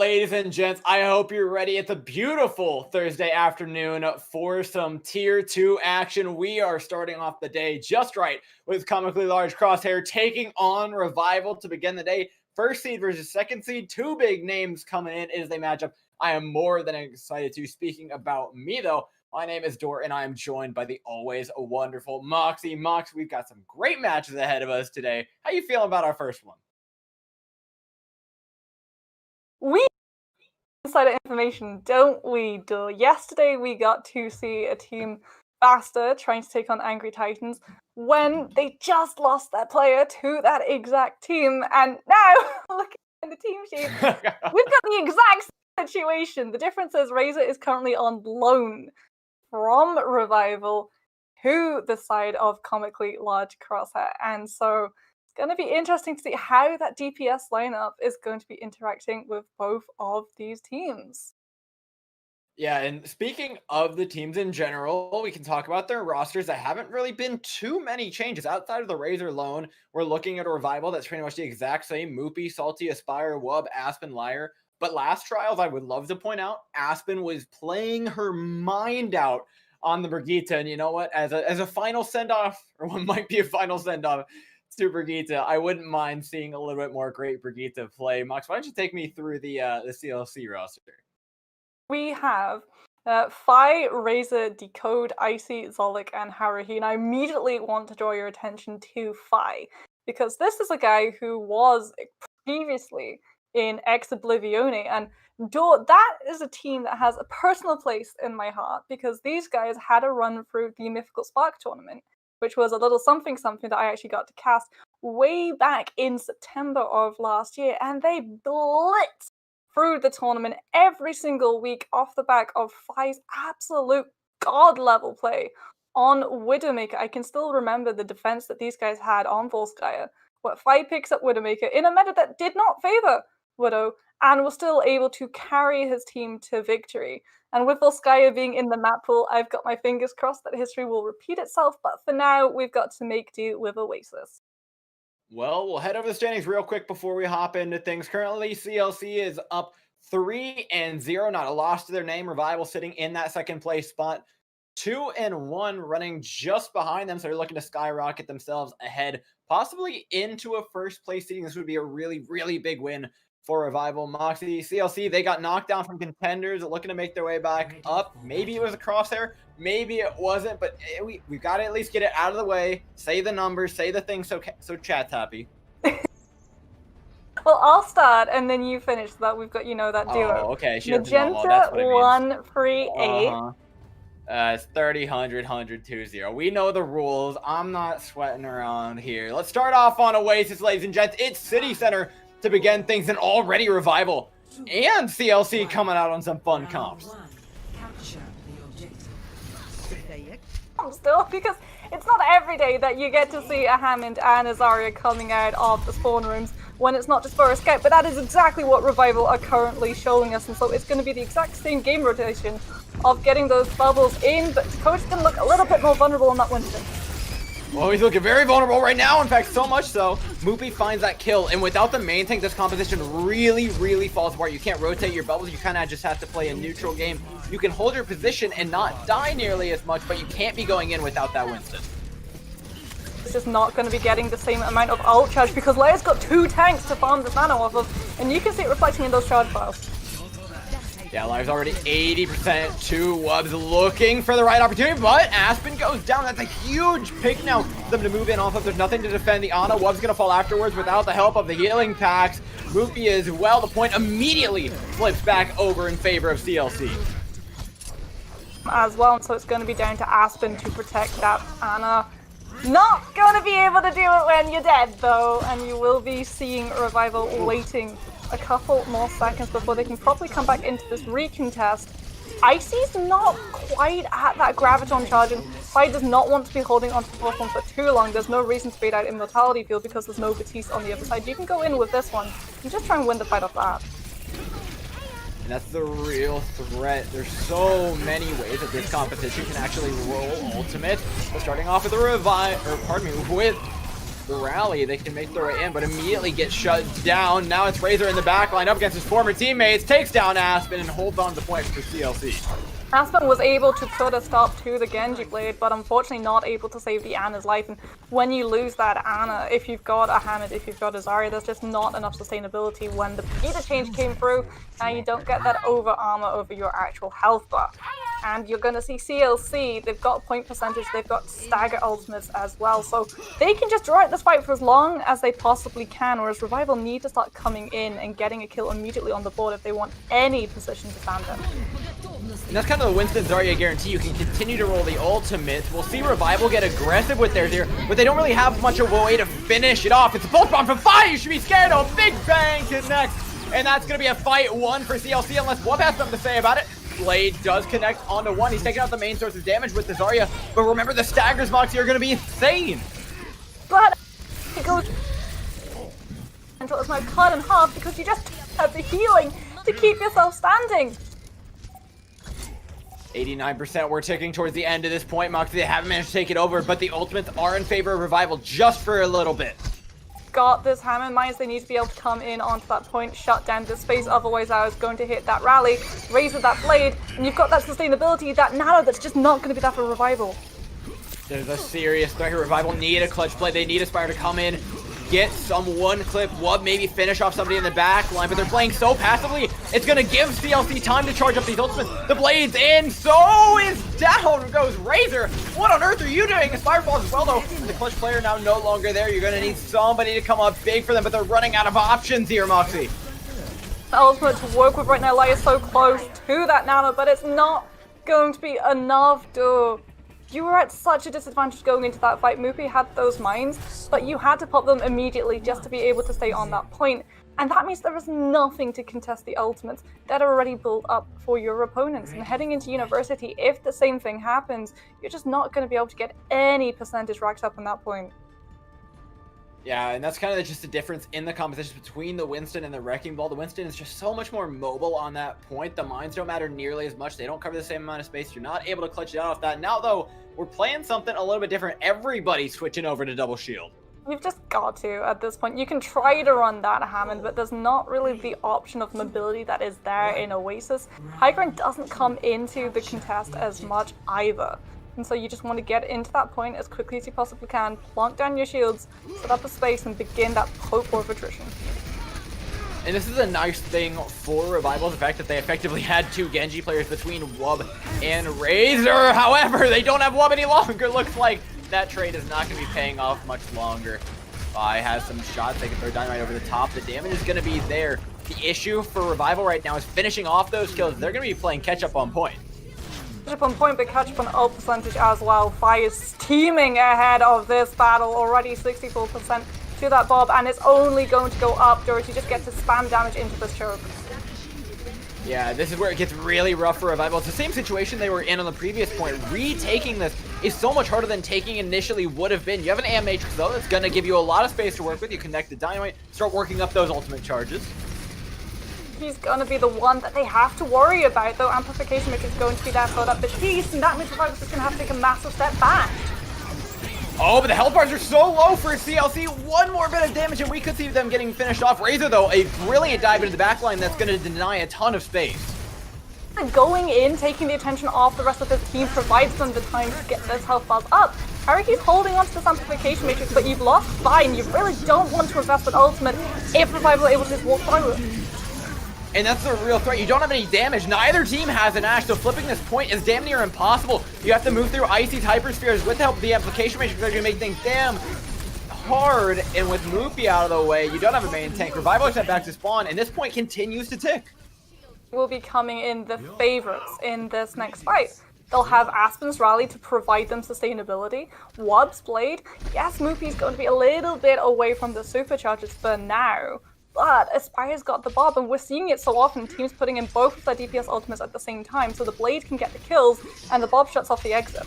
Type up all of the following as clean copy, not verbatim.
ladies and gents, I hope you're ready. It's a beautiful Thursday afternoon for some Tier 2 action. We are starting off the day just right with Comically Large Crosshair taking on Revival to begin the day. First seed versus second seed, two big names coming in as they match up. I am more than excited to. Speaking about me, though, my name is Dor, and I am joined by the always wonderful Moxie. Mox, we've got some great matches ahead of us today. How you feeling about our first one? We insider information, don't we, Duh? Yesterday we got to see a team faster trying to take on Angry Titans when they just lost their player to that exact team, and now looking at the team sheet, we've got the exact situation. The difference is Razor is currently on loan from Revival to the side of Comically Large Crosshair, and so going to be interesting to see how that DPS lineup is going to be interacting with both of these teams. Yeah, and speaking of the teams in general, we can talk about their rosters. There haven't really been too many changes outside of the Razor loan. We're looking at a Revival that's pretty much the exact same. Moopy, Salty, Aspire, Wub, Aspen, Liar. But last trials, I would love to point out, Aspen was playing her mind out on the Brigitte. And you know what? As a final send-off, or what might be a final send-off, to Brigitte, I wouldn't mind seeing a little bit more great Brigitte play. Mox, why don't you take me through the CLC roster? We have Phi, Razor, Decode, Icy, Zolik, and Haruhi. And I immediately want to draw your attention to Phi, because this is a guy who was previously in Ex Oblivione, and that is a team that has a personal place in my heart, because these guys had a run through the Mythical Spark tournament, which was a little something that I actually got to cast way back in September of last year, and they blitzed through the tournament every single week off the back of Phi's absolute god-level play on Widowmaker. I can still remember the defense that these guys had on Volskaya, where Phi picks up Widowmaker in a meta that did not favor Widow, and was still able to carry his team to victory. And with Volskaya being in the map pool, I've got my fingers crossed that history will repeat itself, but for now, we've got to make do with Oasis. Well, we'll head over the standings real quick before we hop into things. Currently, CLC is up 3-0, not a loss to their name. Revival sitting in that second place spot. 2-1 running just behind them, so they're looking to skyrocket themselves ahead, possibly into a first place seeding. This would be a really, really big win for Revival. Moxie, CLC, they got knocked down from Contenders, looking to make their way back up. Maybe it was a crosshair, maybe it wasn't, but we've got to at least get it out of the way, say the numbers, say the things so chat's happy. Well, I'll start, and then you finish so that we've got, that duo. Oh, okay. Magenta 138. It's 30, 100, 100, 20. We know the rules. I'm not sweating around here. Let's start off on Oasis, ladies and gents. It's City Center to begin things, and already Revival and CLC coming out on some fun comps. Still, because it's not every day that you get to see a Hammond and a Zarya coming out of the spawn rooms when it's not just for a scout, but that is exactly what Revival are currently showing us, and so it's going to be the exact same game rotation of getting those bubbles in, but Dakota's going to look a little bit more vulnerable on that Winston. Well, he's looking very vulnerable right now. In fact, so much so, Moopy finds that kill. And without the main tank, this composition really, really falls apart. You can't rotate your bubbles. You kind of just have to play a neutral game. You can hold your position and not die nearly as much, but you can't be going in without that Winston. It's just not going to be getting the same amount of ult charge because Leia's got two tanks to farm this nano off of, and you can see it reflecting in those charge files. Yeah, Live's already 80%. Two Wubs looking for the right opportunity, but Aspen goes down. That's a huge pick now for them to move in off of. There's nothing to defend the Ana. Wub's going to fall afterwards without the help of the healing packs. Moopy as well. The point immediately flips back over in favor of CLC. As well, and so it's going to be down to Aspen to protect that Ana. Not going to be able to do it when you're dead, though, and you will be seeing Revival waiting a couple more seconds before they can probably come back into this recontest. Icy's not quite at that Graviton charge, and Fight does not want to be holding onto the platform for too long. There's no reason to bait out Immortality Field because there's no Batiste on the other side. You can go in with this one and just try and win the fight off that. And that's the real threat. There's so many ways that this competition can actually roll ultimate. But starting off with a with the rally. They can make their way in, but immediately get shut down. Now it's Razor in the back line up against his former teammates, takes down Aspen and holds on to the point for CLC. Aspen was able to put a stop to the Genji blade, but unfortunately not able to save the Ana's life. And when you lose that Ana, if you've got a Hamid, if you've got a Zarya, there's just not enough sustainability when the Vite change came through, and you don't get that over armor over your actual health bar. And you're going to see CLC, they've got point percentage, they've got stagger ultimates as well, so they can just draw out this fight for as long as they possibly can, whereas Revival need to start coming in and getting a kill immediately on the board if they want any position to stand in. And that's kind of the Winston Zarya guarantee. You can continue to roll the ultimates. We'll see Revival get aggressive with theirs here, but they don't really have much of a way to finish it off. It's a pulse bomb from Fire. You should be scared of. Big Bang connects, and that's going to be a fight one for CLC unless Wub has something to say about it. Blade does connect onto one. He's taking out the main source of damage with the Zarya, but remember the staggers, Moxie, are going to be insane. But it goes until it's now cut in half because you just have the healing to keep yourself standing. 89% we're ticking towards the end of this point, Moxie. They haven't managed to take it over, but the ultimates are in favor of Revival just for a little bit. Got this hammer in mind. They need to be able to come in onto that point, shut down this space, otherwise I was going to hit that rally, raise with that blade, and you've got that sustainability, that nano that's just not going to be that for Revival. There's a serious threat here. Revival need a clutch play. They need Aspire to come in, get some one clip, Wub maybe finish off somebody in the back line, but they're playing so passively, it's going to give CLC time to charge up these ultimates. The blade's in, so is down goes Razor. What on earth are you doing? Aspire falls as well though. The clutch player now no longer there. You're going to need somebody to come up big for them, but they're running out of options here, Moxie. The ultimate to work with right now, Lai is so close to that nano, but it's not going to be enough to... You were at such a disadvantage going into that fight. Moopy had those mines, but you had to pop them immediately just to be able to stay on that point. And that means there is nothing to contest the ultimates that are already built up for your opponents. And heading into University, if the same thing happens, you're just not going to be able to get any percentage racked up on that point. Yeah, and that's kind of just the difference in the competition between the Winston and the Wrecking Ball. The Winston is just so much more mobile on that point. The mines don't matter nearly as much. They don't cover the same amount of space. You're not able to clutch it out off that. Now, though, we're playing something a little bit different. Everybody's switching over to double shield. You've just got to at this point. You can try to run that Hammond, but there's not really the option of mobility that is there in Oasis. High ground doesn't come into the contest as much either. And so you just want to get into that point as quickly as you possibly can, plonk down your shields, set up a space, and begin that poke war of attrition. And this is a nice thing for Revival, the fact that they effectively had two Genji players between Wub and Razor. However, they don't have Wub any longer. Looks like that trade is not going to be paying off much longer. Fi has some shots. They can throw Dynamite over the top. The damage is going to be there. The issue for Revival right now is finishing off those kills. They're going to be playing catch-up on point. Catch-up on point, but catch-up on ult percentage as well. Fi is steaming ahead of this battle, already 64% to that Bob, and it's only going to go up. Doherty just gets to spam damage into this choke. Yeah, this is where it gets really rough for Revival. It's the same situation they were in on the previous point. Retaking this is so much harder than taking initially would have been. You have an AM Matrix though that's going to give you a lot of space to work with. You connect the Dynamite, start working up those ultimate charges. He's going to be the one that they have to worry about, though. Amplification Matrix is going to be there for that piece, and that means Revival's just going to have to take a massive step back. Oh, but the health bars are so low for CLC. One more bit of damage, and we could see them getting finished off. Razor, though, a brilliant dive into the backline that's going to deny a ton of space. Going in, taking the attention off the rest of his team, provides them the time to get those health bars up. Haraki's holding on to this amplification matrix, but you've lost Vi, and you really don't want to invest with ultimate if Revival are able to just walk through it. And that's the real threat. You don't have any damage. Neither team has an Ashe, so flipping this point is damn near impossible. You have to move through Icy's hyperspheres with the help of the amplification matrix. They're going to make things damn hard. And with Moopy out of the way, you don't have a main tank. Revival is sent back to spawn, and this point continues to tick. Will be coming in the favorites in this next fight. They'll have Aspen's Rally to provide them sustainability. Wub's Blade, yes, Moopy's going to be a little bit away from the supercharges for now. But Aspire's got the Bob, and we're seeing it so often, teams putting in both of their DPS ultimates at the same time, so the Blade can get the kills, and the Bob shuts off the exit.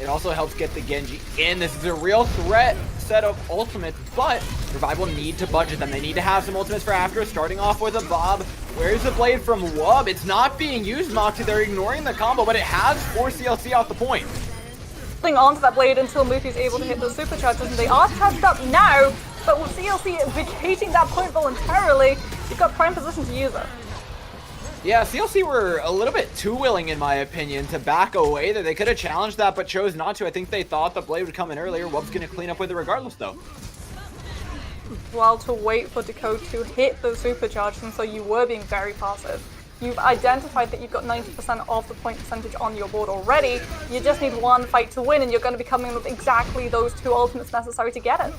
It also helps get the Genji in. This is a real threat set of ultimates, but Revival need to budget them. They need to have some ultimates for after, starting off with a Bob. Where's the Blade from Wub? It's not being used, Moxie. They're ignoring the combo, but it has forced CLC off the point. holding onto that blade until Mufi's able to hit those supercharges, and they are charged up now, but with CLC vacating that point voluntarily, you've got prime position to use it. Yeah, CLC were a little bit too willing, in my opinion, to back away there. They could have challenged that, but chose not to. I think they thought the blade would come in earlier. Wub's going to clean up with it regardless, though. Well, to wait for Decode to hit those supercharges, and so you were being very passive. You've identified that you've got 90% of the point percentage on your board already. You just need one fight to win, and you're going to be coming with exactly those 2 ultimates necessary to get it.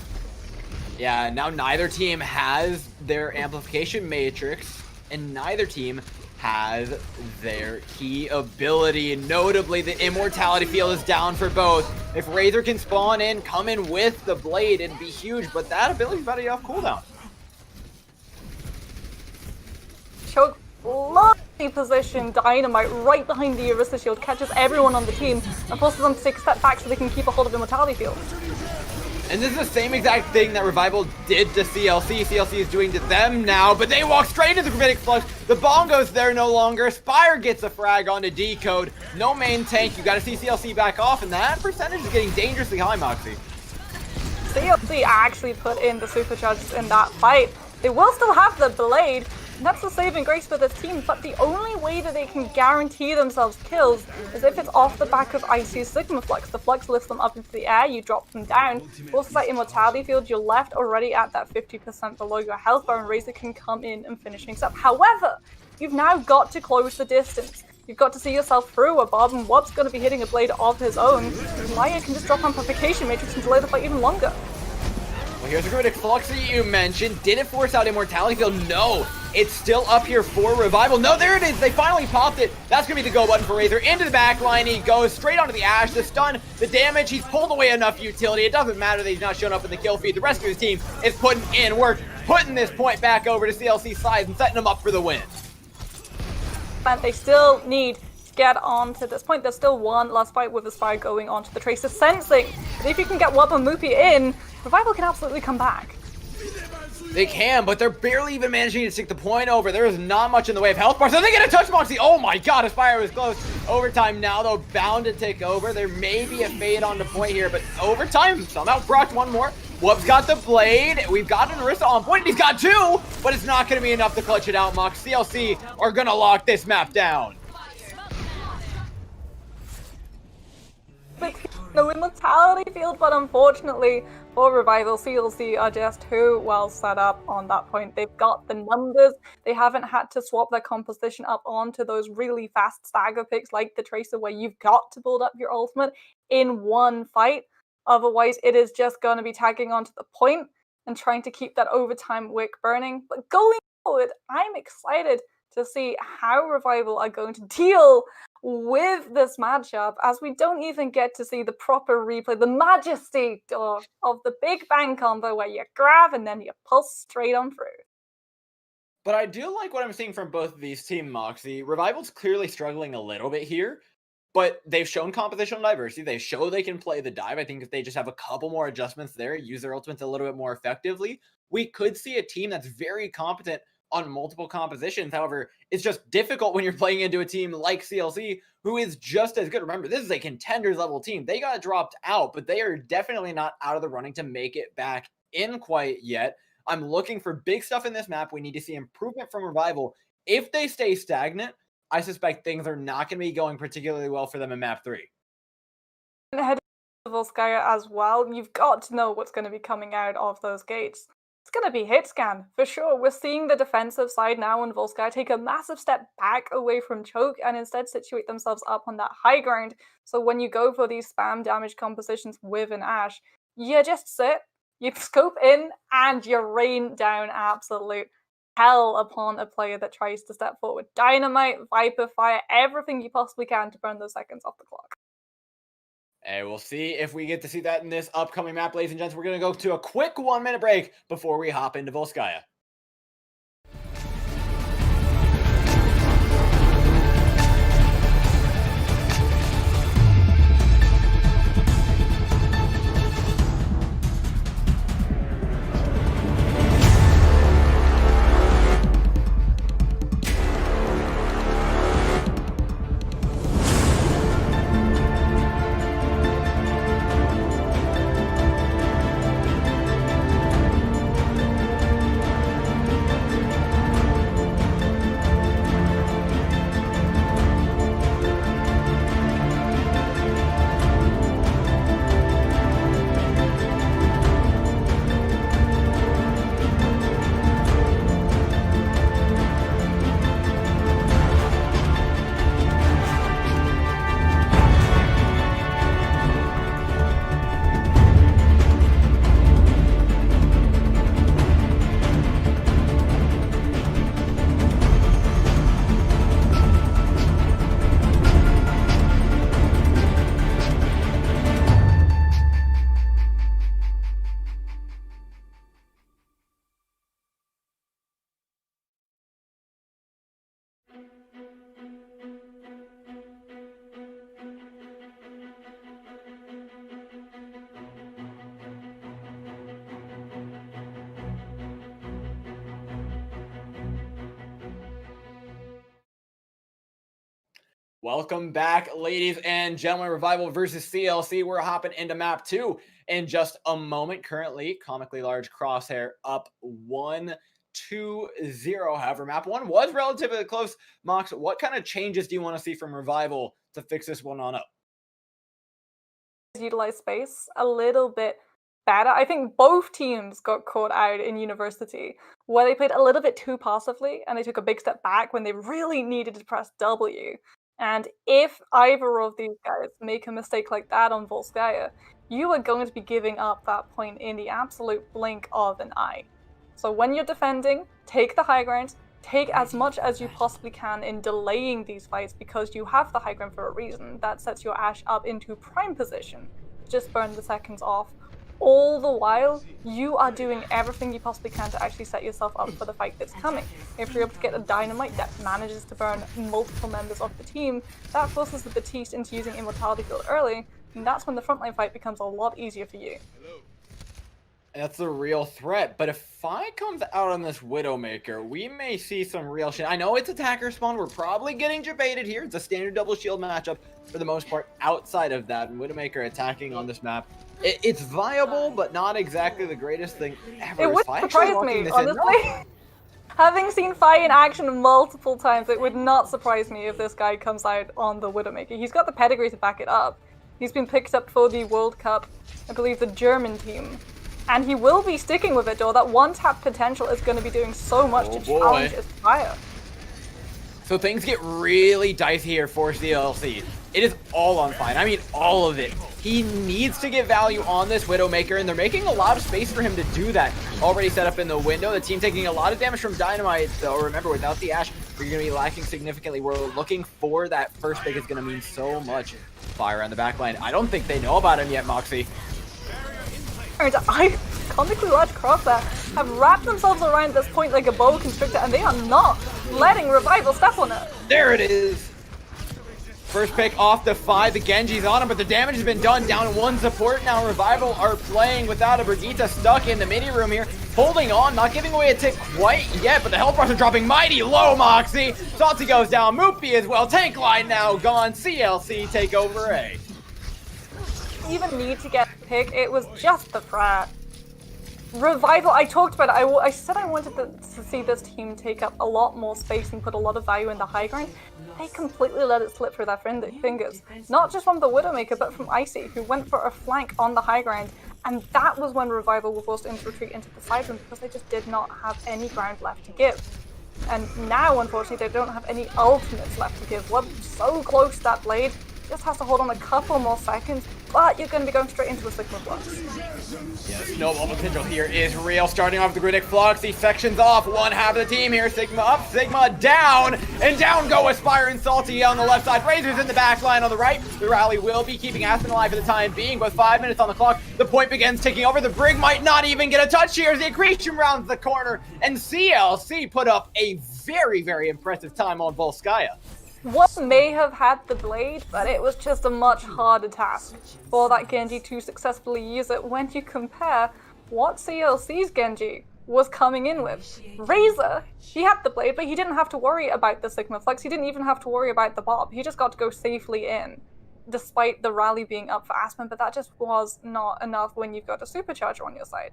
Yeah, now neither team has their amplification matrix, and neither team has their key ability. Notably, the immortality field is down for both. If Razor can spawn in, come in with the blade, it'd be huge, but that ability's about to get off cooldown. Choke, lovely position, Dynamite right behind the Arista shield, catches everyone on the team, and forces them to take a step back so they can keep a hold of immortality field. And this is the same exact thing that Revival did to CLC. CLC is doing to them now, but they walk straight into the Gravitic Flux. The bongo's there no longer. Spire gets a frag onto Decode. No main tank. You got to see CLC back off, and that percentage is getting dangerously high, Moxie. CLC actually put in the supercharges in that fight. They will still have the blade, and that's the saving grace for this team, but the only way that they can guarantee themselves kills is if it's off the back of Icy's Sigma Flux. The Flux lifts them up into the air, you drop them down. Also that immortality field, you're left already at that 50% below your health bar, and Razor can come in and finish things up. However, you've now got to close the distance. You've got to see yourself through a Bob, and Wub's going to be hitting a blade of his own. Maya can just drop amplification matrix and delay the fight even longer. Well, here's the Gravitic Flux that you mentioned. Did it force out Immortality Field? No. It's still up here for Revival. No, there it is. They finally popped it. That's going to be the go button for Razor. Into the back line. He goes straight onto the Ash. The stun, the damage. He's pulled away enough utility. It doesn't matter that he's not showing up in the kill feed. The rest of his team is putting in work, putting this point back over to CLC's side and setting them up for the win. But they still need to get on to this point. There's still one last fight with the Spire going onto the Tracer, sensing that if you can get Wub and Mupi in, Revival can absolutely come back. They can, but they're barely even managing to stick the point over. There is not much in the way of health bars. So they get a touch, Moxie. Oh my god, Aspire was close. Overtime now, though, bound to take over. There may be a fade on the point here, but overtime somehow procs one more. Wub's got the blade. We've got an Arista on point. He's got two, but it's not going to be enough to clutch it out, Mox. CLC are going to lock this map down. No immortality field, but unfortunately for Revival, CLC are just too well set up on that point. They've got the numbers. They haven't had to swap their composition up onto those really fast stagger picks like the Tracer, where you've got to build up your ultimate in one fight. Otherwise, it is just going to be tagging onto the point and trying to keep that overtime wick burning. But going forward, I'm excited to see how Revival are going to deal with this matchup, as we don't even get to see the proper replay, the majesty of the Big Bang combo where you grab and then you pulse straight on through. But I do like what I'm seeing from both of these teams, Moxie. Revival's clearly struggling a little bit here, but they've shown compositional diversity. They show they can play the dive. I think if they just have a couple more adjustments there, use their ultimates a little bit more effectively, we could see a team that's very competent on multiple compositions. However, it's just difficult when you're playing into a team like CLC, who is just as good. Remember, this is a Contenders level team. They got dropped out, but they are definitely not out of the running to make it back in quite yet. I'm looking for big stuff in this map. We need to see improvement from Revival. If they stay stagnant, I suspect things are not going to be going particularly well for them in map 3. Heading to Volskaya as well, you've got to know what's going to be coming out of those gates. It's going to be hit scan, for sure. We're seeing the defensive side now in Volskaya take a massive step back away from choke and instead situate themselves up on that high ground. So when you go for these spam damage compositions with an Ash, you just sit, you scope in, and you rain down absolute hell upon a player that tries to step forward. Dynamite, Viper, fire, everything you possibly can to burn those seconds off the clock. And we'll see if we get to see that in this upcoming map, ladies and gents. We're going to go to a quick 1-minute break before we hop into Volskaya. Welcome back, ladies and gentlemen. Revival versus CLC. We're hopping into map 2 in just a moment. Currently, comically large crosshair up 1-0. However, map 1 was relatively close. Mox, what kind of changes do you want to see from Revival to fix this one on up? Utilize space a little bit better. I think both teams got caught out in University, where they played a little bit too passively and they took a big step back when they really needed to press W. And if either of these guys make a mistake like that on Volskaya, you are going to be giving up that point in the absolute blink of an eye. So when you're defending, take the high ground, take as much as you possibly can in delaying these fights because you have the high ground for a reason. That sets your Ashe up into prime position. Just burn the seconds off. All the while, you are doing everything you possibly can to actually set yourself up for the fight that's coming. If you're able to get a dynamite that manages to burn multiple members of the team, that forces the Batiste into using Immortality Field early, and that's when the frontline fight becomes a lot easier for you. That's a real threat, but if Fi comes out on this Widowmaker, we may see some real shit. I know it's attacker spawn, we're probably getting debated here. It's a standard double shield matchup for the most part. Outside of that, Widowmaker attacking on this map, it's viable, but not exactly the greatest thing ever. It would surprise me, honestly. Having seen Fi in action multiple times, it would not surprise me if this guy comes out on the Widowmaker. He's got the pedigree to back it up. He's been picked up for the World Cup, I believe the German team. And he will be sticking with it, though. That one-tap potential is going to be doing so much to challenge his fire. So things get really dicey here for CLC. It is all on Fine. I mean, all of it. He needs to get value on this Widowmaker, and they're making a lot of space for him to do that. Already set up in the window. The team taking a lot of damage from Dynamite, though. Remember, without the Ashe, you're going to be lacking significantly. We're looking for that first pick is going to mean so much. Fire on the backline. I don't think they know about him yet, Moxie. I comically large crosshair have wrapped themselves around this point like a boa constrictor, and they are not letting Revival step on it. There it is. First pick off the Fi. The Genji's on him, but the damage has been done. Down one support now. Revival are playing without a Brigitte, stuck in the mini room here. Holding on, not giving away a tick quite yet, but the health bars are dropping mighty low, Moxie. Salty goes down. Moopy as well. Tank line now gone. CLC take over A. Even need to get a pick, it was just the frat. Revival, I talked about it, I said I wanted to see this team take up a lot more space and put a lot of value in the high ground. They completely let it slip through their fingers. Not just from the Widowmaker, but from Icy, who went for a flank on the high ground, and that was when Revival were forced into retreat into the side room because they just did not have any ground left to give. And now, unfortunately, they don't have any ultimates left to give. We're so close to that blade. Just has to hold on a couple more seconds, but you're going to be going straight into a Sigma Flux. Yeah, the snowball potential here is real. Starting off with the Griddick Flux, he sections off one half of the team here. Sigma up, Sigma down, and down go Aspire and Salty on the left side. Razor's in the back line on the right. The rally will be keeping Aspen alive for the time being, but 5 minutes on the clock. The point begins ticking over. The Brig might not even get a touch here as the Accretion rounds the corner, and CLC put up a very, very impressive time on Volskaya. What may have had the blade, but it was just a much harder task for that Genji to successfully use it when you compare what CLC's Genji was coming in with. Razor, he had the blade, but he didn't have to worry about the Sigma Flux. He didn't even have to worry about the Bob. He just got to go safely in, despite the rally being up for Aspen, but that just was not enough when you've got a Supercharger on your side.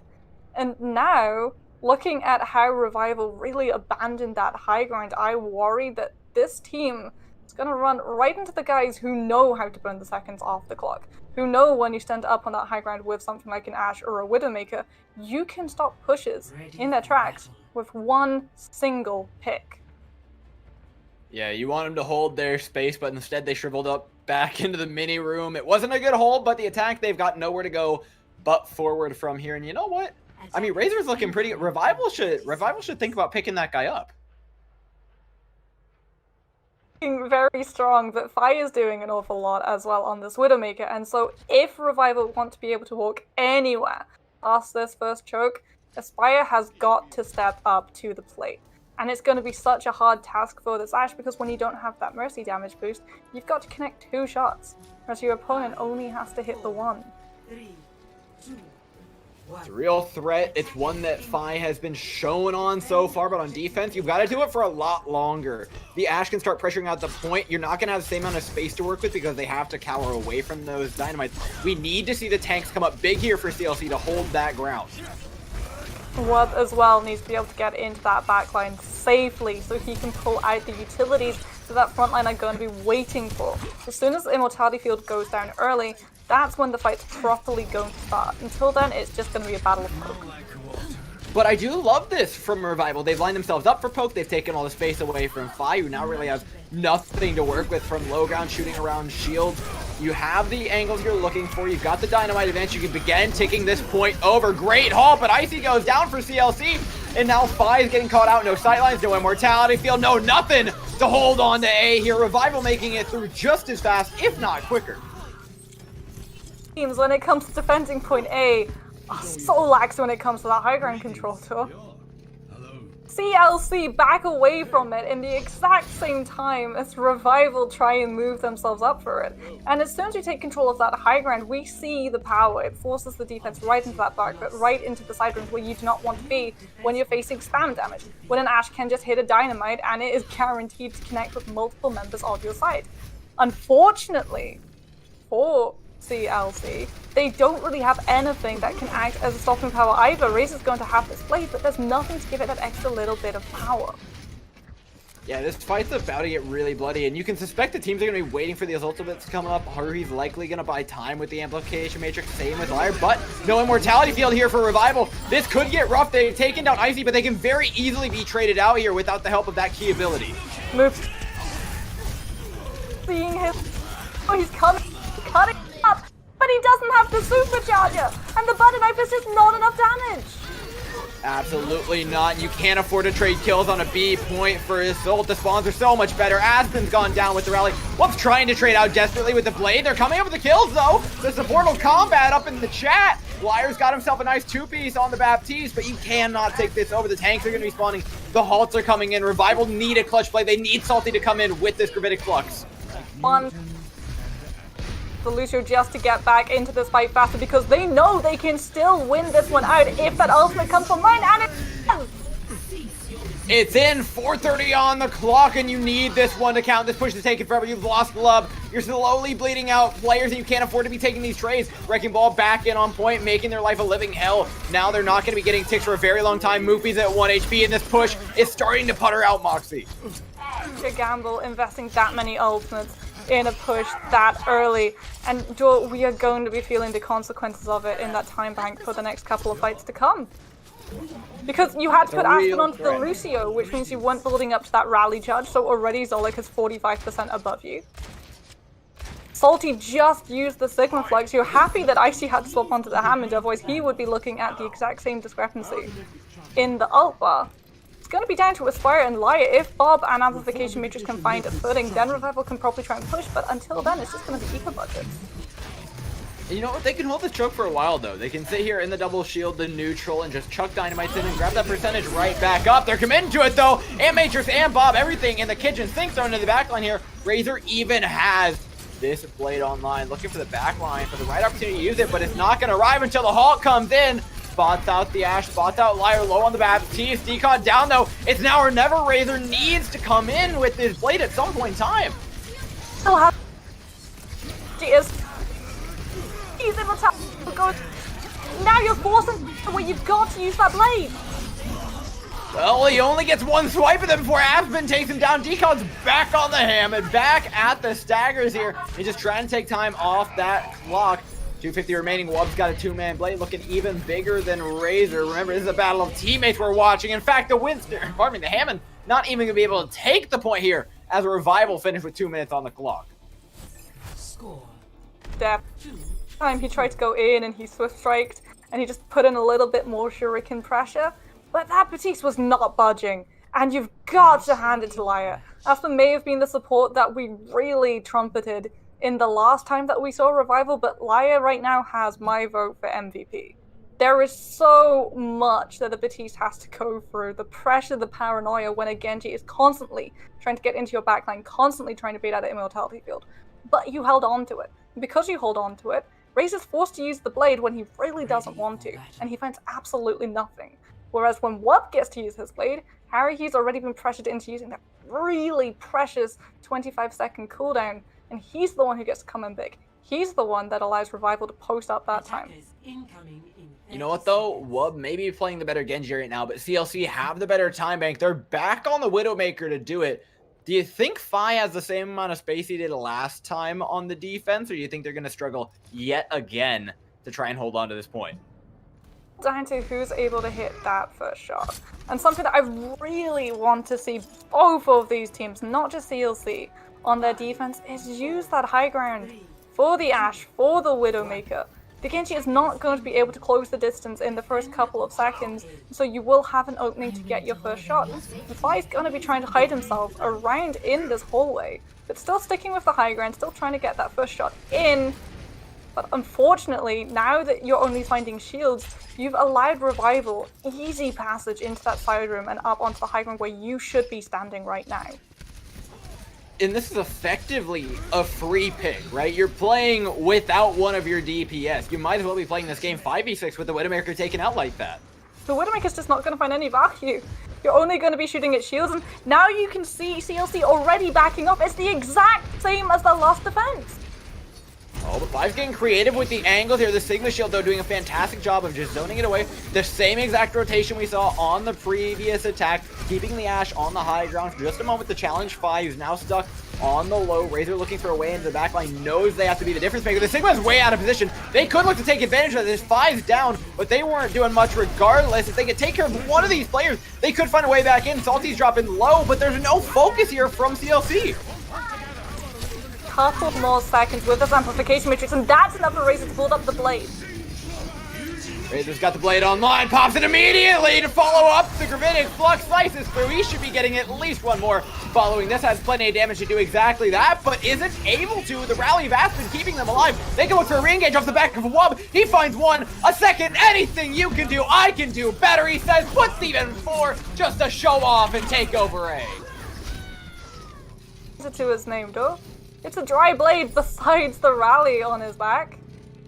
And now, looking at how Revival really abandoned that high ground, I worry that this team is going to run right into the guys who know how to burn the seconds off the clock, who know when you stand up on that high ground with something like an Ashe or a Widowmaker, you can stop pushes in their tracks with one single pick. Yeah, you want them to hold their space, but instead they shriveled up back into the mini room. It wasn't a good hold, but the attack, they've got nowhere to go but forward from here. And you know what? I mean, Razor's looking pretty good. Revival should think about picking that guy up. Very strong, but Fi is doing an awful lot as well on this Widowmaker, and so if Revival want to be able to walk anywhere past this first choke, Aspire has got to step up to the plate. And it's going to be such a hard task for this Ashe because when you don't have that Mercy damage boost, you've got to connect 2 shots, whereas your opponent only has to hit the 1. It's a real threat. It's one that Fi has been shown on so far, but on defense, you've got to do it for a lot longer. The Ashe can start pressuring out the point. You're not going to have the same amount of space to work with because they have to cower away from those dynamites. We need to see the tanks come up big here for CLC to hold that ground. Wub as well needs to be able to get into that backline safely so he can pull out the utilities that that front line are going to be waiting for. As soon as the Immortality Field goes down early, that's when the fight's properly going to start. Until then, it's just going to be a battle of poke. But I do love this from Revival. They've lined themselves up for poke. They've taken all the space away from Fi, who now really has nothing to work with from low ground, shooting around shields. You have the angles you're looking for. You've got the dynamite advantage. You can begin taking this point over. Great haul, but Icy goes down for CLC. And now Fi is getting caught out. No sightlines, no Immortality Field, no nothing to hold on to A here. Revival making it through just as fast, if not quicker. Teams, when it comes to defending point A, are so lax when it comes to that high ground control tour. CLC back away from it in the exact same time as Revival try and move themselves up for it. And as soon as you take control of that high ground, we see the power. It forces the defense right into that back, but right into the side rounds where you do not want to be when you're facing spam damage. When an Ashe can just hit a dynamite and it is guaranteed to connect with multiple members of your side. Unfortunately, for CLC, they don't really have anything that can act as a stopping power either. Razor's going to have this blade, but there's nothing to give it that extra little bit of power. Yeah, this fight's about to get really bloody, and you can suspect the teams are going to be waiting for these ultimates to come up. Haruhi's likely going to buy time with the Amplification Matrix, same with Liar, but no Immortality Field here for Revival. This could get rough. They've taken down Icy, but they can very easily be traded out here without the help of that key ability. Move. Seeing his... Oh, he's cutting up, but he doesn't have the supercharger, and the butter knife is just not enough damage. Absolutely not. You can't afford to trade kills on a B point for his ult. The spawns are so much better. Aspen's gone down with the rally. Whoops, trying to trade out desperately with the blade. They're coming up with the kills, though. There's the Portal Combat up in the chat. Liar's got himself a nice two-piece on the Baptiste, but you cannot take this over. The tanks are going to be spawning. The halts are coming in. Revival need a clutch play. They need Salty to come in with this Gravitic Flux. One for Lucio just to get back into this fight faster because they know they can still win this one out if that ultimate comes online, and it does. It's in, 4:30 on the clock, and you need this one to count. This push is taking forever. You've lost Glove. You're slowly bleeding out players, and you can't afford to be taking these trades. Wrecking Ball back in on point, making their life a living hell. Now they're not going to be getting ticks for a very long time. Moopy's at 1 HP, and this push is starting to putter out Moxie. A gamble investing that many ultimates in a push that early, and Joe, we are going to be feeling the consequences of it in that time bank for the next couple of fights to come. Because you had to put Aspen onto the Lucio, which means you weren't building up to that rally judge, so already Zolik is 45% above you. Salty just used the Sigma Flux. You're happy that Icy had to swap onto the Hammond, otherwise he would be looking at the exact same discrepancy in the ult bar. It's going to be down to Aspire and Liar. If Bob and Amplification Matrix can find a footing, then Revival can probably try and push, but until then, it's just going to be eco budgets. You know what? They can hold the choke for a while, though. They can sit here in the double shield, the neutral, and just chuck dynamites in and grab that percentage right back up. They're committing to it, though. And Matrix and Bob, everything in the kitchen sinks down into the backline here. Razor even has this blade online, looking for the backline for the right opportunity to use it, but it's not going to arrive until the halt comes in. Spots out the Ashe, spots out Liar, low on the Baptiste. Decon down, though. It's now or never. Razor needs to come in with this blade at some point in time. Oh, she is. He's able to go. Now you're forcing where you've got to use that blade. Well, he only gets one swipe of them before Aspen takes him down. Decon's back on the Hammond, back at the staggers here. He's just trying to take time off that clock. 250 remaining. Wub's got a two-man blade looking even bigger than Razor. Remember, this is a battle of teammates we're watching. In fact, the Hammond not even going to be able to take the point here as a Revival finished with 2 minutes on the clock. Score. That time he tried to go in and he swift striked and he just put in a little bit more shuriken pressure, but that Baptiste was not budging, and you've got to hand it to Liar. Aspen may have been the support that we really trumpeted in the last time that we saw Revival, but Liar right now has my vote for MVP. There is so much that the Baptiste has to go through. The pressure, the paranoia when a Genji is constantly trying to get into your backline, constantly trying to beat out the Immortality Field. But you held on to it. Because you hold on to it, Razor's forced to use the blade when he really doesn't want to, and he finds absolutely nothing. Whereas when Wub gets to use his blade, Haruhi's already been pressured into using that really precious 25-second cooldown, and he's the one who gets to come in big. He's the one that allows Revival to post up that time. You know what though? Wub may be playing the better Genji right now, but CLC have the better time bank. They're back on the Widowmaker to do it. Do you think Fi has the same amount of space he did last time on the defense, or do you think they're going to struggle yet again to try and hold on to this point? Down to who's able to hit that first shot. And something that I really want to see both of these teams, not just CLC, on their defense is use that high ground for the Ashe, for the Widowmaker. The Genji is not going to be able to close the distance in the first couple of seconds, so you will have an opening to get your first shot. And Fi's going to be trying to hide himself around in this hallway, but still sticking with the high ground, still trying to get that first shot in. But unfortunately, now that you're only finding shields, you've allowed Revival easy passage into that side room and up onto the high ground where you should be standing right now. And this is effectively a free pick, right? You're playing without one of your DPS. You might as well be playing this game 5v6 with the Widowmaker taken out like that. The Widowmaker's just not going to find any value. You're only going to be shooting at shields, and now you can see CLC already backing up. It's the exact same as their last defense. Oh, but Five's getting creative with the angles here. The Sigma Shield, though, doing a fantastic job of just zoning it away. The same exact rotation we saw on the previous attack, keeping the Ashe on the high ground for just a moment. The challenge Five, who's now stuck on the low. Razor looking for a way into the backline, knows they have to be the difference maker. The Sigma's way out of position. They could look to take advantage of this. Five's down, but they weren't doing much regardless. If they could take care of one of these players, they could find a way back in. Salty's dropping low, but there's no focus here from CLC. Couple more seconds with this amplification matrix, and that's enough for Razor to build up the blade. Razor's got the blade online, pops it immediately to follow up. The Gravitic Flux slices through. He should be getting at least one more following this. Has plenty of damage to do exactly that, but isn't able to. The Rally of Aspen keeping them alive. They can look for a re-engage off the back of Wub. He finds one, a second. Anything you can do, I can do better, he says. Puts even four just to show off and take over A. To his name, though. It's a dry blade besides the rally on his back.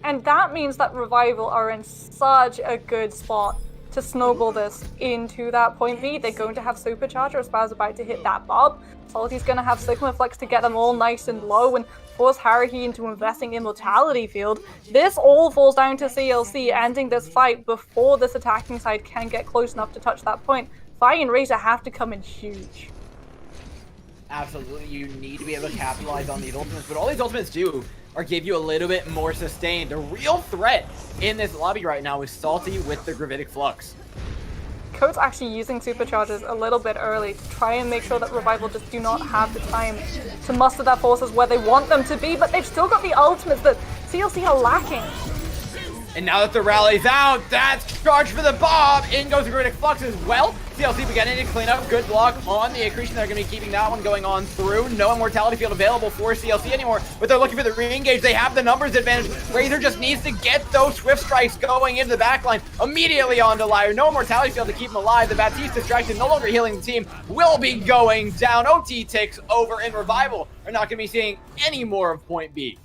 And that means that Revival are in such a good spot to snowball this into that point B. They're going to have Supercharger as Spaz about to hit that bob. Salty's going to have Sigma Flex to get them all nice and low and force Haruhi into investing in Mortality Field. This all falls down to CLC ending this fight before this attacking side can get close enough to touch that point. Fi and Razor have to come in huge. Absolutely, you need to be able to capitalize on these ultimates, but all these ultimates do are give you a little bit more sustain. The real threat in this lobby right now is Salty with the Gravitic Flux. Code's actually using Superchargers a little bit early to try and make sure that Revival just do not have the time to muster their forces where they want them to be, but they've still got the ultimates that CLC are lacking. And now that the rally's out, that's charge for the Bob. In goes the Gravitic Flux as well. CLC beginning to clean up. Good block on the accretion. They're going to be keeping that one going on through. No Immortality Field available for CLC anymore, but they're looking for the re-engage. They have the numbers advantage. Razor just needs to get those Swift Strikes going into the backline. Immediately onto Liar. No Immortality Field to keep him alive. The Baptiste distraction, no longer healing the team, will be going down. OT ticks over, and Revival are not going to be seeing any more of point B.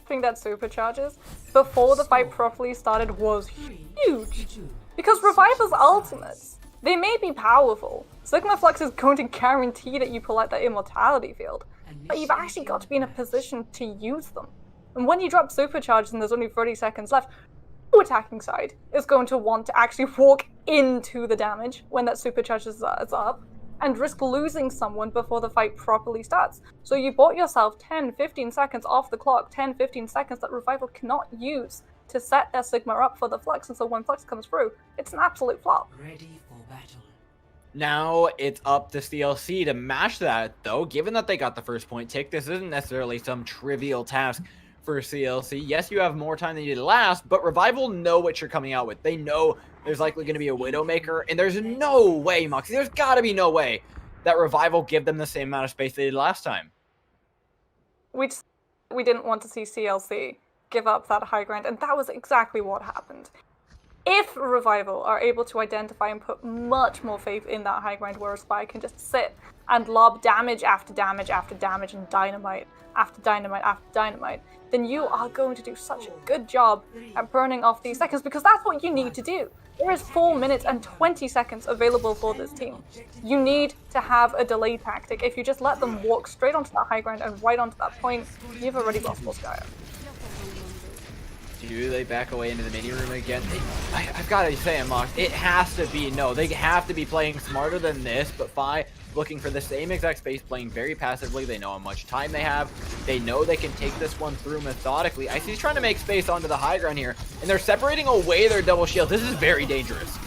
Thing that Superchargers before the fight properly started was huge, because Revival's ultimates, they may be powerful. Sigma Flux is going to guarantee that you pull out that Immortality Field, but you've actually got to be in a position to use them. And when you drop Superchargers and there's only 30 seconds left, the attacking side is going to want to actually walk into the damage when that Supercharger is up, and risk losing someone before the fight properly starts. So you bought yourself 10-15 seconds off the clock, 10-15 seconds that Revival cannot use to set their Sigma up for the Flux, and so when Flux comes through, it's an absolute flop. Ready for battle. Now it's up to CLC to match that, though. Given that they got the first point tick, this isn't necessarily some trivial task for CLC. Yes, you have more time than you did last, but Revival know what you're coming out with. They know there's likely going to be a Widowmaker, and there's no way, Moxie, there's got to be no way that Revival give them the same amount of space they did last time. We didn't want to see CLC give up that high ground, and that was exactly what happened. If Revival are able to identify and put much more faith in that high ground where Spy can just sit and lob damage after damage after damage and dynamite after dynamite after dynamite, then you are going to do such a good job at burning off these seconds, because that's what you need to do. There is 4 minutes and 20 seconds available for this team. You need to have a delay tactic. If you just let them walk straight onto that high ground and right onto that point, you've already lost Volskaya. Do they back away into the mini room again? I've got to say, Mox, it has to be no. They have to be playing smarter than this, but Fi looking for the same exact space, playing very passively. They know how much time they have. They know they can take this one through methodically. Icy's trying to make space onto the high ground here, and they're separating away their double shields. This is very dangerous.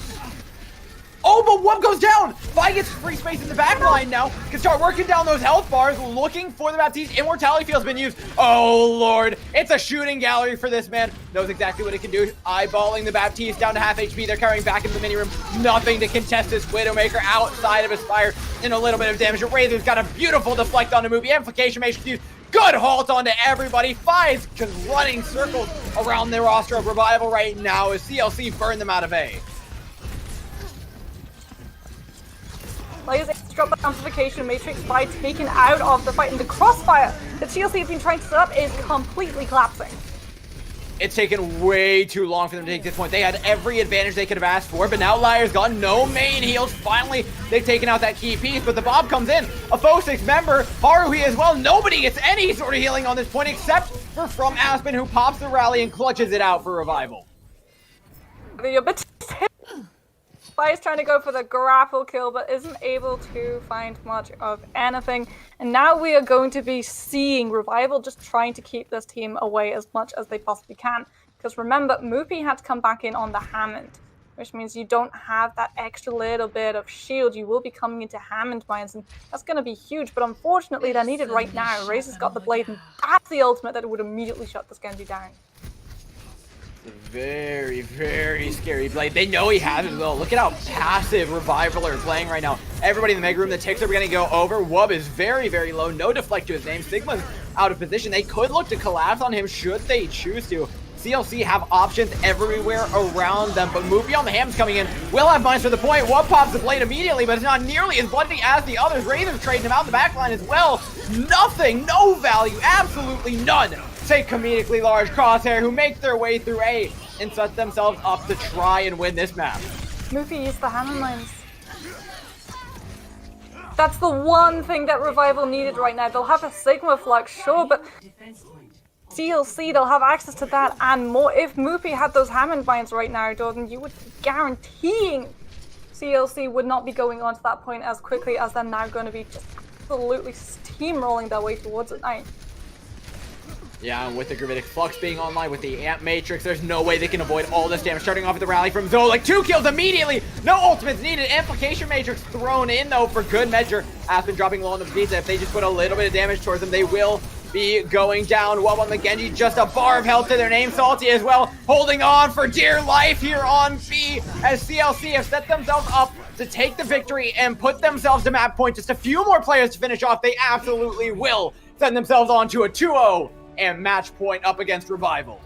Oh, but one goes down! Vi gets free space in the back line now. Can start working down those health bars, looking for the Baptiste. Immortality Field's been used. Oh, Lord. It's a shooting gallery for this man. Knows exactly what it can do. Eyeballing the Baptiste down to half HP. They're carrying back into the mini room. Nothing to contest this Widowmaker outside of his fire. And a little bit of damage. Razor's got a beautiful deflect on the move. Amplification Matrix used. Good halt onto everybody. Fi's just running circles around the roster of Revival right now as CLC burn them out of A. Players drop the amplification matrix by taken out of the fight, and the crossfire that CLC have been trying to set up is completely collapsing. It's taken way too long for them to take this point. They had every advantage they could have asked for, but now Liar's gone. No main heals. Finally, they've taken out that key piece, but the Bob comes in. A Foe 6 member, Haruhi as well. Nobody gets any sort of healing on this point except for From Aspen, who pops the rally and clutches it out for Revival. Spy is trying to go for the grapple kill, but isn't able to find much of anything. And now we are going to be seeing Revival just trying to keep this team away as much as they possibly can. Because remember, Moopy had to come back in on the Hammond, which means you don't have that extra little bit of shield. You will be coming into Hammond mines, and that's going to be huge. But unfortunately, they're needed right now. Razor's got the blade, and that's the ultimate that would immediately shut this Genji down. Very, very scary blade. They know he has it as well. Look at how passive Revival are playing right now. Everybody in the mega room, the ticks are going to go over. Wub is very, very low. No deflect to his name. Sigma's out of position. They could look to collapse on him should they choose to. CLC have options everywhere around them, but Moopy on the ham's coming in. Will have mines for the point. Wub pops the blade immediately, but it's not nearly as bloody as the others. Razor's trading him out in the backline as well. Nothing, no value, absolutely none. Take comedically large Crosshair, who make their way through A and set themselves up to try and win this map. Moopy used the hammer mines. That's the one thing that Revival needed right now. They'll have a Sigma Flux, sure, but CLC, they'll have access to that and more. If Moopy had those Hammond mines right now, Jordan, you would be guaranteeing CLC would not be going on to that point as quickly as they're now going to be just absolutely steamrolling their way towards it now. Yeah, and with the Gravitic Flux being online, with the Amp Matrix, there's no way they can avoid all this damage. Starting off with the rally from Zoe, like 2 kills immediately. No ultimates needed. Amplification Matrix thrown in, though, for good measure. Aspen dropping low on the Vite. If they just put a little bit of damage towards them, they will be going down. Wub on the Genji, just a bar of health to their name. Salty as well, holding on for dear life here on B, as CLC have set themselves up to take the victory and put themselves to map point. Just a few more players to finish off. They absolutely will send themselves on to a 2-0 and match point up against Revival.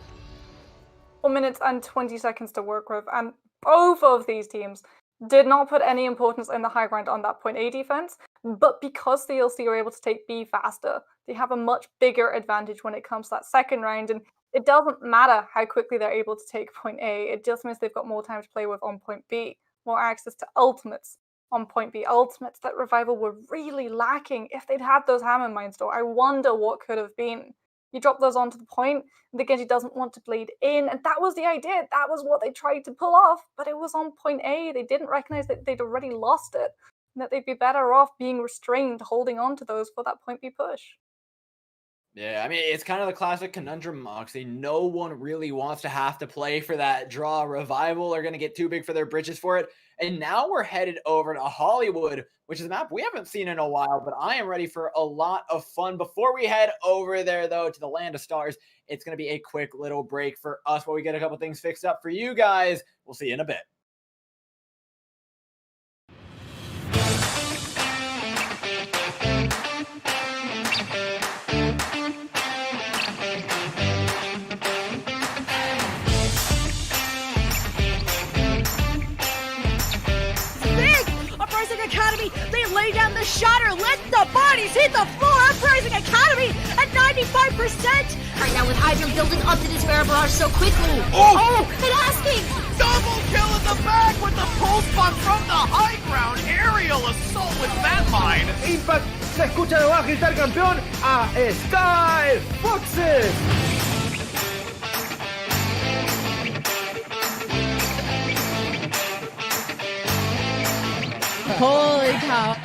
4 minutes and 20 seconds to work with, and both of these teams did not put any importance in the high ground on that point A defense, but because CLC are able to take B faster, they have a much bigger advantage when it comes to that second round, and it doesn't matter how quickly they're able to take point A, it just means they've got more time to play with on point B, more access to ultimates on point B, ultimates that Revival were really lacking. If they'd had those Hammond mines though, I wonder what could have been. You drop those onto the point, and the Genji doesn't want to bleed in, and that was the idea. That was what they tried to pull off, but it was on point A. They didn't recognize that they'd already lost it, and that they'd be better off being restrained, holding on to those for that point B push. Yeah, I mean, it's kind of the classic conundrum, Moxie. No one really wants to have to play for that draw. Revival are going to get too big for their britches for it. And now we're headed over to Hollywood, which is a map we haven't seen in a while, but I am ready for a lot of fun. Before we head over there, though, to the Land of Stars, it's going to be a quick little break for us while we get a couple things fixed up for you guys. We'll see you in a bit. Academy. They lay down the shatter. Let the bodies hit the floor. Uprising Academy at 95%. Right now with Hydra building up to this Bear Barrage so quickly. Oh, and asking. Double kill in the back with the pulse bomb from the high ground. Aerial assault with that line. Impact se escucha de abajo gritar campeón a Sky Foxes. Holy cow.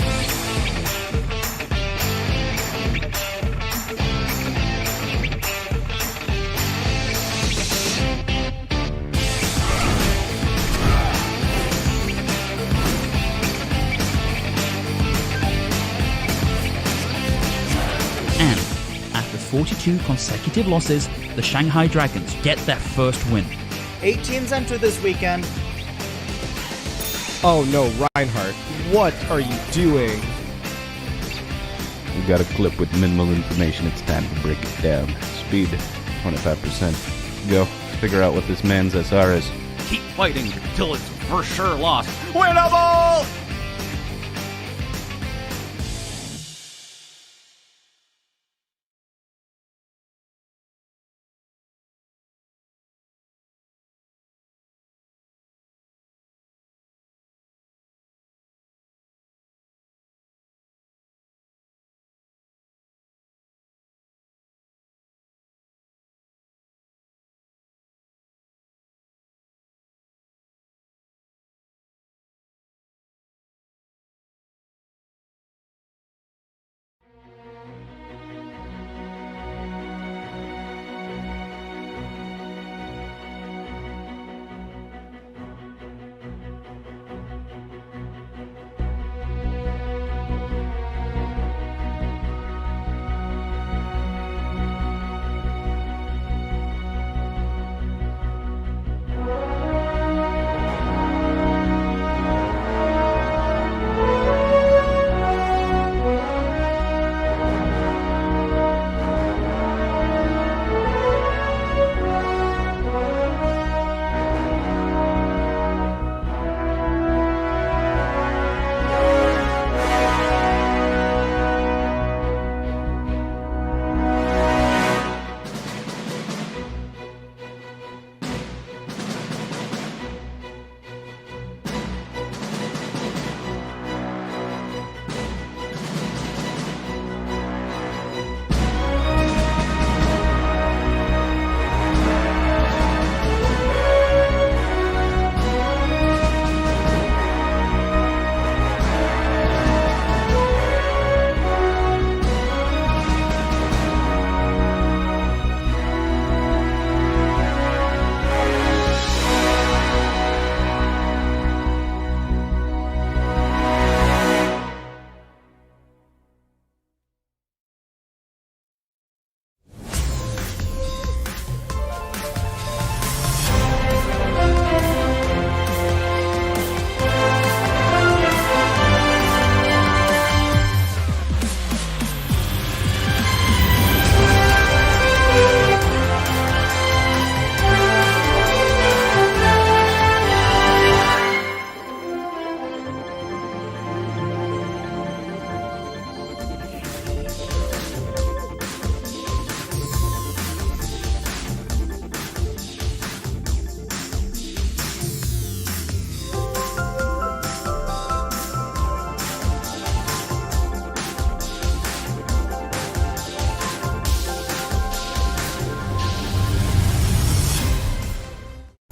And after 42 consecutive losses, the Shanghai Dragons get their first win. 8 teams enter this weekend. Oh no, Reinhardt, what are you doing? We got a clip with minimal information. It's time to break it down. Speed, 25%. Go. Figure out what this man's SR is. Keep fighting till it's for sure lost. Winnable!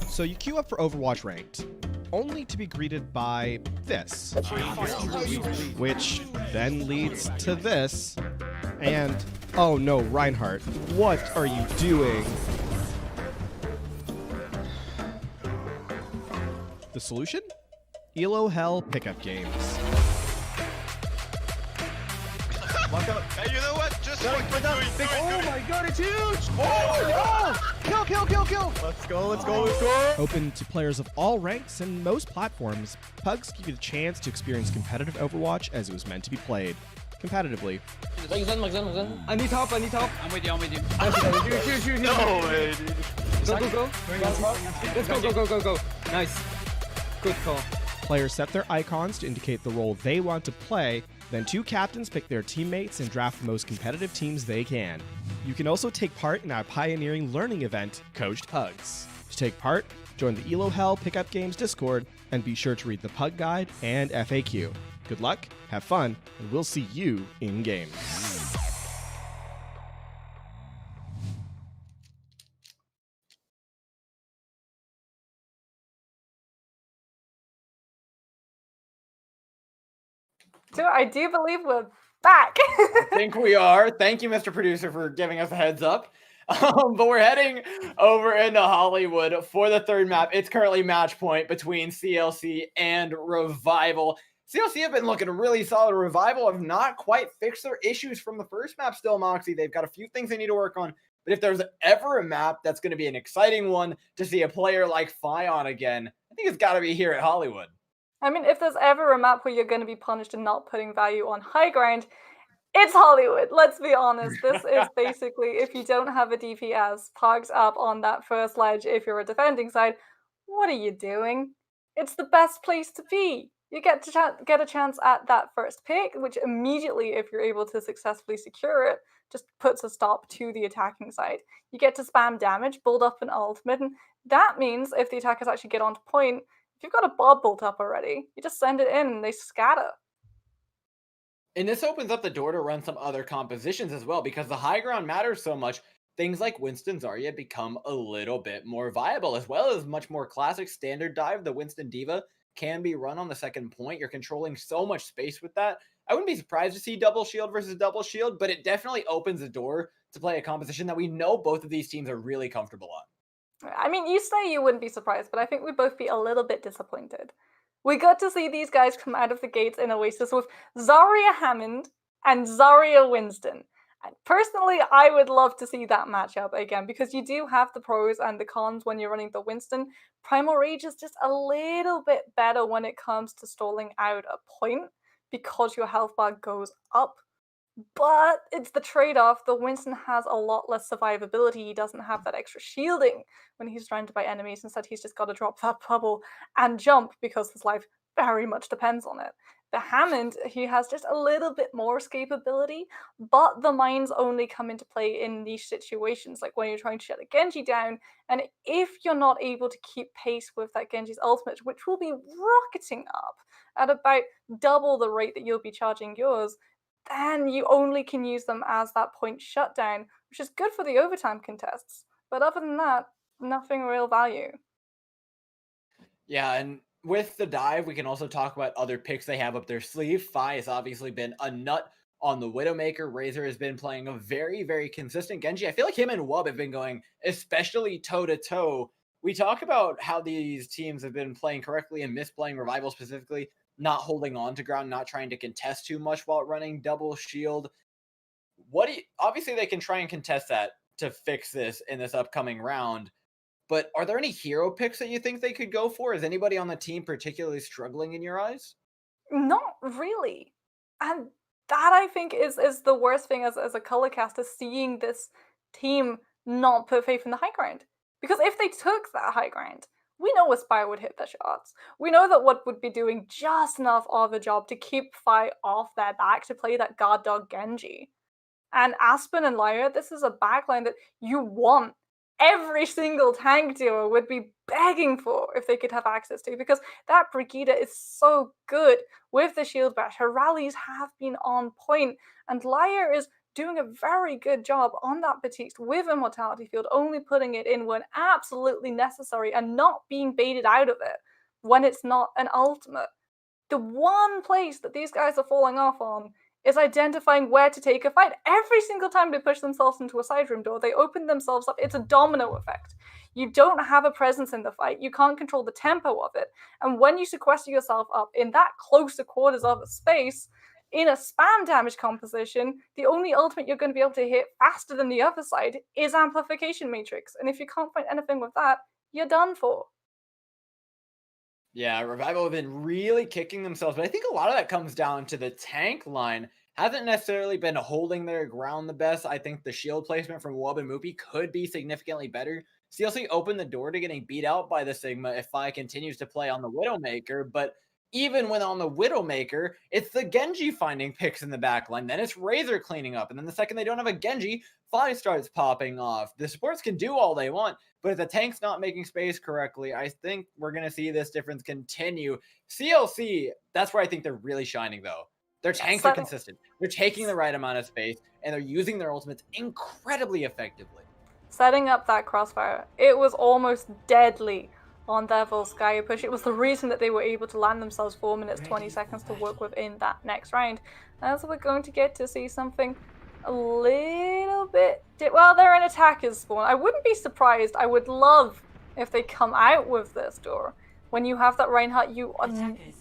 So you queue up for Overwatch Ranked, only to be greeted by this, which then leads to this, and oh no, Reinhardt, what are you doing? The solution? Elo Hell pickup games. Hey, you know what? Just what we're doing. Oh my god, it's huge! Oh no! Kill! Let's go. Open to players of all ranks and most platforms, Pugs give you the chance to experience competitive Overwatch as it was meant to be played. Competitively. I need help. I'm with you. Shoot. No way, dude. Go. Let's go. Nice. Good call. Players set their icons to indicate the role they want to play, then 2 captains pick their teammates and draft the most competitive teams they can. You can also take part in our pioneering learning event, Coached Pugs. To take part, join the ELO Hell Pickup Games Discord, and be sure to read the Pug Guide and FAQ. Good luck, have fun, and we'll see you in-game. So I do believe we're back. I think we are. Thank you, Mr. Producer, for giving us a heads up. But we're heading over into Hollywood for the third map. It's currently match point between CLC and Revival. CLC have been looking really solid. Revival have not quite fixed their issues from the first map still, Moxie. They've got a few things they need to work on. But if there's ever a map that's going to be an exciting one to see a player like Fi on again, I think it's got to be here at Hollywood. I mean, if there's ever a map where you're going to be punished and not putting value on high ground, it's Hollywood. Let's be honest. This is basically, if you don't have a DPS parked up on that first ledge, if you're a defending side, what are you doing? It's the best place to be. You get to get a chance at that first pick, which immediately, if you're able to successfully secure it, just puts a stop to the attacking side. You get to spam damage, build up an ultimate, and that means if the attackers actually get onto point, if you've got a bob built up already, you just send it in and they scatter. And this opens up the door to run some other compositions as well, because the high ground matters so much. Things like Winston Zarya become a little bit more viable, as well as much more classic standard dive. The Winston Diva can be run on the second point. You're controlling so much space with that. I wouldn't be surprised to see double shield versus double shield, but it definitely opens the door to play a composition that we know both of these teams are really comfortable on. I mean, you say you wouldn't be surprised, but I think we'd both be a little bit disappointed. We got to see these guys come out of the gates in Oasis with Zarya Hammond and Zarya Winston. And personally, I would love to see that matchup again, because you do have the pros and the cons when you're running the Winston. Primal Rage is just a little bit better when it comes to stalling out a point, because your health bar goes up. But it's the trade-off. The Winston has a lot less survivability. He doesn't have that extra shielding when he's surrounded by enemies. Instead, he's just got to drop that bubble and jump, because his life very much depends on it. The Hammond, he has just a little bit more escapability, but the mines only come into play in niche situations, like when you're trying to shut a Genji down, and if you're not able to keep pace with that Genji's ultimate, which will be rocketing up at about double the rate that you'll be charging yours, then you only can use them as that point shutdown, which is good for the overtime contests. But other than that, nothing real value. Yeah, and with the dive, we can also talk about other picks they have up their sleeve. Fi has obviously been a nut on the Widowmaker. Razor has been playing a very, very consistent Genji. I feel like him and Wub have been going especially toe-to-toe. We talk about how these teams have been playing correctly and misplaying Revival specifically, not holding on to ground, not trying to contest too much while running double shield. Obviously, they can try and contest that to fix this in this upcoming round. But are there any hero picks that you think they could go for? Is anybody on the team particularly struggling in your eyes? Not really. And that, I think, is the worst thing as a color caster, seeing this team not put faith in the high ground. Because if they took that high ground, we know Aspire would hit their shots. We know that Wood would be doing just enough of a job to keep Fi off their back to play that guard dog Genji. And Aspen and Lyra, this is a backline that you want. Every single tank duo would be begging for if they could have access to, because that Brigida is so good with the shield bash. Her rallies have been on point, and Lyra is doing a very good job on that Batiste with Immortality Field, only putting it in when absolutely necessary and not being baited out of it when it's not an ultimate. The one place that these guys are falling off on is identifying where to take a fight. Every single time they push themselves into a side room door, they open themselves up. It's a domino effect. You don't have a presence in the fight. You can't control the tempo of it. And when you sequester yourself up in that closer quarters of a space, in a spam damage composition, the only ultimate you're going to be able to hit faster than the other side is Amplification Matrix. And if you can't find anything with that, you're done for. Yeah, Revival have been really kicking themselves, but I think a lot of that comes down to the tank line hasn't necessarily been holding their ground the best. I think the shield placement from Wub and Moopy could be significantly better. CLC opened the door to getting beat out by the Sigma if Fi continues to play on the Widowmaker, but even when on the Widowmaker, it's the Genji finding picks in the backline. Then it's Razor cleaning up. And then the second they don't have a Genji, Vite starts popping off. The supports can do all they want, but if the tank's not making space correctly, I think we're going to see this difference continue. CLC, that's where I think they're really shining, though. Their tanks are consistent. They're taking the right amount of space, and they're using their ultimates incredibly effectively. Setting up that crossfire, it was almost deadly on their Volskaya push. It was the reason that they were able to land themselves 4 minutes 20 seconds to work with in that next round. And so we're going to get to see something a little bit... Well, they're an attacker's spawn. I wouldn't be surprised. I would love if they come out with this door. When you have that Reinhardt, you are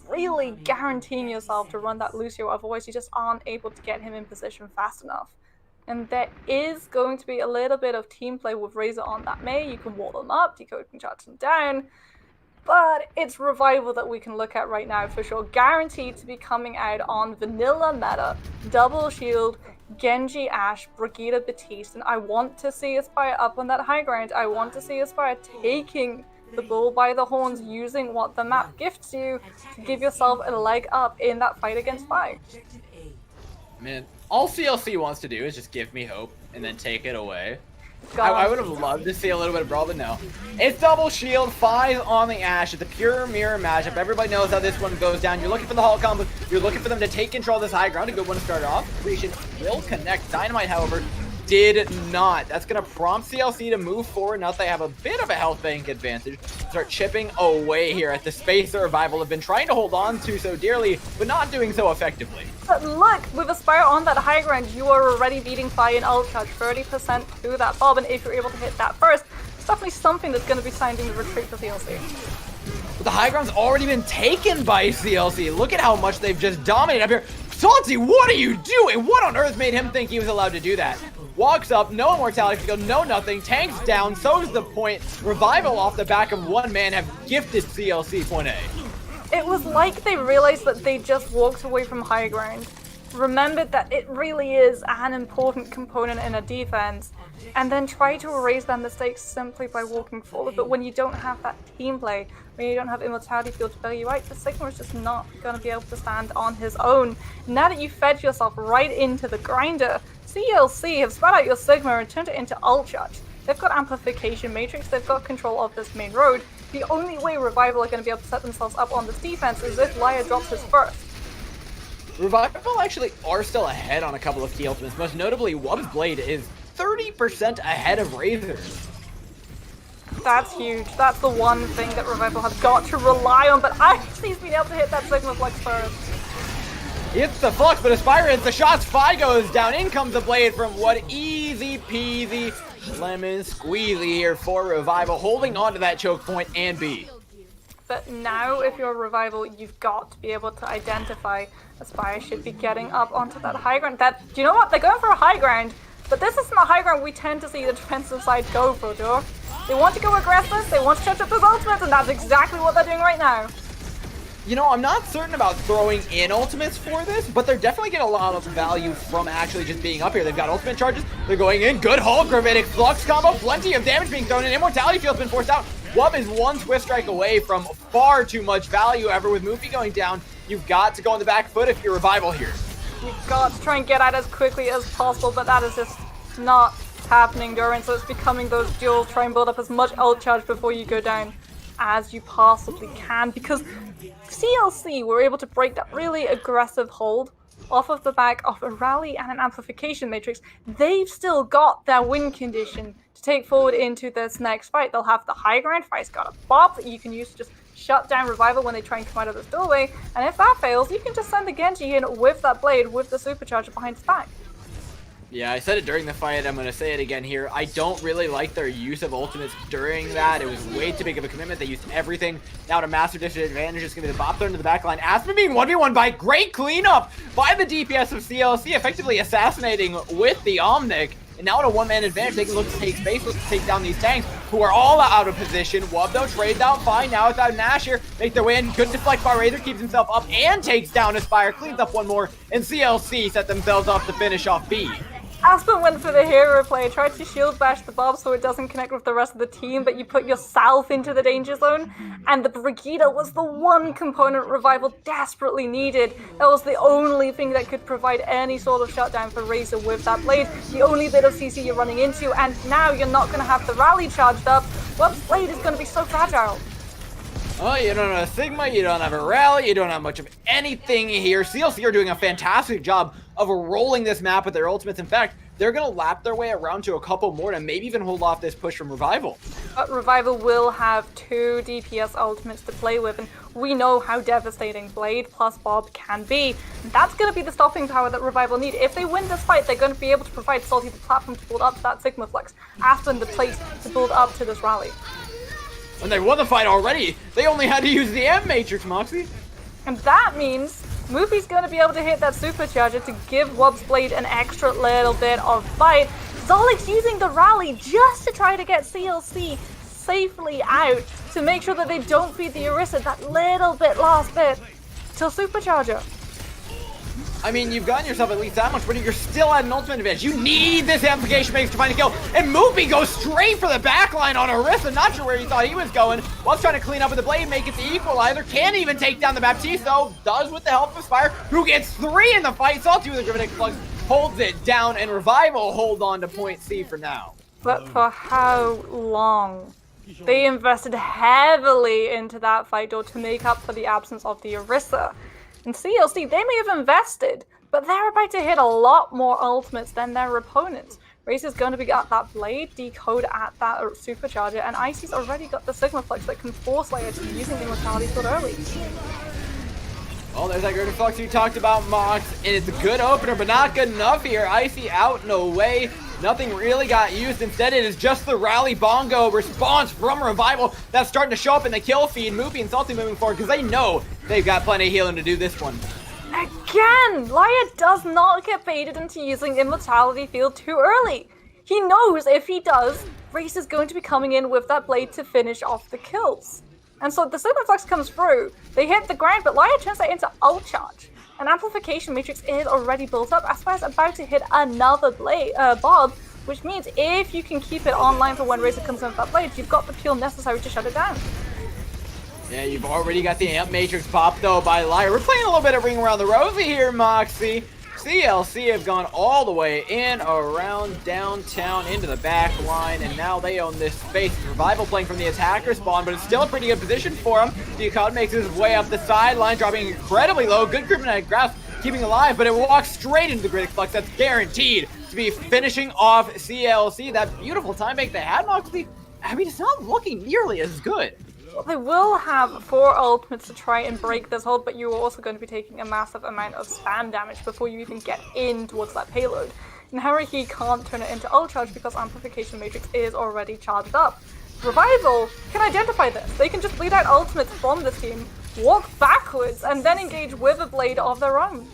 really guaranteeing yourself to run that Lucio, otherwise you just aren't able to get him in position fast enough. And there is going to be a little bit of team play with Razor on that Mei. You can wall them up, Decode can charge them down. But it's Revival that we can look at right now for sure. Guaranteed to be coming out on vanilla meta, double shield, Genji Ashe, Brigitte Batiste. And I want to see Aspire up on that high ground. I want to see Aspire taking the bull by the horns, using what the map gifts you to give yourself a leg up in that fight against Vite. Man, all CLC wants to do is just give me hope and then take it away. I would have loved to see a little bit of brawl, but no. It's double shield, 5 on the Ashe. It's a pure mirror matchup. Everybody knows how this one goes down. You're looking for the Hall combo. You're looking for them to take control of this high ground. A good one to start off. Regen will connect. Dynamite, however, did not. That's going to prompt CLC to move forward. Now that they have a bit of a health bank advantage, start chipping away here at the space that Revival have been trying to hold on to so dearly, but not doing so effectively. But look, with Aspire on that high ground, you are already beating Vite in ult charge, 30% to that bob, and if you're able to hit that first, it's definitely something that's going to be signing the retreat for CLC. But the high ground's already been taken by CLC. Look at how much they've just dominated up here. Salty, what are you doing? What on earth made him think he was allowed to do that? Walks up, no immortality skill, no nothing. Tanks down, so's the point. Revival off the back of one man have gifted CLC point A. It was like they realized that they just walked away from high ground, remembered that it really is an important component in a defense, and then try to erase their mistakes simply by walking forward. But when you don't have that team play, when you don't have immortality field to bail you out, the Sigma is just not going to be able to stand on his own. Now that you fed yourself right into the grinder, CLC have spread out your Sigma and turned it into ult charge. They've got amplification matrix, they've got control of this main road. The only way Revival are going to be able to set themselves up on this defense is if Laya drops his first. Revival actually are still ahead on a couple of key ultimates. Most notably, Wub's Blade is 30% ahead of Razor's. That's huge. That's the one thing that Revival have got to rely on, but he's been able to hit that Sigma Flex first. It's the Flux, but Aspire hits the shots. Fi goes down. In comes the Blade from what? Easy peasy lemon squeezy here for Revival, holding on to that choke point and B. But now, if you're Revival, you've got to be able to identify Aspire should be getting up onto that high ground. Do you know what? They're going for a high ground, but this isn't a high ground we tend to see the defensive side go for, Joe. They want to go aggressive, they want to touch up those ultimates, and that's exactly what they're doing right now. You know, I'm not certain about throwing in ultimates for this, but they're definitely getting a lot of value from actually just being up here. They've got ultimate charges, they're going in, good Hulk, Gravitic Flux combo, plenty of damage being thrown in, Immortality Field's been forced out. Wub is one Swift Strike away from far too much value ever. With Moofy going down, you've got to go on the back foot if you're Revival here. You've got to try and get out as quickly as possible, but that is just not happening, Durin, so it's becoming those duels. Try and build up as much ult charge before you go down as you possibly can, because CLC were able to break that really aggressive hold off of the back of a rally and an amplification matrix. They've still got their win condition to take forward into this next fight. They'll have the high ground. Fight's got a bop that you can use to just shut down Revival when they try and come out of this doorway, and if that fails, you can just send the Genji in with that blade with the supercharger behind his back. Yeah, I said it during the fight, I'm going to say it again here. I don't really like their use of ultimates during that. It was way too big of a commitment. They used everything. Now to master disadvantage, it's going to be the bop thrown to the back line. Aspen being 1v1 by great cleanup by the DPS of CLC, effectively assassinating with the Omnic. And now at a one-man advantage, they can look to take space, look to take down these tanks, who are all out of position. Wub, though, trades out fine. Now without Nash here, make their way in. Good deflect by Razor, keeps himself up and takes down Aspire, cleans up one more, and CLC set themselves up to finish off B. Aspen went for the hero play, tried to shield bash the Bob so it doesn't connect with the rest of the team, but you put yourself into the danger zone, and the Brigida was the one component Revival desperately needed. That was the only thing that could provide any sort of shutdown for Razor with that blade, the only bit of CC you're running into, and now you're not going to have the rally charged up. Web's blade is going to be so fragile. Oh, you don't have a Sigma, you don't have a rally, you don't have much of anything here. CLC are doing a fantastic job of rolling this map with their ultimates. In fact, they're going to lap their way around to a couple more to maybe even hold off this push from Revival. But Revival will have 2 DPS ultimates to play with, and we know how devastating Blade plus Bob can be. That's going to be the stopping power that Revival need. If they win this fight, they're going to be able to provide Salty the platform to build up to that Sigma Flex, Aspen the place to build up to this rally. And they won the fight already. They only had to use the M Matrix, Moxie. And that means Moopy's going to be able to hit that supercharger to give Wobb's Blade an extra little bit of fight. Zolic's using the rally just to try to get CLC safely out to make sure that they don't feed the Orisa that little bit last bit till supercharger. I mean, you've gotten yourself at least that much, but you're still at an ultimate advantage. You need this amplification matrix to find a kill. And Moopy goes straight for the backline on Orisa. Not sure where he thought he was going. While trying to clean up with the blade, make it the equalizer. Can't even take down the Baptiste, though. Does with the help of Spire, who gets 3 in the fight. Salty with the Gravitic Flux holds it down, and Revival hold on to point C for now. But for how long? They invested heavily into that fight, though, to make up for the absence of the Orisa. And CLC, they may have invested, but they're about to hit a lot more ultimates than their opponents. Razor's going to be at that blade, Decode at that supercharger, and Icy's already got the Sigma Flex that can force Layer to be using Immortality so early. Well, there's that Gravitic Flux you talked about, Mox, and it's a good opener, but not good enough here. Icy out and away. Nothing really got used. Instead, it is just the rally bongo response from Revival that's starting to show up in the kill feed. Moopy and Salty moving forward because they know they've got plenty of healing to do this one. Again, Laia does not get baited into using Immortality Field too early. He knows if he does, Race is going to be coming in with that blade to finish off the kills. And so the Sigma Flex comes through, they hit the ground, but Laia turns that into ult charge. An amplification matrix is already built up. Aspire's about to hit another blade, Bob, which means if you can keep it online for when Razor comes in with that blade, you've got the peel necessary to shut it down. Yeah, you've already got the amp matrix popped though by Liar. We're playing a little bit of Ring Around the Rosie here, Moxie. CLC have gone all the way in, around, downtown, into the back line, and now they own this space. Revival playing from the attacker spawn, but it's still a pretty good position for him. Decode makes his way up the sideline, dropping incredibly low. Good kryptonite grasp, keeping alive, but it walks straight into the Gravitic Flux. That's guaranteed to be finishing off CLC. That beautiful time bank they had, Moxie, I mean, it's not looking nearly as good. Well, they will have 4 ultimates to try and break this hold, but you are also going to be taking a massive amount of spam damage before you even get in towards that payload. And Haruhi can't turn it into ult charge because Amplification Matrix is already charged up. Revival can identify this. They can just bleed out ultimates from this team, walk backwards, and then engage with a blade of their own.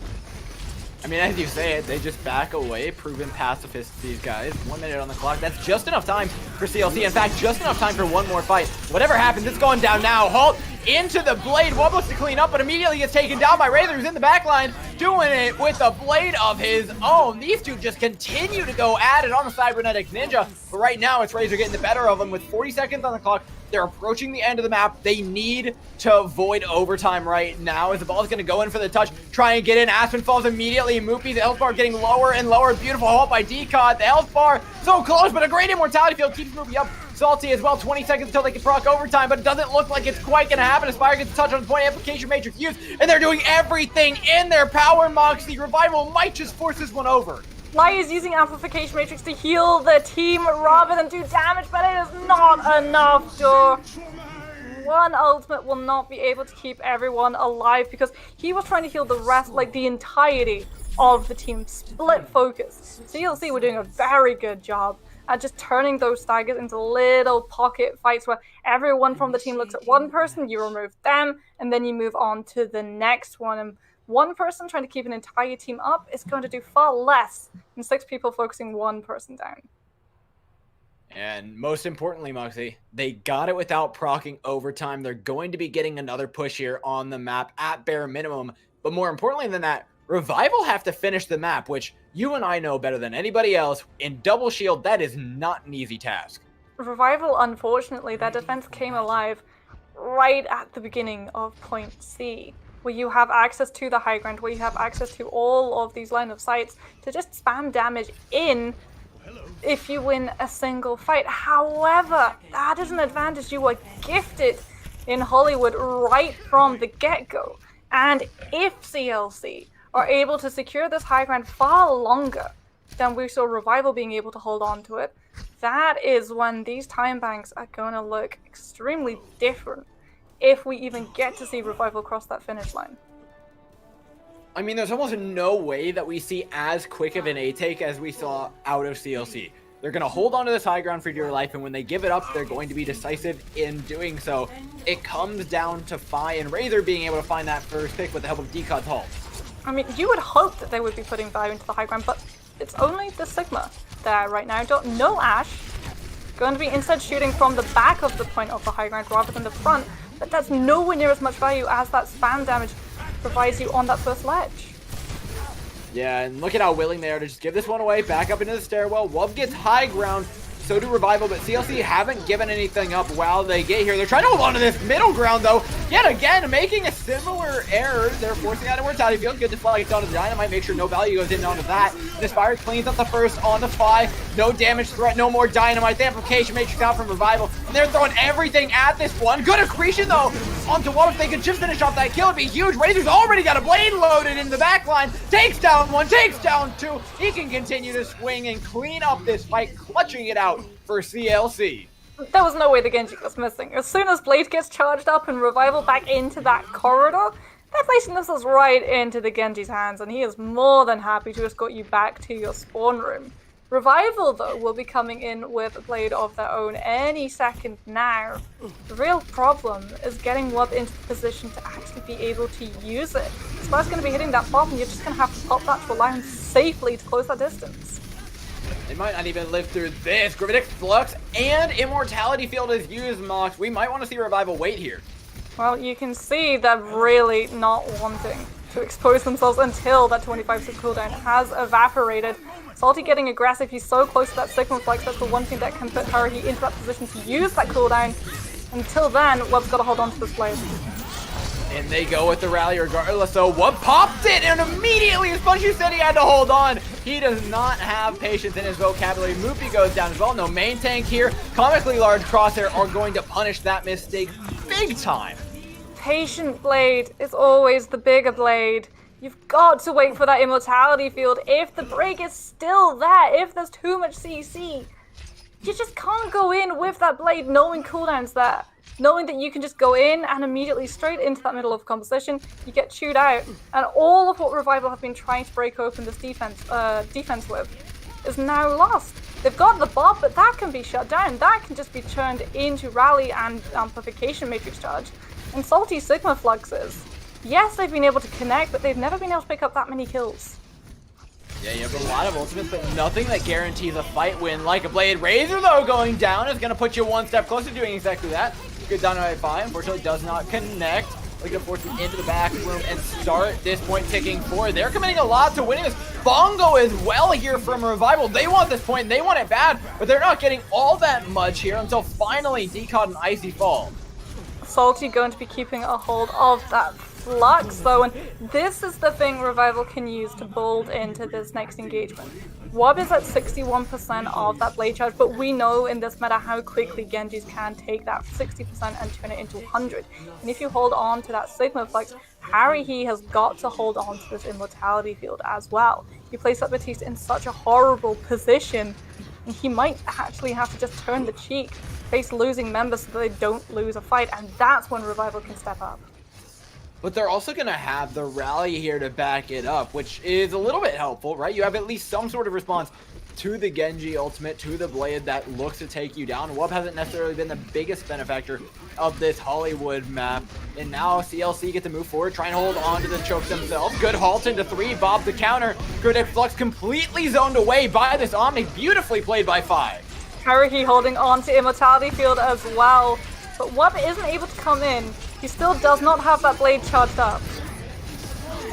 I mean, as you say it, they just back away, proven pacifists, these guys. 1 minute on the clock. That's just enough time for CLC. In fact, just enough time for one more fight. Whatever happens, it's going down now. Halt into the blade. Wob looks to clean up, but immediately gets taken down by Razor, who's in the back line, doing it with a blade of his own. These two just continue to go at it on the Cybernetic Ninja, but right now it's Razor getting the better of them with 40 seconds on the clock. They're approaching the end of the map. They need to avoid overtime right now as the ball is going to go in for the touch. Try and get in. Aspen falls immediately. Moopy, the health bar getting lower and lower. Beautiful halt by Decod. The health bar so close, but a great immortality field keeps Moopy up. Salty as well. 20 seconds until they can proc overtime, but it doesn't look like it's quite going to happen. Aspire gets a touch on the point. Application matrix used, and they're doing everything in their power. Moxie Revival might just force this one over. Lai is using Amplification Matrix to heal the team rather than do damage, but it is not enough. One ultimate will not be able to keep everyone alive because he was trying to heal the rest, like the entirety of the team. Split focus. CLC were doing a very good job at just turning those staggers into little pocket fights where everyone from the team looks at one person, you remove them, and then you move on to the next one. And one person trying to keep an entire team up is going to do far less than 6 people focusing one person down. And most importantly, Moxie, they got it without proccing overtime. They're going to be getting another push here on the map at bare minimum. But more importantly than that, Revival have to finish the map, which you and I know better than anybody else. In double shield, that is not an easy task. Revival, unfortunately, their defense came alive right at the beginning of point C, where you have access to the high ground, where you have access to all of these line of sights to just spam damage in if you win a single fight. However, that is an advantage you were gifted in Hollywood right from the get-go. And if CLC are able to secure this high ground far longer than we saw Revival being able to hold on to it, that is when these time banks are going to look extremely different if we even get to see Revival cross that finish line. I mean, there's almost no way that we see as quick of an A-take as we saw out of CLC. They're going to hold on to this high ground for dear life, and when they give it up, they're going to be decisive in doing so. It comes down to Fi and Razor being able to find that first pick with the help of Decod's Halt. I mean, you would hope that they would be putting value into the high ground, but it's only the Sigma there right now. No Ash. Going to be instead shooting from the back of the point of the high ground rather than the front, but that's nowhere near as much value as that spam damage provides you on that first ledge. Yeah, and look at how willing they are to just give this one away, back up into the stairwell. Wub gets high ground, so do Revival, but CLC haven't given anything up while they get here. They're trying to hold on to this middle ground, though, yet again, making a similar error. They're forcing out Immortality Field. Good to deflect onto the Dynamite, make sure no value goes in onto that. This Fire cleans up the first on the Fi. No damage threat, no more Dynamite. The Amplification Matrix out from Revival. And they're throwing everything at this one. Good accretion, though, onto what if they could just finish off that kill. It'd be huge. Razor's already got a blade loaded in the back line. Takes down one, takes down two. He can continue to swing and clean up this fight, clutching it out for CLC. There was no way the Genji was missing. As soon as Blade gets charged up and Revival back into that corridor, they're placing themselves right into the Genji's hands, and he is more than happy to escort you back to your spawn room. Revival, though, will be coming in with a Blade of their own any second now. The real problem is getting Wub into the position to actually be able to use it. Spar's going to be hitting that pop, and you're just going to have to pop that to allow him safely to close that distance. They might not even live through this. Gravitic Flux and Immortality Field is used, Mox. We might want to see Revival wait here. Well, you can see they're really not wanting to expose themselves until that 25% cooldown has evaporated. Salty getting aggressive, he's so close to that Sigma Flex, that's the one thing that can put Haruhi into that position to use that cooldown. Until then, Wub's got to hold on to this blade. And they go with the rally regardless, so Wub popped it, and immediately, as much as you said he had to hold on, he does not have patience in his vocabulary. Moopy goes down as well, no main tank here. Comically large Crosshair are going to punish that mistake big time. Patient Blade is always the bigger blade. You've got to wait for that Immortality Field. If the break is still there, if there's too much CC, you just can't go in with that blade knowing cooldown's there. Knowing that you can just go in and immediately straight into that middle of composition, you get chewed out, and all of what Revival have been trying to break open this defense with is now lost. They've got the bot, but that can be shut down. That can just be turned into rally and amplification matrix charge. And Salty Sigma Fluxes, yes, they've been able to connect, but they've never been able to pick up that many kills. Yeah, you have a lot of ultimates, but nothing that guarantees a fight win like a Blade. Razor, though, going down is going to put you one step closer to doing exactly that. Good Dynamite Fi, unfortunately does not connect. They're going to force him into the back room and start this point ticking forward. They're committing a lot to winning this. Bongo as well here from Revival. They want this point, they want it bad, but they're not getting all that much here until finally Decod and Icy fall. Salty going to be keeping a hold of that Flux, though, and this is the thing Revival can use to build into this next engagement. Wub is at 61% of that blade charge, but we know in this meta how quickly Genjis can take that 60% and turn it into 100. And if you hold on to that Sigma Flex, Haruhi has got to hold on to this Immortality Field as well. You place that Batiste in such a horrible position, and he might actually have to just turn the cheek, face losing members so that they don't lose a fight, and that's when Revival can step up. But they're also going to have the rally here to back it up, which is a little bit helpful, right? You have at least some sort of response to the Genji ultimate, to the Blade that looks to take you down. Wub hasn't necessarily been the biggest benefactor of this Hollywood map. And now CLC get to move forward, trying to hold on to the choke themselves. Good halt into 3, Bob the counter. Critic Flux completely zoned away by this Omni, beautifully played by Fi. Haruhi holding on to Immortality Field as well. But Wub isn't able to come in. He still does not have that blade charged up.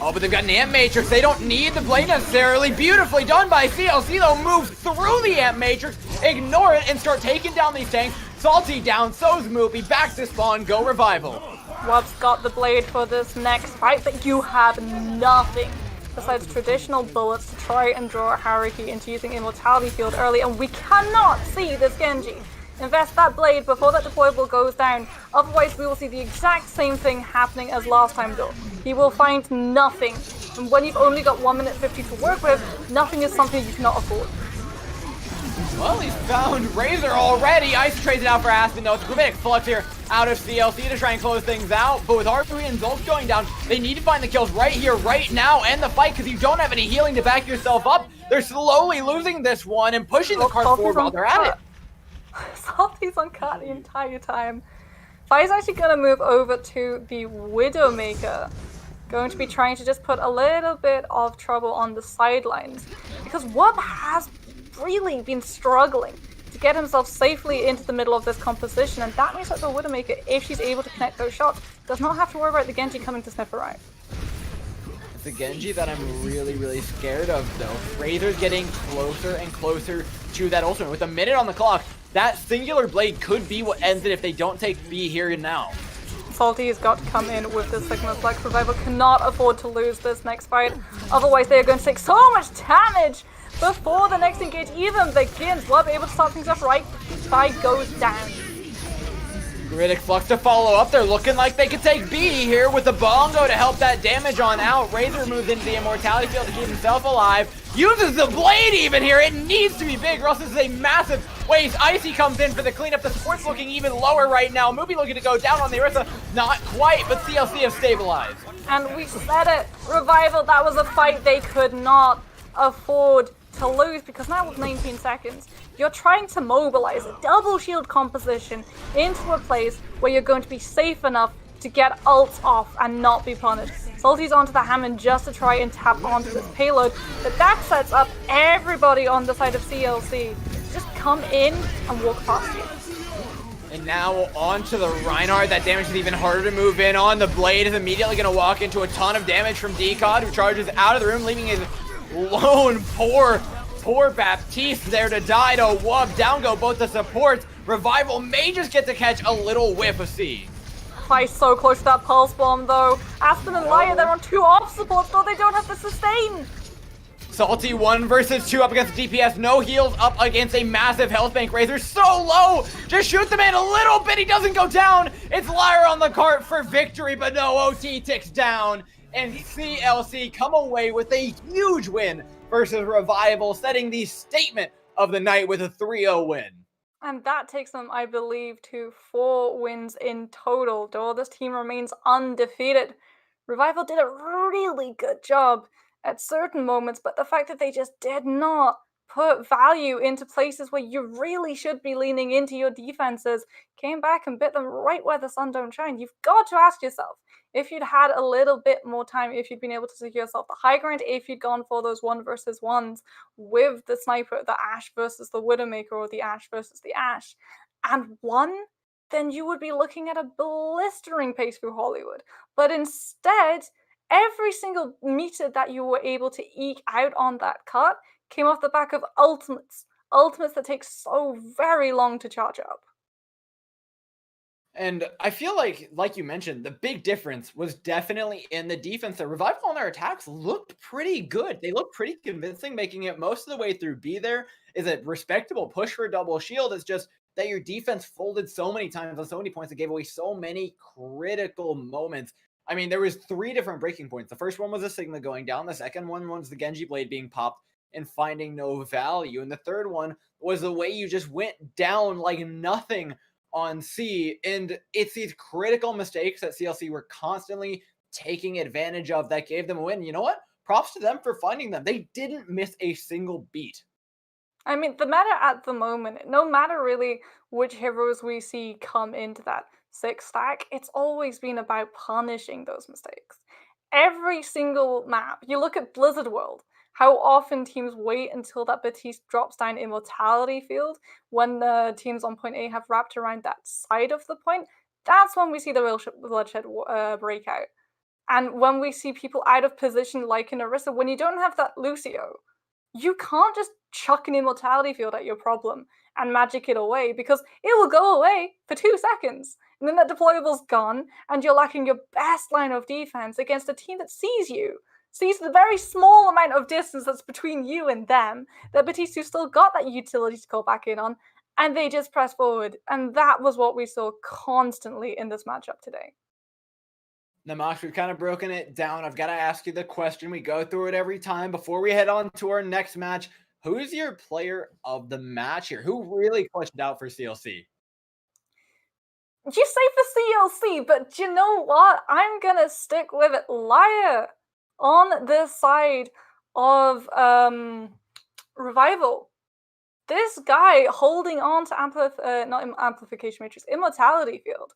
Oh, but they've got an Amp Matrix. They don't need the blade necessarily. Beautifully done by CLC, though. Move through the Amp Matrix, ignore it, and start taking down these tanks. Salty down, so's Moopy. Back to spawn, go Revival. Wub's got the blade for this next fight, but you have nothing besides traditional bullets to try and draw Haruhi into using Immortality Field early, and we cannot see this Genji invest that blade before that deployable goes down. Otherwise, we will see the exact same thing happening as last time, though. He will find nothing, and when you've only got 1 minute 50 to work with, nothing is something you cannot afford. Well, he's found Razor already. Ice trades it out for Aspen, though. It's a Gravitic Flux here out of CLC to try and close things out. But with R3 and Zulk going down, they need to find the kills right here, right now, and the fight, because you don't have any healing to back yourself up. They're slowly losing this one and pushing the cart forward while they're at it. Salty's on cut the entire time. Fi's actually going to move over to the Widowmaker. Going to be trying to just put a little bit of trouble on the sidelines. Because Wub has really been struggling to get himself safely into the middle of this composition, and that means that the Widowmaker, if she's able to connect those shots, does not have to worry about the Genji coming to sniff her out. It's a Genji that I'm really scared of, though. Razor's getting closer and closer to that ultimate. With a minute on the clock, that singular blade could be what ends it if they don't take B here and now. Salty has got to come in with this Sigma Flex. Revival cannot afford to lose this next fight, otherwise they are going to take so much damage before the next engage even begins. Wub able to start things off right. Fi goes down. Gravitic Flux to follow up. They're looking like they could take B here with the Bongo to help that damage on out. Razor moves into the Immortality Field to keep himself alive. Uses the blade even here. It needs to be big or else this is a massive waste. Icy comes in for the cleanup. The support's looking even lower right now. Moopy looking to go down on the Orisa. Not quite, but CLC have stabilized. And we said it. Revival, that was a fight they could not afford to lose, because now with 19 seconds, you're trying to mobilize a double shield composition into a place where you're going to be safe enough to get ults off and not be punished. Salty's onto the Hammond just to try and tap onto this payload, but that sets up everybody on the side of CLC to just come in and walk past you. And now onto the Reinhardt. That damage is even harder to move in on. The blade is immediately going to walk into a ton of damage from Decod, who charges out of the room, leaving his lone poor Baptiste there to die to Wub. Down go both the supports. Revival may just get to catch a little whiff of C. Fi's so close to that Pulse Bomb, though. Aspen and Laya, they're on 2 off supports, though they don't have the sustain. Salty 1 versus 2 up against the DPS. No heals up against a massive health bank. Razor so low. Just shoot them in a little bit. He doesn't go down. It's Lyra on the cart for victory, but no, OT ticks down. And CLC come away with a huge win versus Revival, setting the statement of the night with a 3-0 win. And that takes them, I believe, to 4 wins in total, though this team remains undefeated. Revival did a really good job at certain moments, but the fact that they just did not put value into places where you really should be leaning into your defenses came back and bit them right where the sun don't shine. You've got to ask yourself, if you'd had a little bit more time, if you'd been able to secure yourself the high ground, if you'd gone for those 1 versus 1s with the sniper, the Ashe versus the Widowmaker, or the Ashe versus the Ashe, and won, then you would be looking at a blistering pace through Hollywood. But instead, every single meter that you were able to eke out on that cut came off the back of ultimates that take so very long to charge up. And I feel like you mentioned, the big difference was definitely in the defense. The Revival on their attacks looked pretty good. They looked pretty convincing, making it most of the way through B. There is a respectable push for a double shield. It's just that your defense folded so many times on so many points and gave away so many critical moments. I mean, there was 3 different breaking points. The first one was a Sigma going down. The second one was the Genji blade being popped and finding no value. And the third one was the way you just went down like nothing on C. And it's these critical mistakes that CLC were constantly taking advantage of that gave them a win. You know what? Props to them for finding them. They didn't miss a single beat. I mean, the meta at the moment, no matter really which heroes we see come into that 6 stack, it's always been about punishing those mistakes. Every single map, you look at Blizzard World, how often teams wait until that Baptiste drops down Immortality Field when the teams on point A have wrapped around that side of the point. That's when we see the real bloodshed break out. And when we see people out of position like in Orisa, when you don't have that Lucio, you can't just chuck an immortality field at your problem and magic it away, because it will go away for 2 seconds. And then that deployable's gone, and you're lacking your best line of defense against a team that sees you. Sees the very small amount of distance that's between you and them, that Batistu still got that utility to go back in on, and they just press forward. And that was what we saw constantly in this matchup today. Now, Mox, we've kind of broken it down. I've got to ask you the question. We go through it every time. Before we head on to our next match, who's your player of the match here? Who really clutched it out for CLC? You say for CLC, but you know what? I'm going to stick with it. Laya on this side of Revival. This guy holding on to not Amplification Matrix, Immortality Field.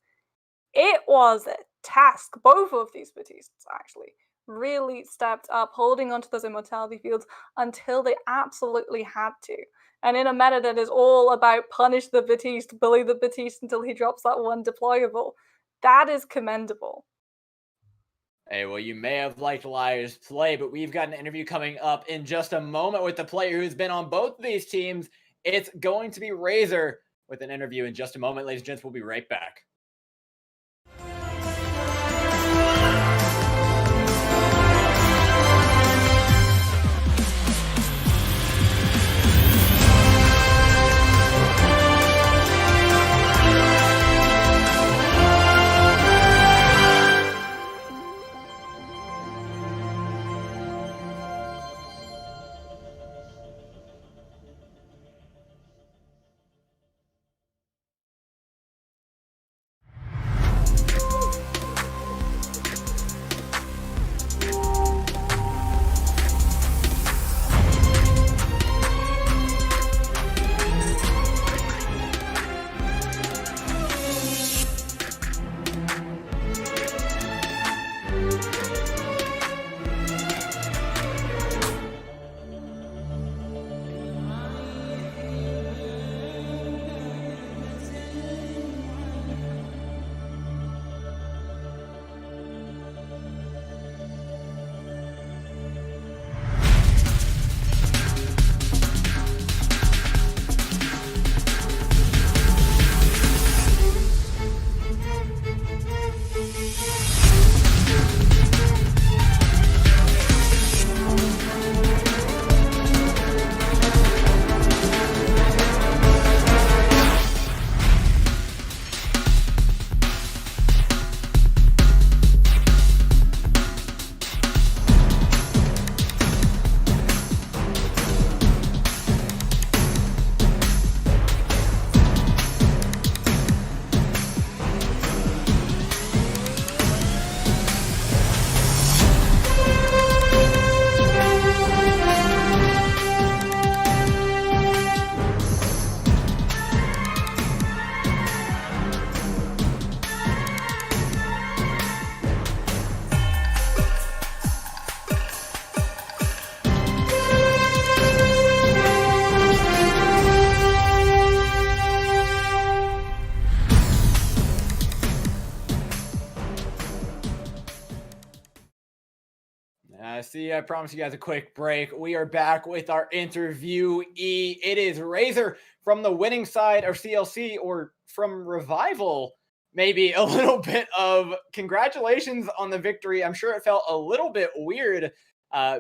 It was a task. Both of these Batistas actually really stepped up, holding onto those Immortality Fields until they absolutely had to. And in a meta that is all about punish the Batiste, bully the Batiste until he drops that one deployable, that is commendable. Hey, well, you may have liked Liar's play, but we've got an interview coming up in just a moment with the player who's been on both of these teams. It's going to be Razor with an interview in just a moment. Ladies and gents, we'll be right back. I promised you guys a quick break. We are back with our interviewee. It is Razor from the winning side of CLC, or from Revival. Maybe a little bit of congratulations on the victory. I'm sure it felt a little bit weird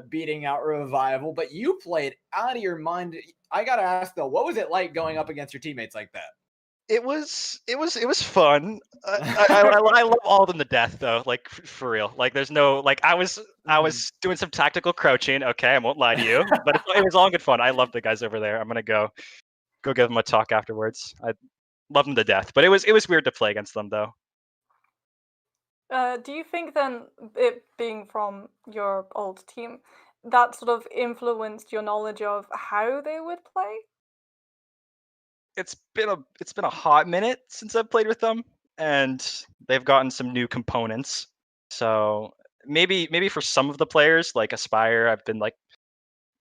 beating out Revival, but you played out of your mind. I gotta ask though, what was it like going up against your teammates like that? It was fun. I love all of them to death though. Like for real. Like there's no like I was doing some tactical crouching. Okay, I won't lie to you, but it was all good fun. I love the guys over there. I'm gonna go give them a talk afterwards. I love them to death, but it was weird to play against them though. Do you think then, it being from your old team, that sort of influenced your knowledge of how they would play? It's been a hot minute since I've played with them, and they've gotten some new components. So maybe for some of the players, like Aspire, I've been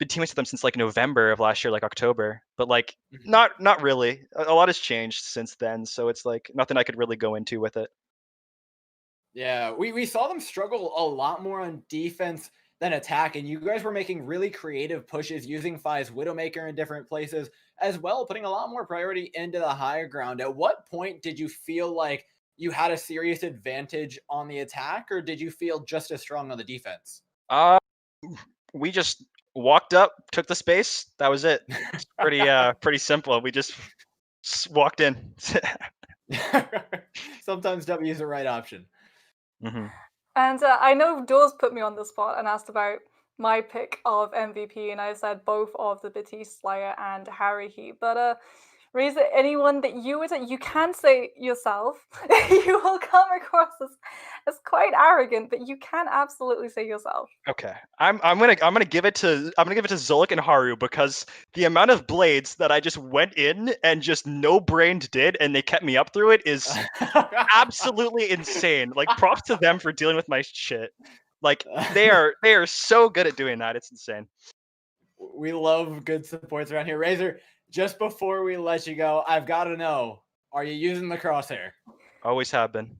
teammates with them since like November of last year, like October. But like not really. A lot has changed since then, so it's like nothing I could really go into with it. Yeah, we saw them struggle a lot more on defense than attack, and you guys were making really creative pushes using Fi's Widowmaker in different places as well, putting a lot more priority into the higher ground. At what point did you feel like you had a serious advantage on the attack, or did you feel just as strong on the defense? We just walked up, took the space. That was it. It's pretty simple. We just walked in. Sometimes W is the right option. Mm-hmm. And I know Dawes put me on the spot and asked about my pick of MVP, and I said both of the Batiste Slayer and Harry Heat. But Reza, anyone that you can say yourself. You will come across as quite arrogant, but you can absolutely say yourself. Okay, I'm gonna give it to Zolik and Haru because the amount of blades that I just went in and just no brained did, and they kept me up through it is absolutely insane. Like, props to them for dealing with my shit. Like, they are so good at doing that. It's insane. We love good supports around here. Razor, just before we let you go, I've got to know, are you using the crosshair? Always have been.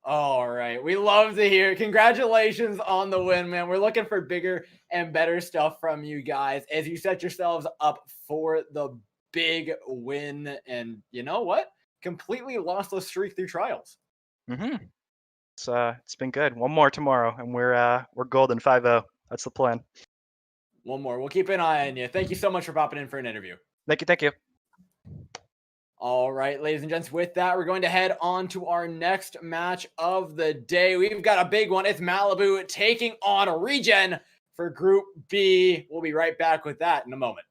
All right. We love to hear. Congratulations on the win, man. We're looking for bigger and better stuff from you guys as you set yourselves up for the big win. And you know what? Completely lossless streak through trials. Mm-hmm. It's been good. One more tomorrow, and we're golden 5-0. That's the plan. One more. We'll keep an eye on you. Thank you so much for popping in for an interview. Thank you. All right, ladies and gents, with that, we're going to head on to our next match of the day. We've got a big one. It's Malibu taking on Regen for Group B. We'll be right back with that in a moment.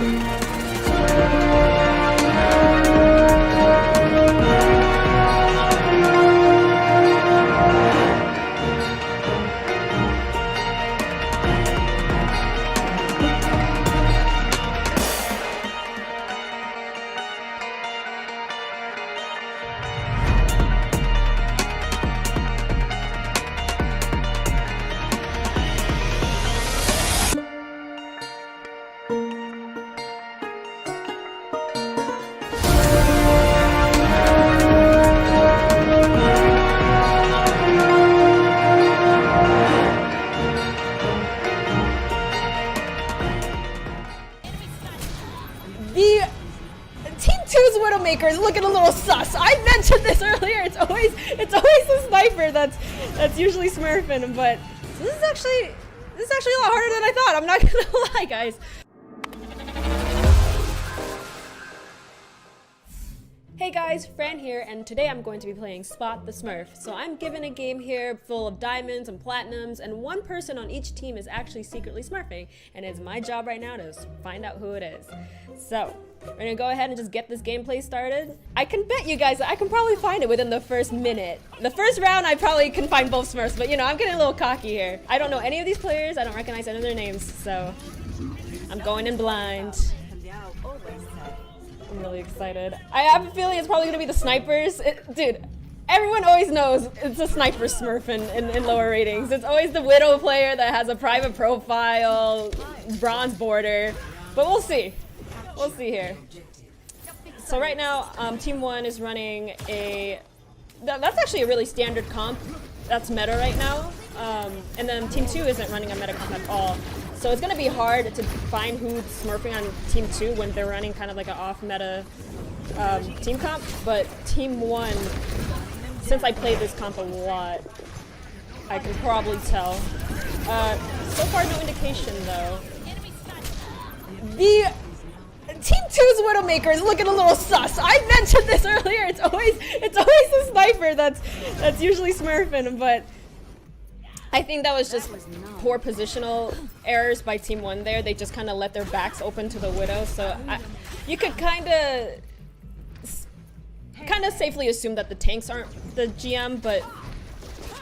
The Team 2's Widowmaker is looking a little sus. I mentioned this earlier. It's always the sniper that's usually smurfing, but this is actually a lot harder than I thought. I'm not gonna lie, guys. Hey guys, Fran here, and today I'm going to be playing Spot the Smurf. So I'm given a game here full of diamonds and platinums, and one person on each team is actually secretly smurfing, and it's my job right now to find out who it is. So, we're gonna go ahead and just get this gameplay started. I can bet you guys that I can probably find it within the first minute. The first round I probably can find both smurfs, but you know, I'm getting a little cocky here. I don't know any of these players, I don't recognize any of their names, so I'm going in blind. I'm really excited. I have a feeling it's probably gonna be the snipers. Dude, everyone always knows it's a sniper smurf in lower ratings. It's always the Widow player that has a private profile, bronze border, but we'll see. We'll see here. So right now, Team 1 is running that's actually a really standard comp. That's meta right now. And then Team 2 isn't running a meta comp at all. So it's going to be hard to find who's smurfing on Team 2 when they're running kind of like an off-meta team comp. But Team 1, since I played this comp a lot, I can probably tell. So far, no indication though. The Team 2's Widowmaker is looking a little sus. I mentioned this earlier. It's always the sniper that's usually smurfing, but I think that was just poor positional errors by Team 1 there. They just kind of let their backs open to the Widow, so you could kind of safely assume that the tanks aren't the GM, but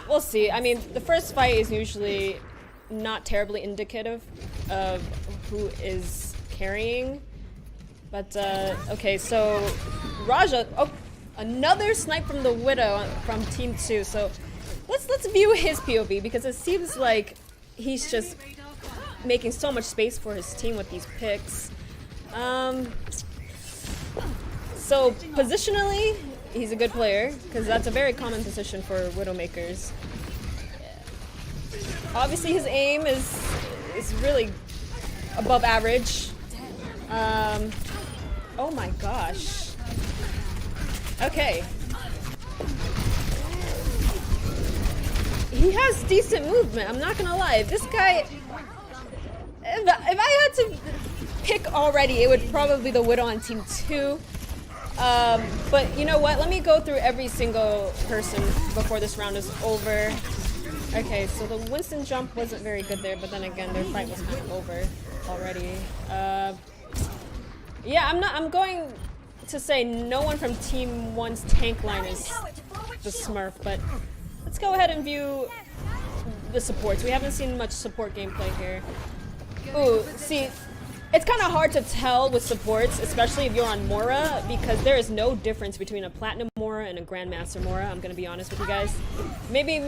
we'll see. I mean, the first fight is usually not terribly indicative of who is carrying, but okay, so Raja, oh, another snipe from the Widow from Team 2, so let's view his POV, because it seems like he's just making so much space for his team with these picks. So positionally, he's a good player, because that's a very common position for Widowmakers. Obviously his aim is really above average. Oh my gosh. Okay. He has decent movement, I'm not gonna lie. This guy, if I had to pick already, it would probably be the Widow on Team 2. But you know what, let me go through every single person before this round is over. Okay, so the Winston jump wasn't very good there, but then again, their fight was kind of over already. Yeah, I'm going to say no one from Team 1's tank line is the smurf, but let's go ahead and view the supports. We haven't seen much support gameplay here. Ooh, see, it's kind of hard to tell with supports, especially if you're on Mora, because there is no difference between a Platinum Mora and a Grandmaster Mora. I'm gonna be honest with you guys. Maybe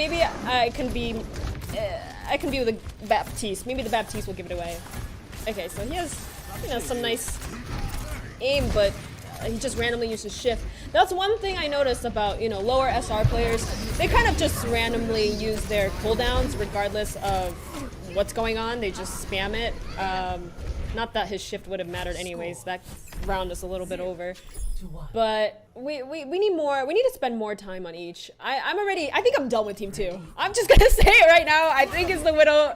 I can be with the Baptiste. Maybe the Baptiste will give it away. Okay, so he has, you know, some nice aim, but he just randomly uses shift. That's one thing I noticed about, you know, lower SR players. They kind of just randomly use their cooldowns regardless of what's going on. They just spam it. Not that his shift would have mattered anyways. That round is a little bit over. But we need more. We need to spend more time on each. I think I'm done with Team 2. I'm just gonna say it right now. I think it's the Widow.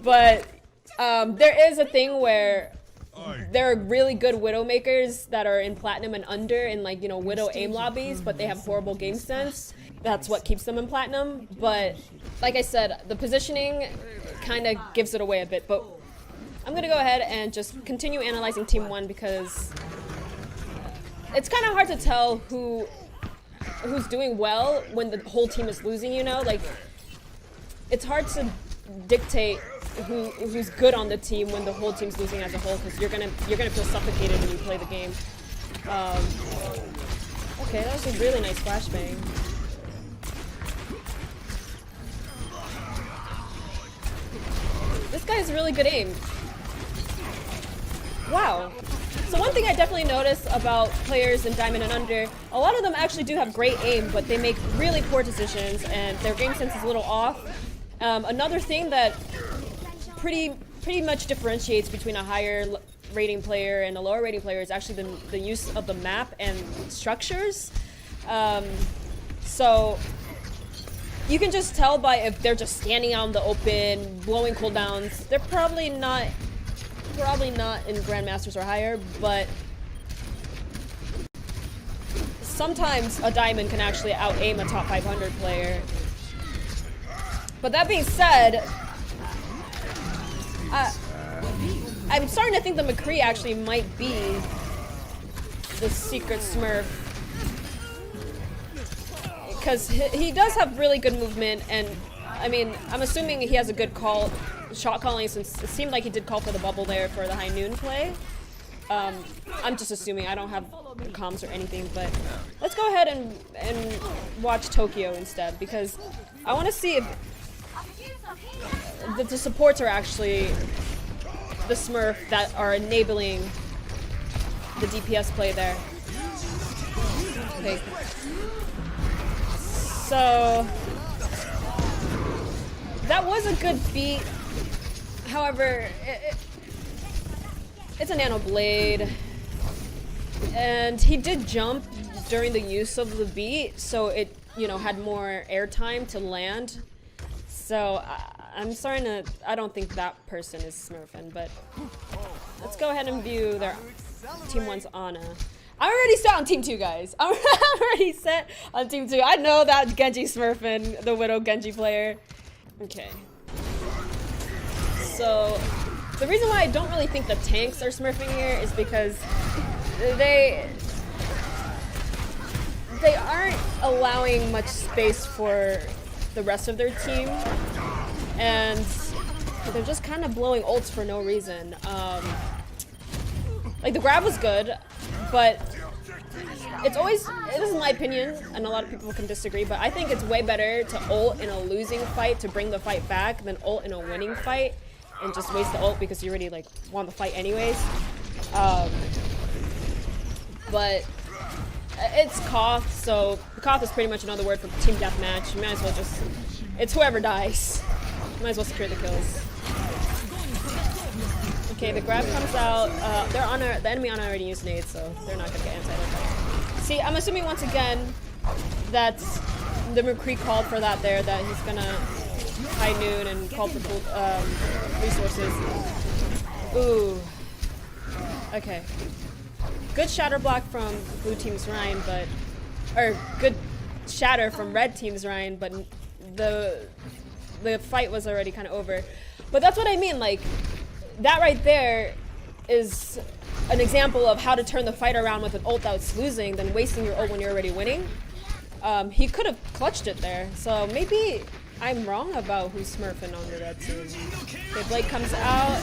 But there is a thing where there are really good Widowmakers that are in Platinum and under in, like, you know, Widow aim lobbies, but they have horrible game sense. That's what keeps them in Platinum. But like I said, the positioning kind of gives it away a bit. But I'm gonna go ahead and just continue analyzing Team 1 because it's kind of hard to tell who's doing well when the whole team is losing, you know? Like, it's hard to dictate who's good on the team when the whole team's losing as a whole, because you're gonna feel suffocated when you play the game. Okay, that was a really nice flashbang. This guy has really good aim. Wow. So one thing I definitely notice about players in Diamond and Under, a lot of them actually do have great aim, but they make really poor decisions and their game sense is a little off. Another thing that pretty much differentiates between a higher rating player and a lower rating player is actually the use of the map and structures. So you can just tell by if they're just standing out in the open, blowing cooldowns. They're probably not in Grandmasters or higher, but sometimes a Diamond can actually out-aim a top 500 player. But that being said, I'm starting to think that McCree actually might be the secret Smurf. Because he does have really good movement, and I mean, I'm assuming he has a good shot calling, since it seemed like he did call for the bubble there for the high noon play. I'm just assuming, I don't have comms or anything, but let's go ahead and watch Tokyo instead, because I want to see if the supports are actually the Smurf that are enabling the DPS play there. Okay. So that was a good beat. However, it's a nano blade, and he did jump during the use of the beat, so it, you know, had more airtime to land. So I'm starting to, I don't think that person is Smurfing, but let's go ahead and view their Team 1's Ana. I'm already set on Team 2, guys. I'm already set on Team 2. I know that Genji Smurfing, the Widow Genji player. Okay. So the reason why I don't really think the tanks are Smurfing here is because they aren't allowing much space for the rest of their team, and they're just kind of blowing ults for no reason. Like, the grab was good, but it's always, this is my opinion, and a lot of people can disagree, but I think it's way better to ult in a losing fight to bring the fight back than ult in a winning fight and just waste the ult because you already, like, want the fight anyways. But it's Koth, so Koth is pretty much another word for team deathmatch. You might as well just, it's whoever dies. You might as well secure the kills. Okay, the grab comes out. The enemy Ana already used nades, so they're not gonna get anti-air. See, I'm assuming once again that the McCree called for that there, that he's gonna high noon and call for full resources. Ooh. Okay. Good shatter block from blue team's Ryan, but, or good shatter from red team's Ryan, but the fight was already kind of over. But that's what I mean, like, that right there is an example of how to turn the fight around with an ult that's losing than wasting your ult when you're already winning. He could have clutched it there, so maybe I'm wrong about who's Smurfing on the red team. Okay, Blade comes out.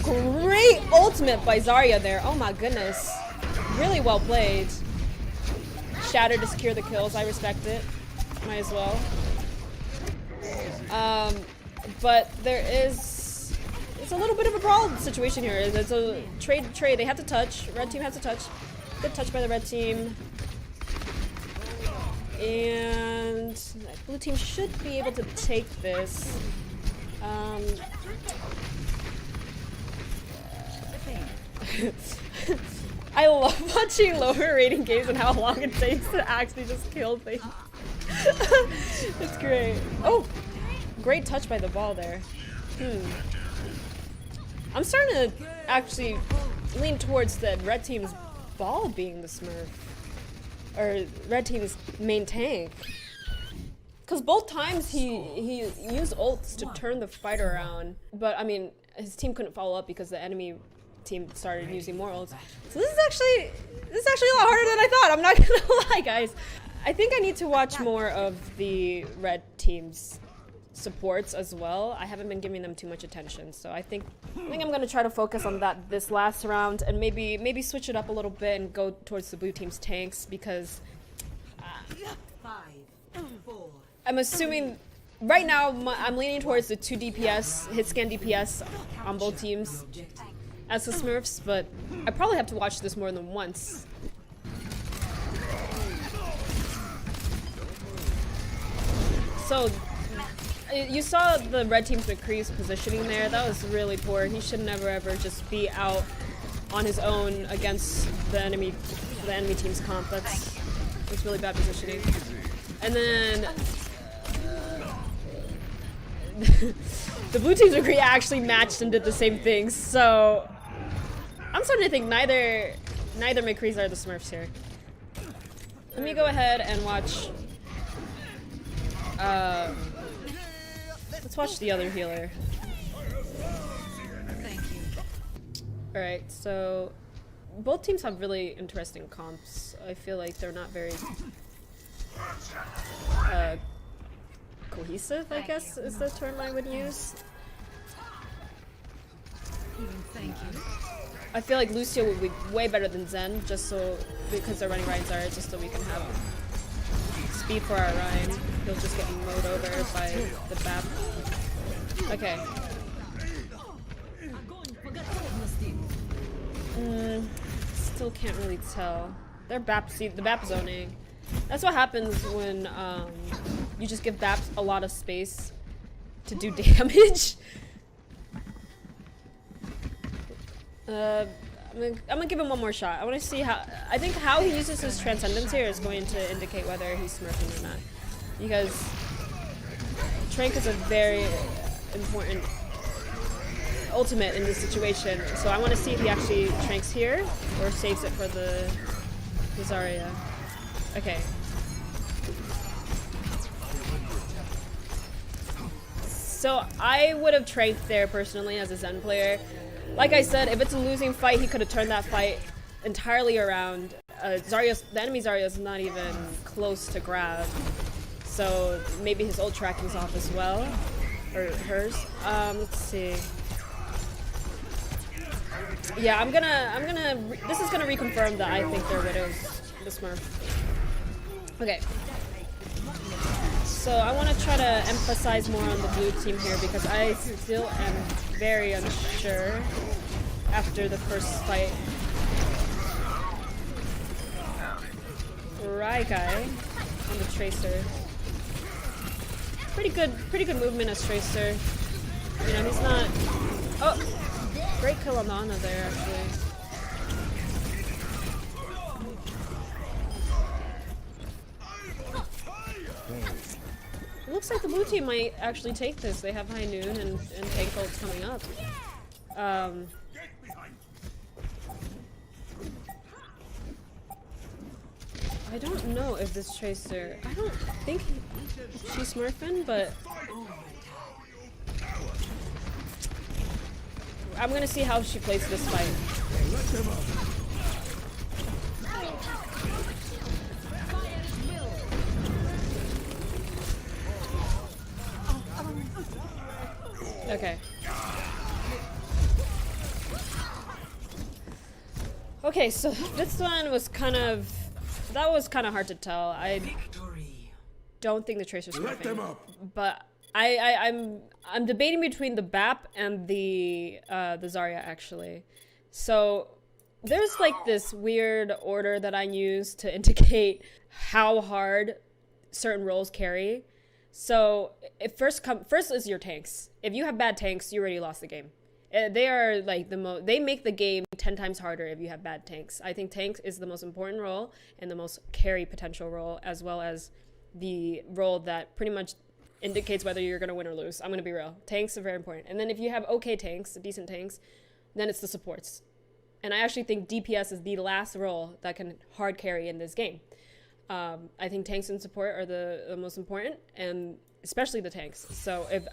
Great ultimate by Zarya there. Oh my goodness. Really well played. Shatter to secure the kills. I respect it. Might as well. But there is, it's a little bit of a brawl situation here. It's a trade. They have to touch. Red team has to touch. Good touch by the red team. And blue team should be able to take this. I love watching lower rating games and how long it takes to actually just kill things. It's great. Oh, great touch by the ball there. I'm starting to actually lean towards the red team's ball being the Smurf. Or red team's main tank. Because both times he used ults to turn the fight around. But I mean, his team couldn't follow up because the enemy team started using more ults. So this is actually a lot harder than I thought. I'm not gonna lie, guys. I think I need to watch more of the red team's supports as well. I haven't been giving them too much attention, so I think I'm gonna try to focus on that this last round, and maybe switch it up a little bit and go towards the blue team's tanks, because I'm assuming right now I'm leaning towards the 2 DPS, hit scan DPS on both teams as the Smurfs, but I probably have to watch this more than once. So you saw the red team's McCree's positioning there. That was really poor. He should never ever just be out on his own against the enemy team's comp. That's really bad positioning. And then the blue team's McCree actually matched and did the same thing. So I'm starting to think neither McCree's are the Smurfs here. Let me go ahead and watch. Let's watch the other healer. Alright, so both teams have really interesting comps. I feel like they're not very cohesive, I guess is the term I would use. I feel like Lucio would be way better than Zen, just so, because they're running Ryan Zarya, just so we can have speed for our Ryan. He'll just get mowed over by the BAP. Okay. Still can't really tell. They're BAP, see, the BAP zoning. That's what happens when you just give BAP a lot of space to do damage. I'm gonna give him one more shot. I want to see how. I think how he uses his transcendence here is going to indicate whether he's smurfing or not, because Trank is a very important ultimate in this situation. So I want to see if he actually Tranks here or saves it for the Zarya. Okay. So I would have Tranked there personally as a Zen player. Like I said, if it's a losing fight, he could have turned that fight entirely around. The enemy Zarya is not even close to grab, so maybe his ult tracking's off as well, or hers. Let's see. Yeah, this is gonna reconfirm that I think their Widow's the Smurf. Okay. So I want to try to emphasize more on the blue team here, because I still am very unsure after the first fight. Right guy on the Tracer. Pretty good movement as Tracer. You know, he's not. Oh, great kill on the Ana there actually. It looks like the blue team might actually take this. They have High Noon and tank ults coming up. I don't know if this Tracer... I don't think she's smurfing, but... I'm gonna see how she plays this fight. Okay. Okay, so this one was kind of... That was kind of hard to tell. I don't think the Tracer's smurfing. But I'm debating between the BAP and the Zarya actually. So there's like this weird order that I use to indicate how hard certain roles carry. So if first is your tanks. If you have bad tanks, you already lost the game. They are like they make the game 10 times harder if you have bad tanks. I think tanks is the most important role and the most carry potential role, as well as the role that pretty much indicates whether you're going to win or lose. I'm going to be real. Tanks are very important. And then if you have okay tanks, decent tanks, then it's the supports. And I actually think DPS is the last role that can hard carry in this game. I think tanks and support are the most important, and especially the tanks. So if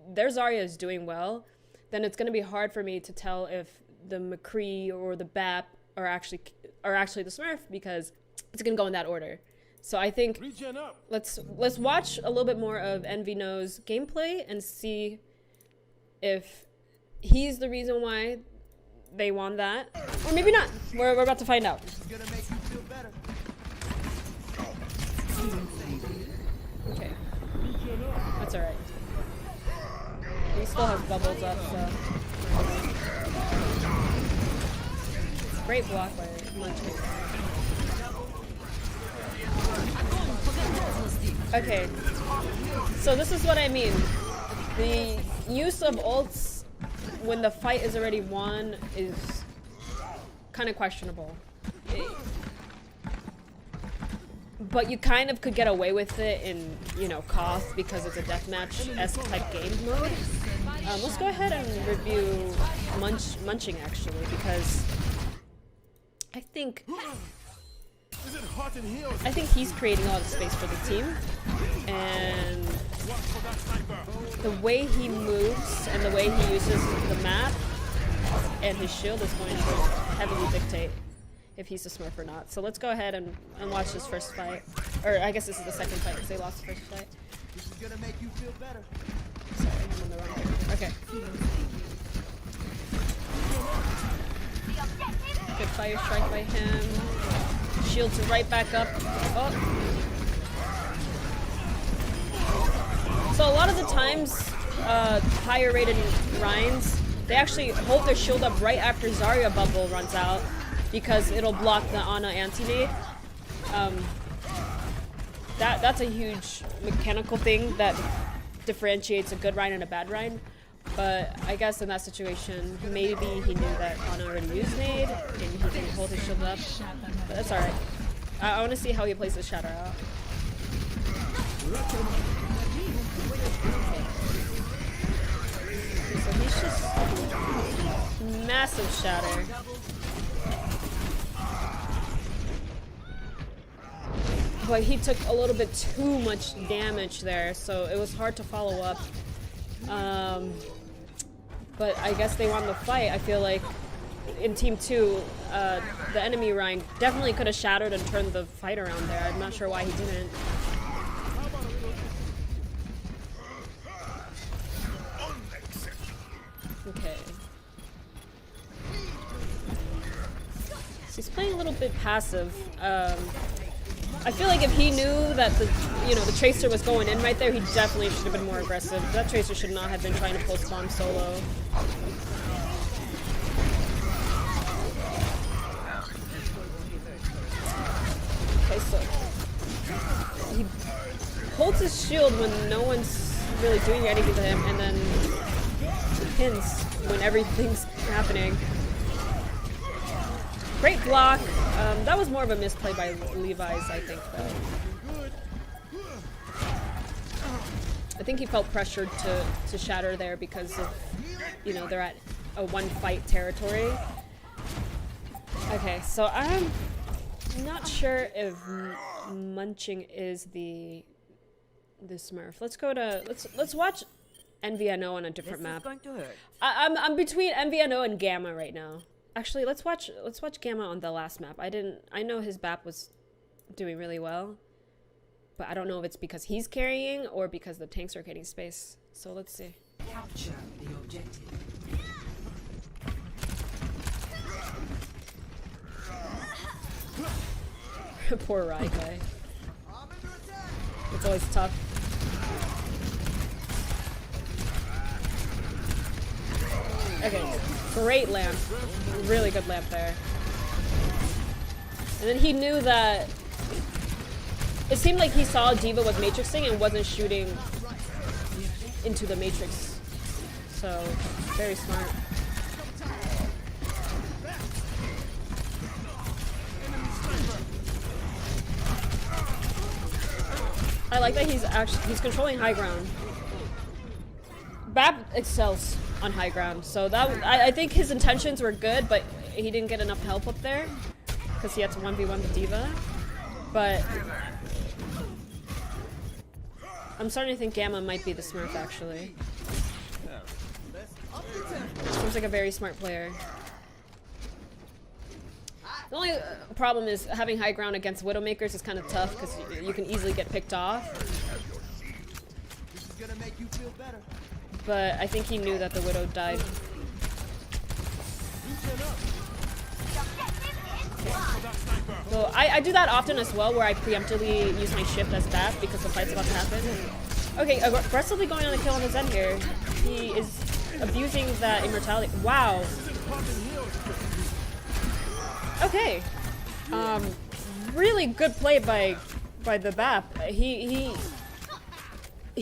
their Zarya is doing well, then it's gonna be hard for me to tell if the McCree or the BAP are actually the Smurf, because it's gonna go in that order. So I think let's watch a little bit more of EnvyNo's gameplay and see if he's the reason why they won that, or maybe not. We're about to find out. Okay, that's all right. He still has bubbles up, so great block by Munchkin. Okay, so this is what I mean. The use of ults when the fight is already won is kind of questionable. But you kind of could get away with it in, you know, Koth, because it's a deathmatch-esque type game mode. Let's go ahead and review Munching, actually, because I think he's creating a lot of space for the team, and the way he moves and the way he uses the map and his shield is going to heavily dictate if he's a Smurf or not. So let's go ahead and watch this first fight. Or I guess this is the second fight because they lost the first fight. This is gonna make you feel better. Sorry, I'm on the wrong one. Okay. Good fire strike by him. Shields right back up. Oh. So a lot of the times, higher rated Rhines, they actually hold their shield up right after Zarya bubble runs out, because it'll block the Ana anti-nade. That's a huge mechanical thing that differentiates a good Rhine and a bad Rhine. But I guess in that situation, maybe he knew that Ana already used nade and he didn't hold his shield up. But that's alright. I want to see how he plays the shatter out. So he's just massive shatter. But he took a little bit too much damage there, so it was hard to follow up. But I guess they won the fight. I feel like in Team 2, the enemy Ryan definitely could have shattered and turned the fight around there. I'm not sure why he didn't. Okay. So he's playing a little bit passive. I feel like if he knew that the Tracer was going in right there, he definitely should have been more aggressive. That Tracer should not have been trying to post bomb solo. Okay, so he holds his shield when no one's really doing anything to him, and then he pins when everything's happening. Great block. That was more of a misplay by Levi's, I think, though. I think he felt pressured to shatter there because of, they're at a one-fight territory. Okay, so I'm not sure if Munching is the Smurf. Let's watch EnvyNO on a different map. I'm between EnvyNO and Gamma right now. Actually, let's watch Gamma on the last map. I know his BAP was doing really well, but I don't know if it's because he's carrying or because the tanks are getting space. So let's see. Capture the objective. Poor Rye guy. It's always tough. Okay, great lamp. Really good lamp there. And then he knew that... It seemed like he saw D.Va was matrixing and wasn't shooting into the matrix. So, very smart. I like that he's controlling high ground. BAP excels on high ground, so that I think his intentions were good, but he didn't get enough help up there because he had to 1v1 the D.Va. But I'm starting to think Gamma might be the Smurf, actually. Seems like a very smart player. The only problem is having high ground against Widowmakers is kind of tough because you can easily get picked off. But I think he knew that the Widow died. So I do that often as well, where I preemptively use my shift as BAP because the fight's about to happen. Okay, aggressively going on a kill on the Zen here. He is abusing that immortality. Wow. Okay. Really good play by the BAP. He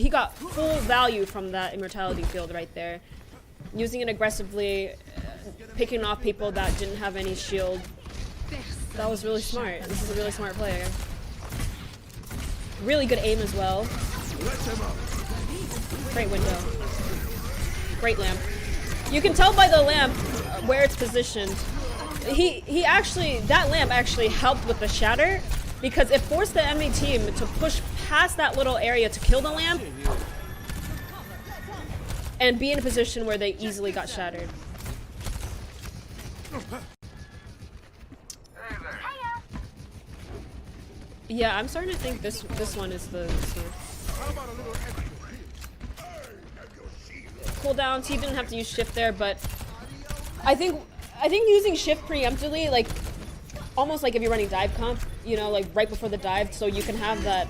got full value from that immortality field right there. Using it aggressively, picking off people that didn't have any shield. That was really smart. This is a really smart player. Really good aim as well. Great window. Great lamp. You can tell by the lamp where it's positioned. He actually, that lamp actually helped with the shatter because it forced the enemy team to push past that little area to kill the lamp and be in a position where they easily got shattered. Yeah, I'm starting to think this one is the cooldowns. He didn't have to use shift there, but I think using shift preemptively, like almost like if you're running dive comp, you know, like right before the dive, so you can have that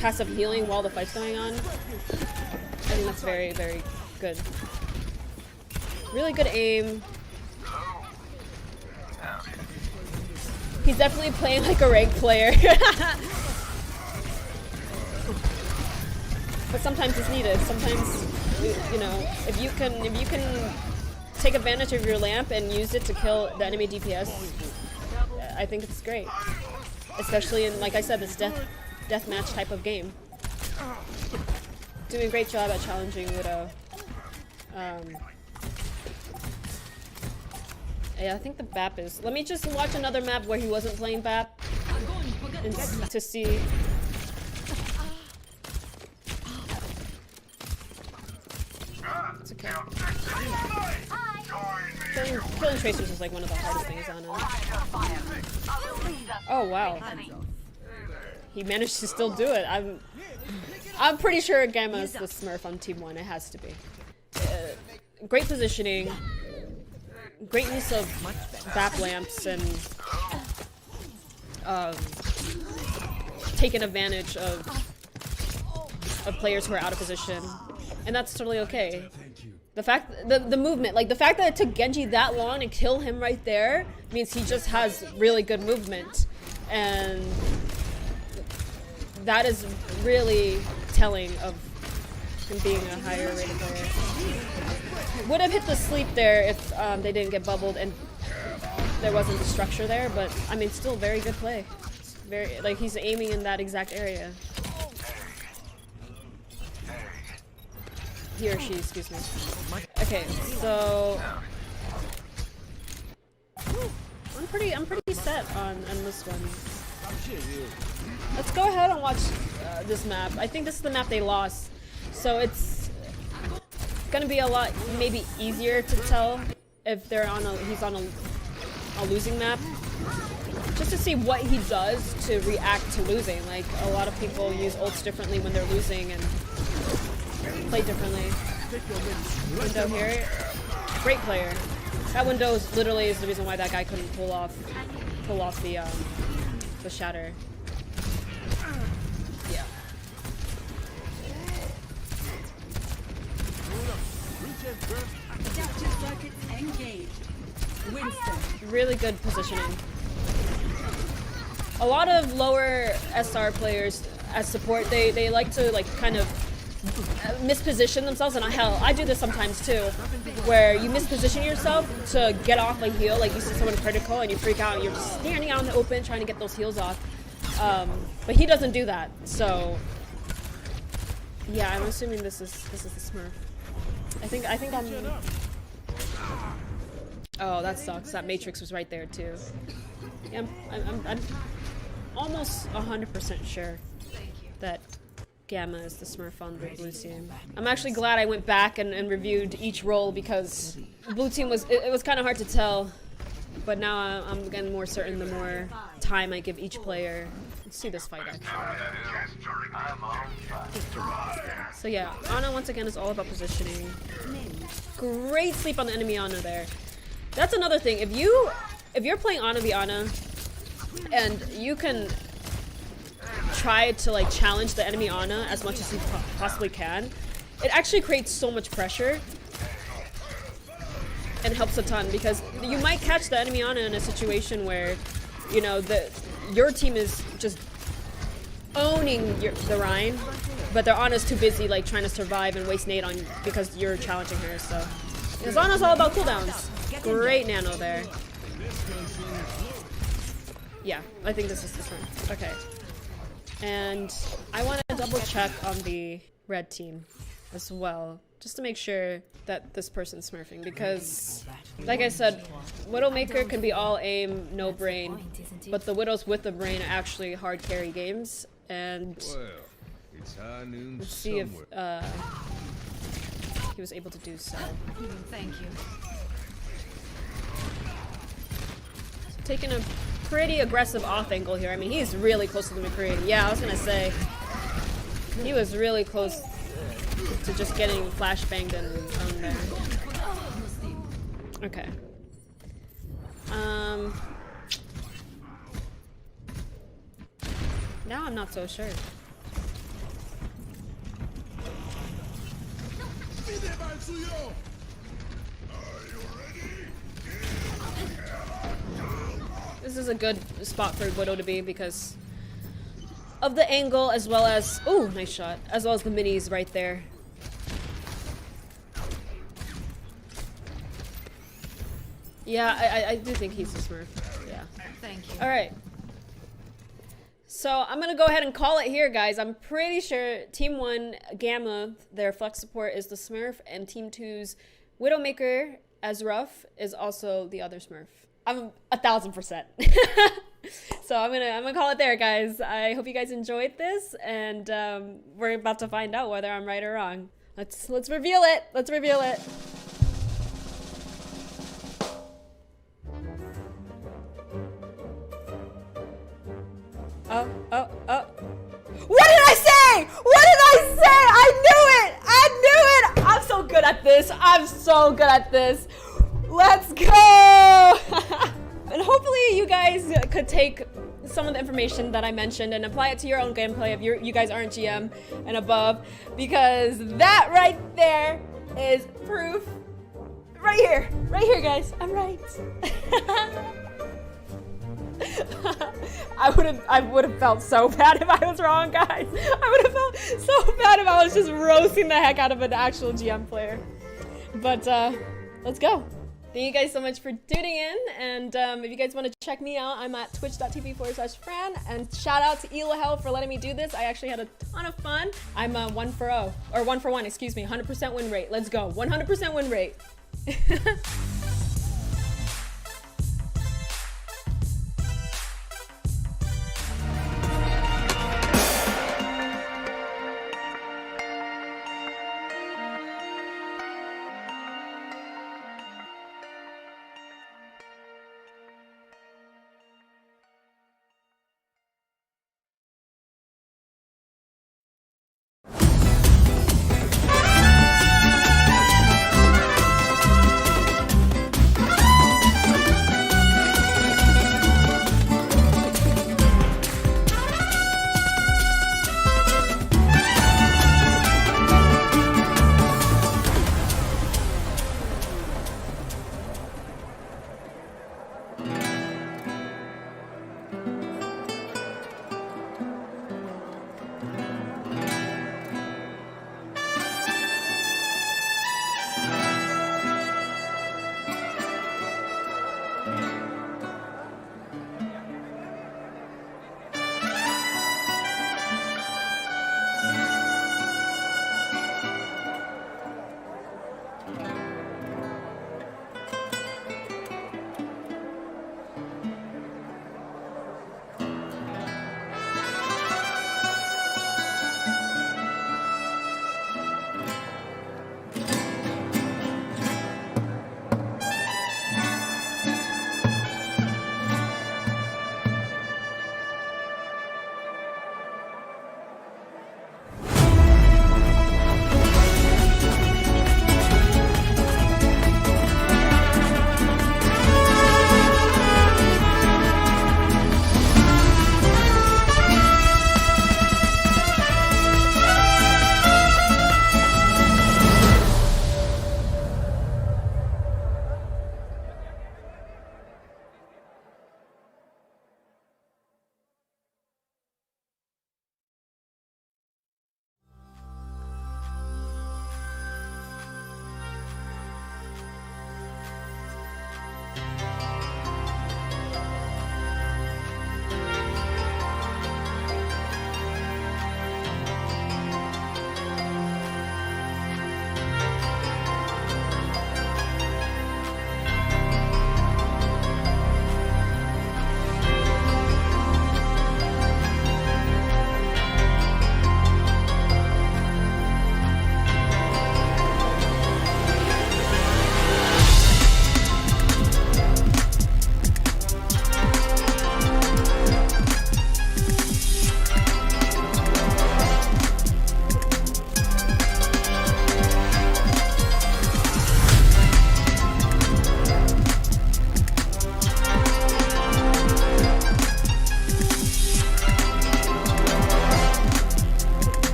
passive healing while the fight's going on. I think that's very, very good. Really good aim. He's definitely playing like a ranked player. But sometimes it's needed. Sometimes, you know, if you can take advantage of your lamp and use it to kill the enemy DPS, I think it's great. Especially in, like I said, this deathmatch type of game. Doing a great job at challenging Widow. Yeah, I think the BAP is... Let me just watch another map where he wasn't playing BAP and to see... It's okay. Killing Tracers is like one of the hardest things on him. Oh, wow. He managed to still do it. I'm pretty sure Gamma is the Smurf on Team 1. It has to be. Great positioning. Great use of BAP lamps and taking advantage of players who are out of position, and that's totally okay. The fact, the movement, like the fact that it took Genji that long to kill him right there means he just has really good movement, and that is really telling of him being a higher rated player. Would have hit the sleep there if they didn't get bubbled and there wasn't the structure there, but I mean, still very good play. Very, like, he's aiming in that exact area. He or she, excuse me. Okay, so I'm pretty set on this one. Let's go ahead and watch this map. I think this is the map they lost, so it's gonna be a lot maybe easier to tell if they're on he's on a losing map, just to see what he does to react to losing. Like, a lot of people use ults differently when they're losing and play differently. Window here, great player. That window is literally the reason why that guy couldn't pull off the shatter. Yeah. Really good positioning. A lot of lower SR players as support, they like to like kind of misposition themselves, and I do this sometimes too, where you misposition yourself to get off a heal. Like, you see someone critical and you freak out and you're just standing out in the open trying to get those heals off. But he doesn't do that, so yeah, I'm assuming this is the Smurf. I think I'm... Oh, that sucks. That Matrix was right there too. Yeah, I'm almost 100% sure that Gamma is the Smurf on the blue team. I'm actually glad I went back and reviewed each role because the blue team was it was kind of hard to tell, but now I'm getting more certain the more time I give each player. Let's see this fight actually. So yeah, Ana once again is all about positioning. Great sleep on the enemy Ana there. That's another thing. If you're playing Ana v Ana and you can try to like challenge the enemy Ana as much as you possibly can, it actually creates so much pressure and helps a ton because you might catch the enemy Ana in a situation where, you know, your team is just owning the Rhine, but their Ana's too busy like trying to survive and waste nade on you because you're challenging her. So because Ana's all about cooldowns. Great nano there. Yeah, I think this is the turn. Okay. And I want to double check on the red team as well, just to make sure that this person's smurfing, because like I said, Widowmaker can be all aim, no brain, but the Widows with the brain are actually hard carry games, and let's see if he was able to do so. Thank you. So taking a pretty aggressive off angle here. I mean, he's really close to the McCready. Yeah, I was gonna say he was really close to just getting flashbanged and on there. Okay. Now I'm not so sure. This is a good spot for Widow to be because of the angle as well as, oh, nice shot, as well as the minis right there. Yeah, I do think he's a smurf. Yeah. Thank you. All right. So I'm gonna go ahead and call it here, guys. I'm pretty sure Team 1 Gamma, their flex support is the Smurf, and Team 2's Widowmaker as Rough is also the other Smurf. I'm 1000%. So I'm gonna call it there, guys. I hope you guys enjoyed this, and we're about to find out whether I'm right or wrong. Let's reveal it. Let's reveal it. Oh. What did I say? What did I say? I knew it! I knew it! I'm so good at this. I'm so good at this. Let's go! And hopefully you guys could take some of the information that I mentioned and apply it to your own gameplay if you guys aren't GM and above, because that right there is proof. Right here, guys. I'm right. I would have felt so bad if I was wrong, guys. I would have felt so bad if I was just roasting the heck out of an actual GM player. But let's go. Thank you guys so much for tuning in, and if you guys want to check me out, I'm at twitch.tv/Fran, and shout out to Elahel for letting me do this. I actually had a ton of fun. I'm 1 for 1, excuse me, 100% win rate. Let's go, 100% win rate.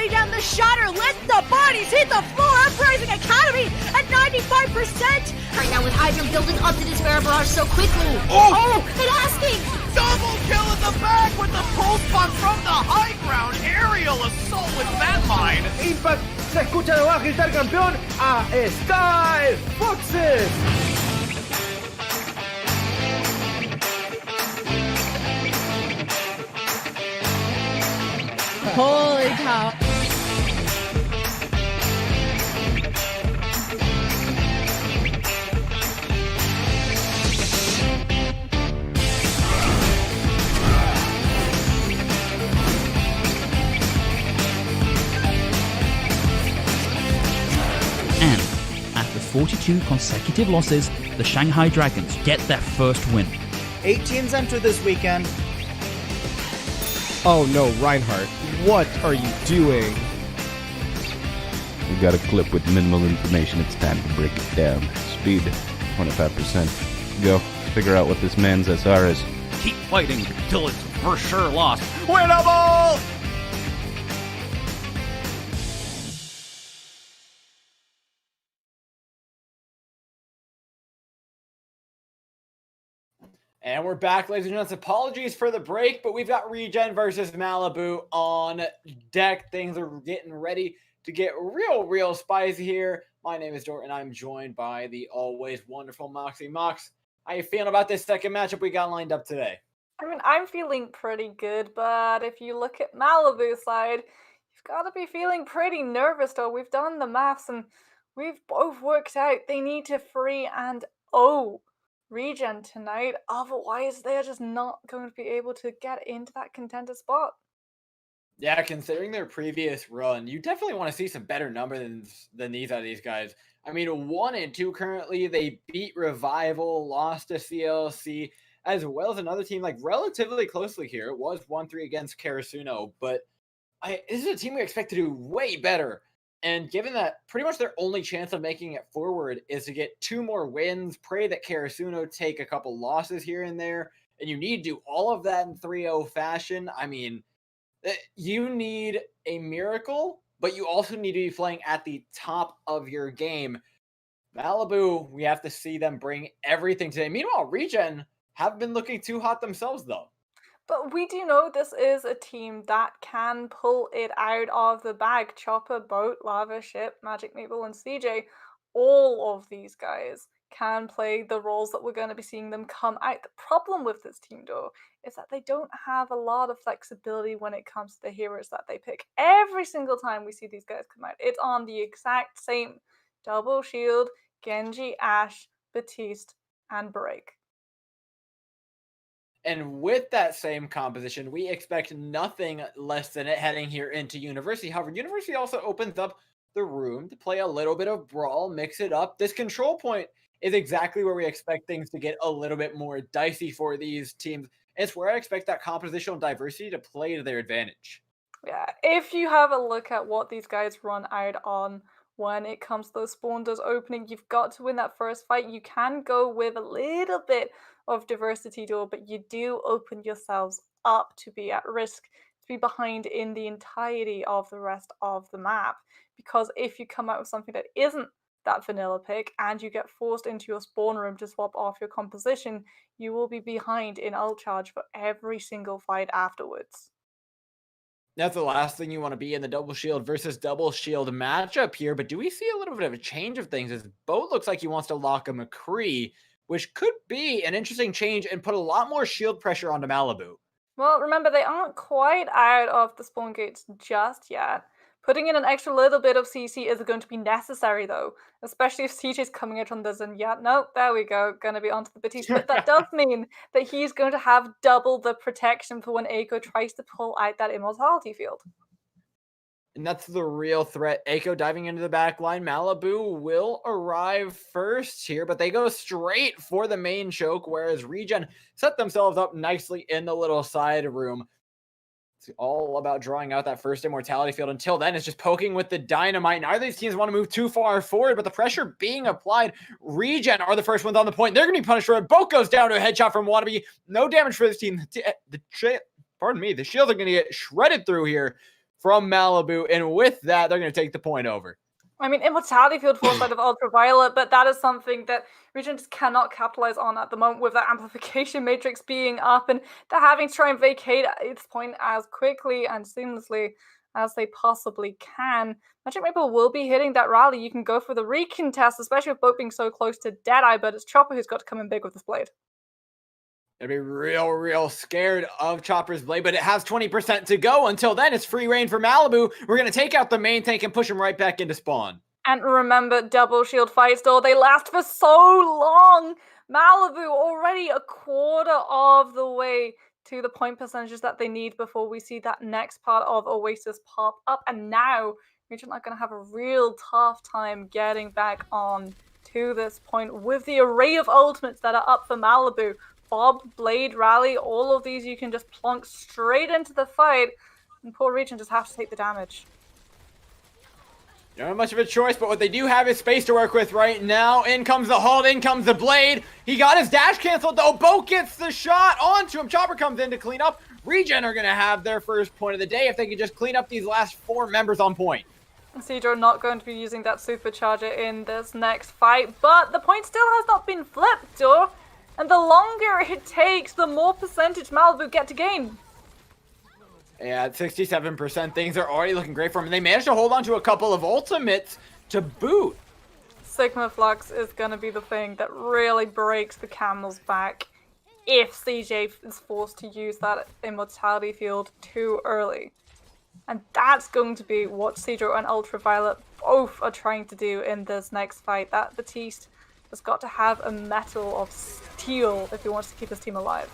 laying down the shatter. Let the bodies hit the floor. Uprising Academy at 95%. Right now with Hydra building up to this Bear Barrage so quickly. Oh, and asking. Double kill in the back with the pulse bomb from the high ground. Aerial assault with that mine. Impact, se escucha de abajo gritar campeón a Sky Foxes. Holy cow. And after 42 consecutive losses, the Shanghai Dragons get their first win. 8 teams enter this weekend. Oh no, Reinhardt, what are you doing? We got a clip with minimal information. It's time to break it down. Speed, 25%. Go. Figure out what this man's SR is. Keep fighting until it's for sure lost. Winnable! And we're back, ladies and gentlemen. Apologies for the break, but we've got Regen versus Malibu on deck. Things are getting ready to get real spicy here. My name is Jordan. I'm joined by the always wonderful Moxie. Mox, how you feeling about this second matchup we got lined up today? I mean, I'm feeling pretty good, but if you look at Malibu's side, you've got to be feeling pretty nervous, though. We've done the maths, and we've both worked out they need to free and Regen tonight, otherwise they're just not going to be able to get into that contender spot. Yeah, considering their previous run, you definitely want to see some better numbers than these out of these guys. I mean, 1-2 currently. They beat Revival, lost to CLC, as well as another team like relatively closely here. It was 1-3 against Karasuno, but this is a team we expect to do way better. And given that pretty much their only chance of making it forward is to get 2 more wins, pray that Karasuno take a couple losses here and there, and you need to do all of that in 3-0 fashion. I mean, you need a miracle, but you also need to be playing at the top of your game. Malibu, we have to see them bring everything today. Meanwhile, Regen haven't been looking too hot themselves, though. But we do know this is a team that can pull it out of the bag. Chopper, Boat, Lava, Ship, Magic Maple, and CJ, all of these guys can play the roles that we're going to be seeing them come out. The problem with this team, though, is that they don't have a lot of flexibility when it comes to the heroes that they pick. Every single time we see these guys come out, it's on the exact same double shield, Genji, Ashe, Batiste, and Break. And with that same composition, we expect nothing less than it heading here into University. However, University also opens up the room to play a little bit of Brawl, mix it up. This control point is exactly where we expect things to get a little bit more dicey for these teams. It's where I expect that compositional diversity to play to their advantage. Yeah, if you have a look at what these guys run out on when it comes to those spawn doors opening, you've got to win that first fight. You can go with a little bit of diversity though, but you do open yourselves up to be at risk, to be behind in the entirety of the rest of the map. Because if you come out with something that isn't that vanilla pick and you get forced into your spawn room to swap off your composition, you will be behind in ult charge for every single fight afterwards. That's the last thing you want to be in the double shield versus double shield matchup here. But do we see a little bit of a change of things as Boat looks like he wants to lock a McCree, which could be an interesting change and put a lot more shield pressure onto Malibu. Well, remember, they aren't quite out of the spawn gates just yet. Putting in an extra little bit of CC is going to be necessary, though, especially if CJ's coming out on the Zenyatta. Nope, there we go, going to be onto the Batiste. But that does mean that he's going to have double the protection for when Eiko tries to pull out that immortality field. And that's the real threat. Eiko diving into the back line. Malibu will arrive first here, but they go straight for the main choke, whereas Regen set themselves up nicely in the little side room. It's all about drawing out that first immortality field. Until then, it's just poking with the dynamite. Neither of these teams want to move too far forward, but the pressure being applied. Regen are the first ones on the point. They're going to be punished for it. Boat goes down to a headshot from Wannabe. No damage for this team. The shields are going to get shredded through here. from Malibu. And with that, they're going to take the point over. I mean, Immortality Field foresight of Ultraviolet, but that is something that Regen just cannot capitalize on at the moment with that amplification matrix being up, and they're having to try and vacate at this point as quickly and seamlessly as they possibly can. Magic Maple will be hitting that rally. You can go for the recontest, especially with both being so close to Deadeye, but it's Chopper who's got to come in big with this blade. Gonna be real scared of Chopper's blade, but it has 20% to go. Until then, it's free reign for Malibu. We're gonna take out the main tank and push him right back into spawn. And remember, double shield fights, though, they last for so long. Malibu already a quarter of the way to the point percentages that they need before we see that next part of Oasis pop up. And now, Regen are going to have a real tough time getting back on to this point with the array of ultimates that are up for Malibu. Bob, Blade, Rally, all of these you can just plonk straight into the fight, and poor Regen just have to take the damage. You don't have much of a choice, but what they do have is space to work with right now. In comes the hold, in comes the blade. He got his dash canceled though. Boat gets the shot onto him. Chopper comes in to clean up. Regen are going to have their first point of the day if they can just clean up these last 4 members on point. Cedro not going to be using that supercharger in this next fight, but the point still has not been flipped, though. And the longer it takes, the more percentage Malibu get to gain. Yeah, at 67%, things are already looking great for them. And they managed to hold on to a couple of ultimates to boot. Sigma Flux is going to be the thing that really breaks the camel's back if CJ is forced to use that Immortality Field too early. And that's going to be what Cedro and Ultraviolet both are trying to do in this next fight. That Batiste has got to have a metal of steel if he wants to keep his team alive.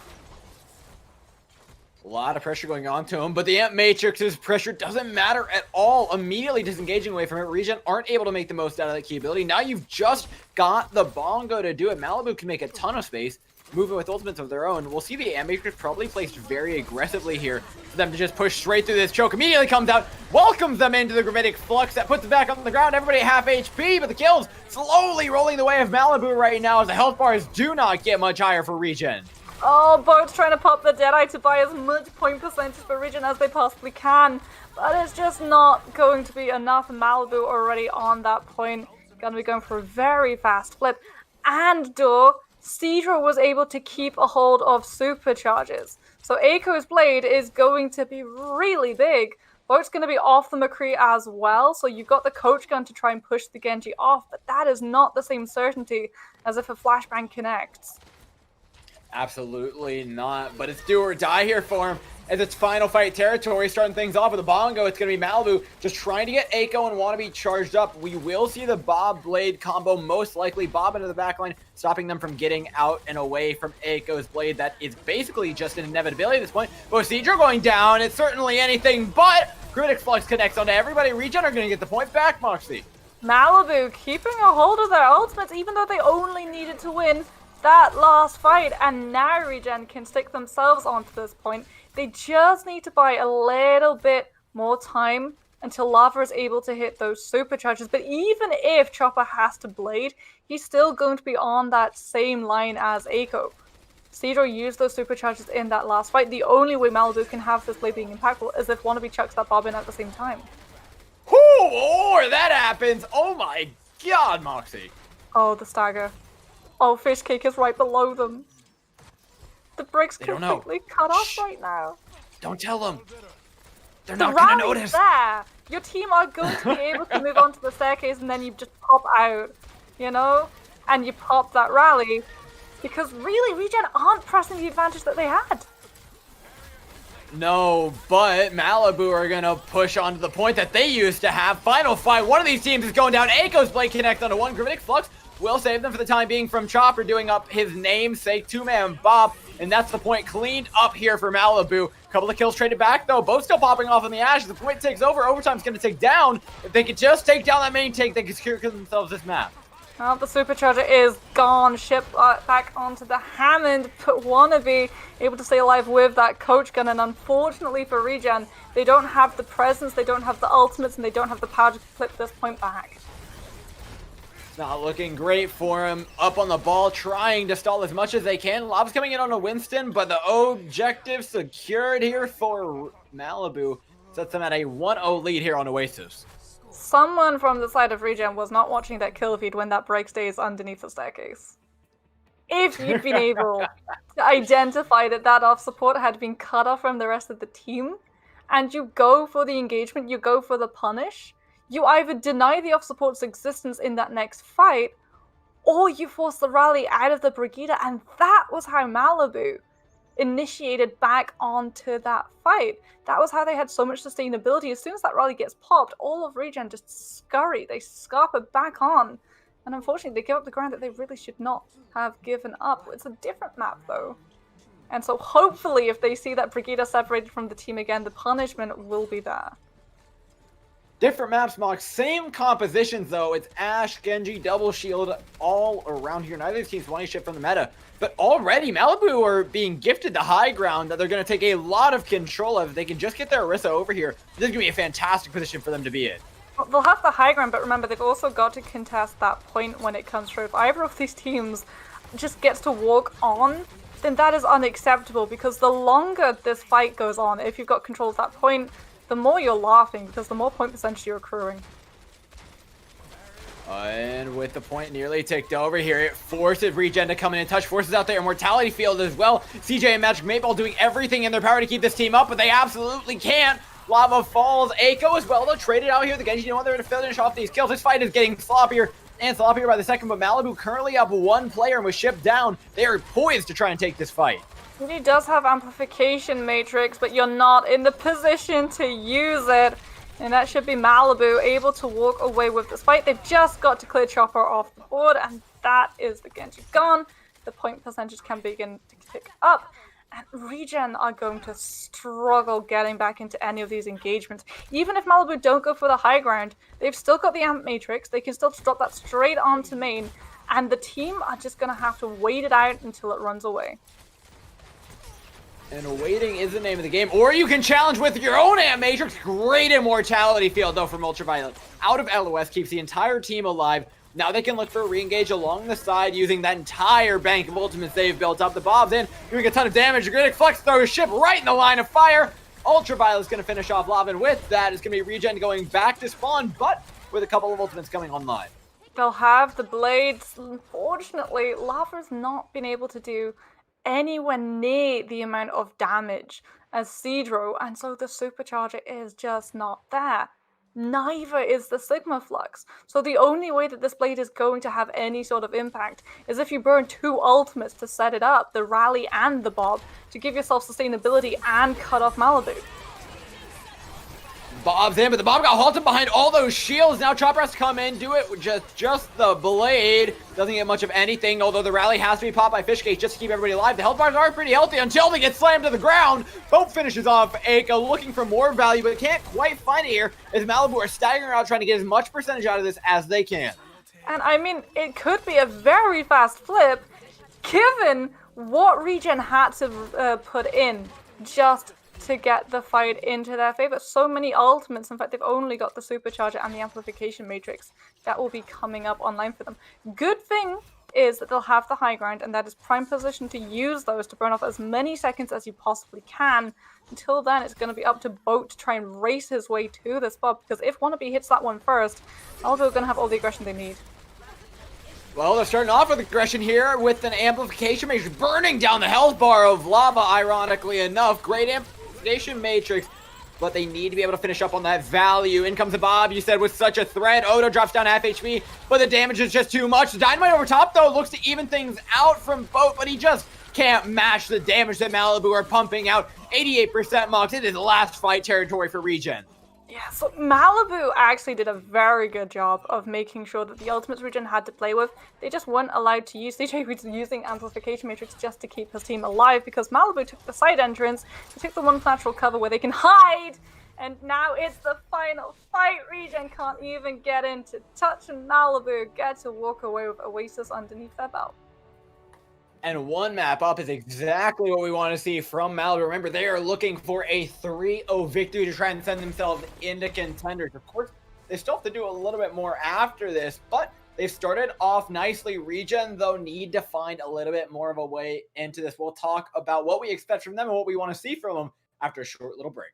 A lot of pressure going on to him, but the Amp Matrix's pressure doesn't matter at all. Immediately disengaging away from it. Regen aren't able to make the most out of that key ability. Now you've just got the Bongo to do it. Malibu can make a ton of space, moving with ultimates of their own. We'll see the Amp Matrix probably placed very aggressively here for them to just push straight through this choke. Immediately comes out, welcomes them into the Gravitic Flux that puts them back on the ground. Everybody half HP, but the kills slowly rolling the way of Malibu right now as the health bars do not get much higher for Regen. Oh, both trying to pop the Deadeye to buy as much point percentage for Regen as they possibly can. But it's just not going to be enough. Malibu already on that point. Gonna be going for a very fast flip. And though, Cedro was able to keep a hold of supercharges. So Eiko's blade is going to be really big. Boat's going to be off the McCree as well. So you've got the coach gun to try and push the Genji off. But that is not the same certainty as if a flashbang connects. Absolutely not, but it's do or die here for him as it's final fight territory. Starting things off with a Bongo, it's going to be Malibu just trying to get Eiko and Wannabe charged up. We will see the Bob Blade combo, most likely Bob into the backline, stopping them from getting out and away from Eiko's blade. That is basically just an inevitability at this point. Cedro going down, it's certainly anything but. Critic Flux connects onto everybody. Regen are going to get the point back, Moxie. Malibu keeping a hold of their ultimates, even though they only needed to win that last fight, and now Regen can stick themselves onto this point. They just need to buy a little bit more time until Lava is able to hit those supercharges. But even if Chopper has to blade, he's still going to be on that same line as Eiko. Cedro used those supercharges in that last fight. The only way Malibu can have this blade being impactful is if Wannabe chucks that bob in at the same time. Or that happens. Oh my god, Moxie. Oh, the stagger. Oh, Fish Cake is right below them. The bricks completely cut off right now. Don't tell them. They're the not going to notice. There. Your team are going to be able to move onto the staircase and then you just pop out, you know? And you pop that rally. Because really, Regen aren't pressing the advantage that they had. No, but Malibu are going to push onto the point that they used to have. Final fight. One of these teams is going down. Eiko's blade connect onto one. Gravitic Flux will save them for the time being from Chopper doing up his namesake, two-man Bob, and that's the point cleaned up here for Malibu. Couple of kills traded back, though. Both still popping off in the ashes. The point takes over. Overtime's going to take down. If they could just take down that main tank, they could secure themselves this map. Well, the supercharger is gone. Shipped back onto the Hammond, but Wannabe able to stay alive with that coach gun, and unfortunately for Regen, they don't have the presence, they don't have the ultimates, and they don't have the power to flip this point back. Not looking great for him. Up on the ball, trying to stall as much as they can. Lob's coming in on a Winston, but the objective secured here for Malibu. Sets them at a 1-0 lead here on Oasis. Someone from the side of Regen was not watching that kill feed when that break stays underneath the staircase. If you'd been able to identify that that off support had been cut off from the rest of the team, and you go for the engagement, you go for the punish, you either deny the off support's existence in that next fight, or you force the rally out of the Brigida, and that was how Malibu initiated back onto that fight. That was how they had so much sustainability. As soon as that rally gets popped, all of Regen just scurry. They scarper back on. And unfortunately, they give up the ground that they really should not have given up. It's a different map, though. And so hopefully, if they see that Brigida separated from the team again, the punishment will be there. Different maps, Mox. Same compositions, though. It's Ashe, Genji, Double Shield, all around here. Neither of these teams want to shift from the meta. But already, Malibu are being gifted the high ground that they're going to take a lot of control of. If they can just get their Orisa over here, this is going to be a fantastic position for them to be in. Well, they'll have the high ground, but remember, they've also got to contest that point when it comes through. If either of these teams just gets to walk on, then that is unacceptable, because the longer this fight goes on, if you've got control of that point, the more you're laughing, because the more point percentage you're accruing. And with the point nearly ticked over here, it forces Regen to come in and touch, forces out their Immortality Field as well. CJ and Magic Maple doing everything in their power to keep this team up, but they absolutely can't. Lava falls. Echo as well, they'll trade it out here. The Genji don't want them to finish off these kills. This fight is getting sloppier and sloppier by the second, but Malibu currently up one player and with Ship down, they are poised to try and take this fight. He does have Amplification Matrix, but you're not in the position to use it. And that should be Malibu able to walk away with this fight. They've just got to clear Chopper off the board, and that is the Genji gone. The point percentage can begin to pick up. And Regen are going to struggle getting back into any of these engagements. Even if Malibu don't go for the high ground, they've still got the Amp Matrix. They can still drop that straight onto main. And the team are just going to have to wait it out until it runs away. And waiting is the name of the game. Or you can challenge with your own Amp Matrix. Great Immortality Field, though, from Ultraviolet. Out of LOS, keeps the entire team alive. Now they can look for a re-engage along the side using that entire bank of ultimates they've built up. The Bob's in, doing a ton of damage. The Critic Flex throws Ship right in the line of fire. Ultraviolet's going to finish off Lava, and with that, it's going to be Regen going back to spawn, but with a couple of ultimates coming online. They'll have the blades. Unfortunately, Lava's not been able to do anywhere near the amount of damage as Cedro, and so the supercharger is just not there. Neither is the Sigma Flux. So the only way that this blade is going to have any sort of impact is if you burn two ultimates to set it up, the Rally and the Bob, to give yourself sustainability and cut off Malibu. Bob's in, but the Bob got halted behind all those shields. Now Chopper has to come in, do it with just the blade. Doesn't get much of anything, although the rally has to be popped by Fishcase just to keep everybody alive. The health bars are pretty healthy until they get slammed to the ground. Boat finishes off Echo, looking for more value, but can't quite find it here as Malibu are staggering out, trying to get as much percentage out of this as they can. And I mean, it could be a very fast flip, given what Regen had to put in just to get the fight into their favor. So many ultimates. In fact, they've only got the supercharger and the amplification matrix that will be coming up online for them. Good thing is that they'll have the high ground, and that is prime position to use those to burn off as many seconds as you possibly can. Until then, it's going to be up to Boat to try and race his way to this spot, because if Wannabe hits that one first, Aldo are going to have all the aggression they need. Well, they're starting off with aggression here with an amplification matrix burning down the health bar of Lava, ironically enough. Great amplification matrix, but they need to be able to finish up on that value. In comes the Bob, you said, with such a threat. Odo drops down half HP, but the damage is just too much. Dynamite over top, though, looks to even things out from Boat, but he just can't match the damage that Malibu are pumping out. 88% Mox. It is last fight territory for Regen. Yeah, so Malibu actually did a very good job of making sure that the ultimates Regen had to play with, they just weren't allowed to use. CJ was using Amplification Matrix just to keep his team alive, because Malibu took the side entrance, they took the one natural cover where they can hide, and now it's the final fight. Regen can't even get in to touch, and Malibu get to walk away with Oasis underneath their belt. And one map up is exactly what we want to see from Malibu. Remember, they are looking for a 3-0 victory to try and send themselves into Contenders. Of course, they still have to do a little bit more after this, but they've started off nicely. Regen, though, need to find a little bit more of a way into this. We'll talk about what we expect from them and what we want to see from them after a short little break.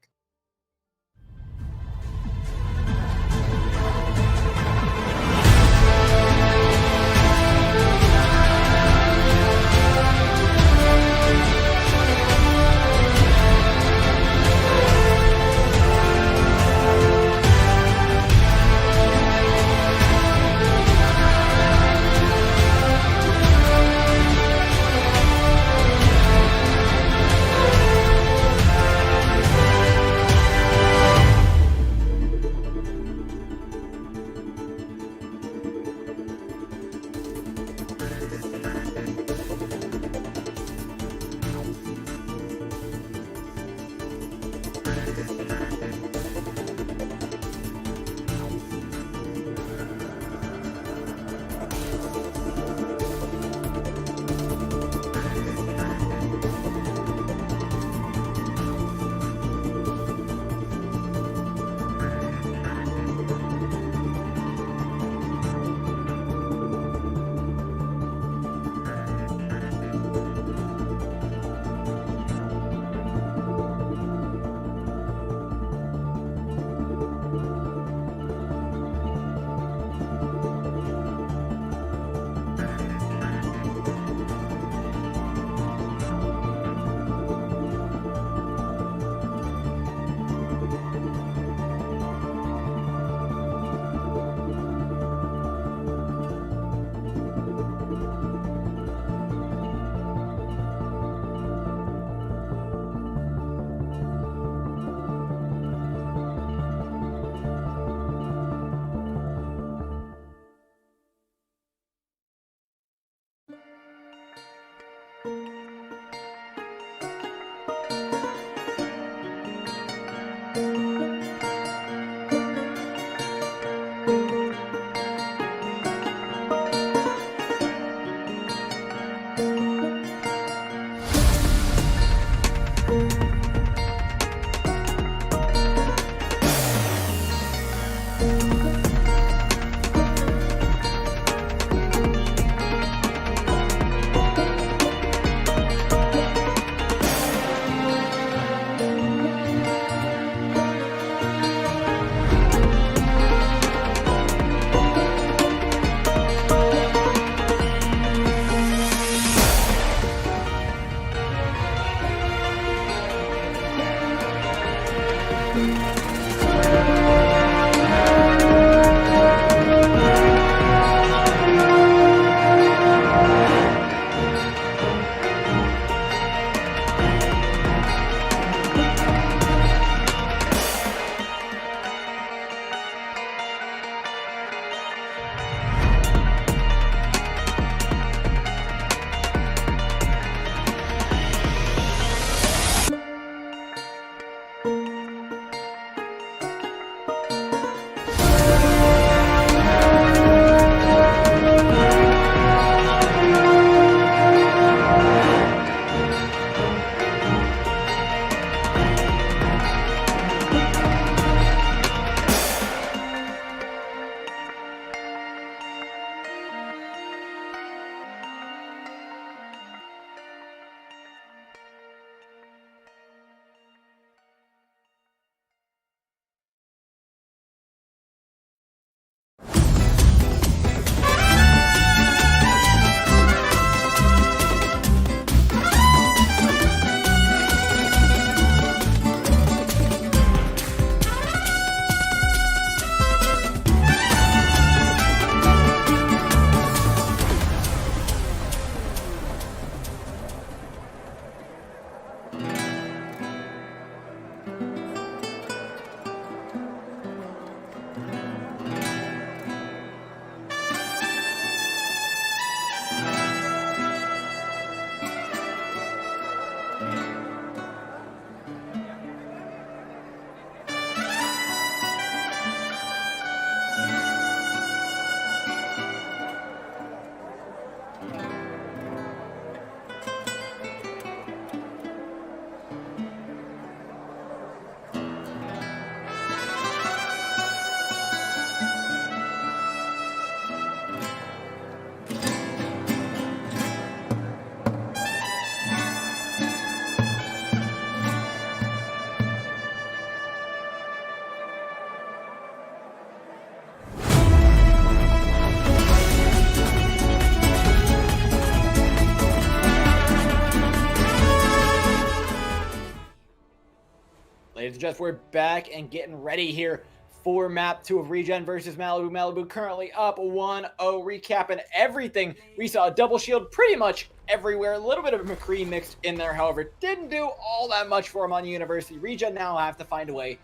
Ladies and gents, we're back and getting ready here for map 2 of Regen versus Malibu. Malibu currently up 1-0, recapping everything. We saw a double shield pretty much everywhere. A little bit of McCree mixed in there, however, didn't do all that much for him on University. Regen now have to find a way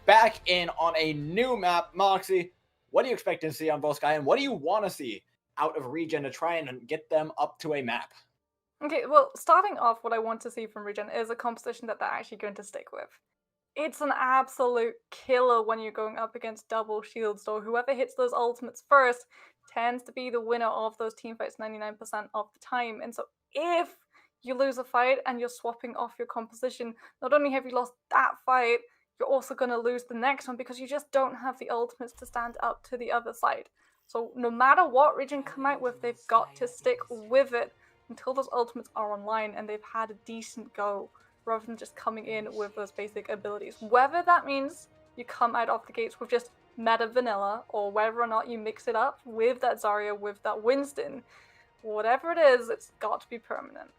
back in on a new map. Moxie, what do you expect to see on Volsky, and what do you want to see out of Regen to try and get them up to a map? Okay, well, starting off, what I want to see from Regen is a composition that they're actually going to stick with. It's an absolute killer when you're going up against double shields, so whoever hits those ultimates first tends to be the winner of those team fights 99% of the time. And so if you lose a fight and you're swapping off your composition, not only have you lost that fight, you're also going to lose the next one because you just don't have the ultimates to stand up to the other side. So no matter what Regen come out with, they've got to stick with it until those ultimates are online and they've had a decent go, rather than just coming in with those basic abilities. Whether that means you come out of the gates with just meta vanilla, or whether or not you mix it up with that Zarya, with that Winston, whatever it is, it's got to be permanent.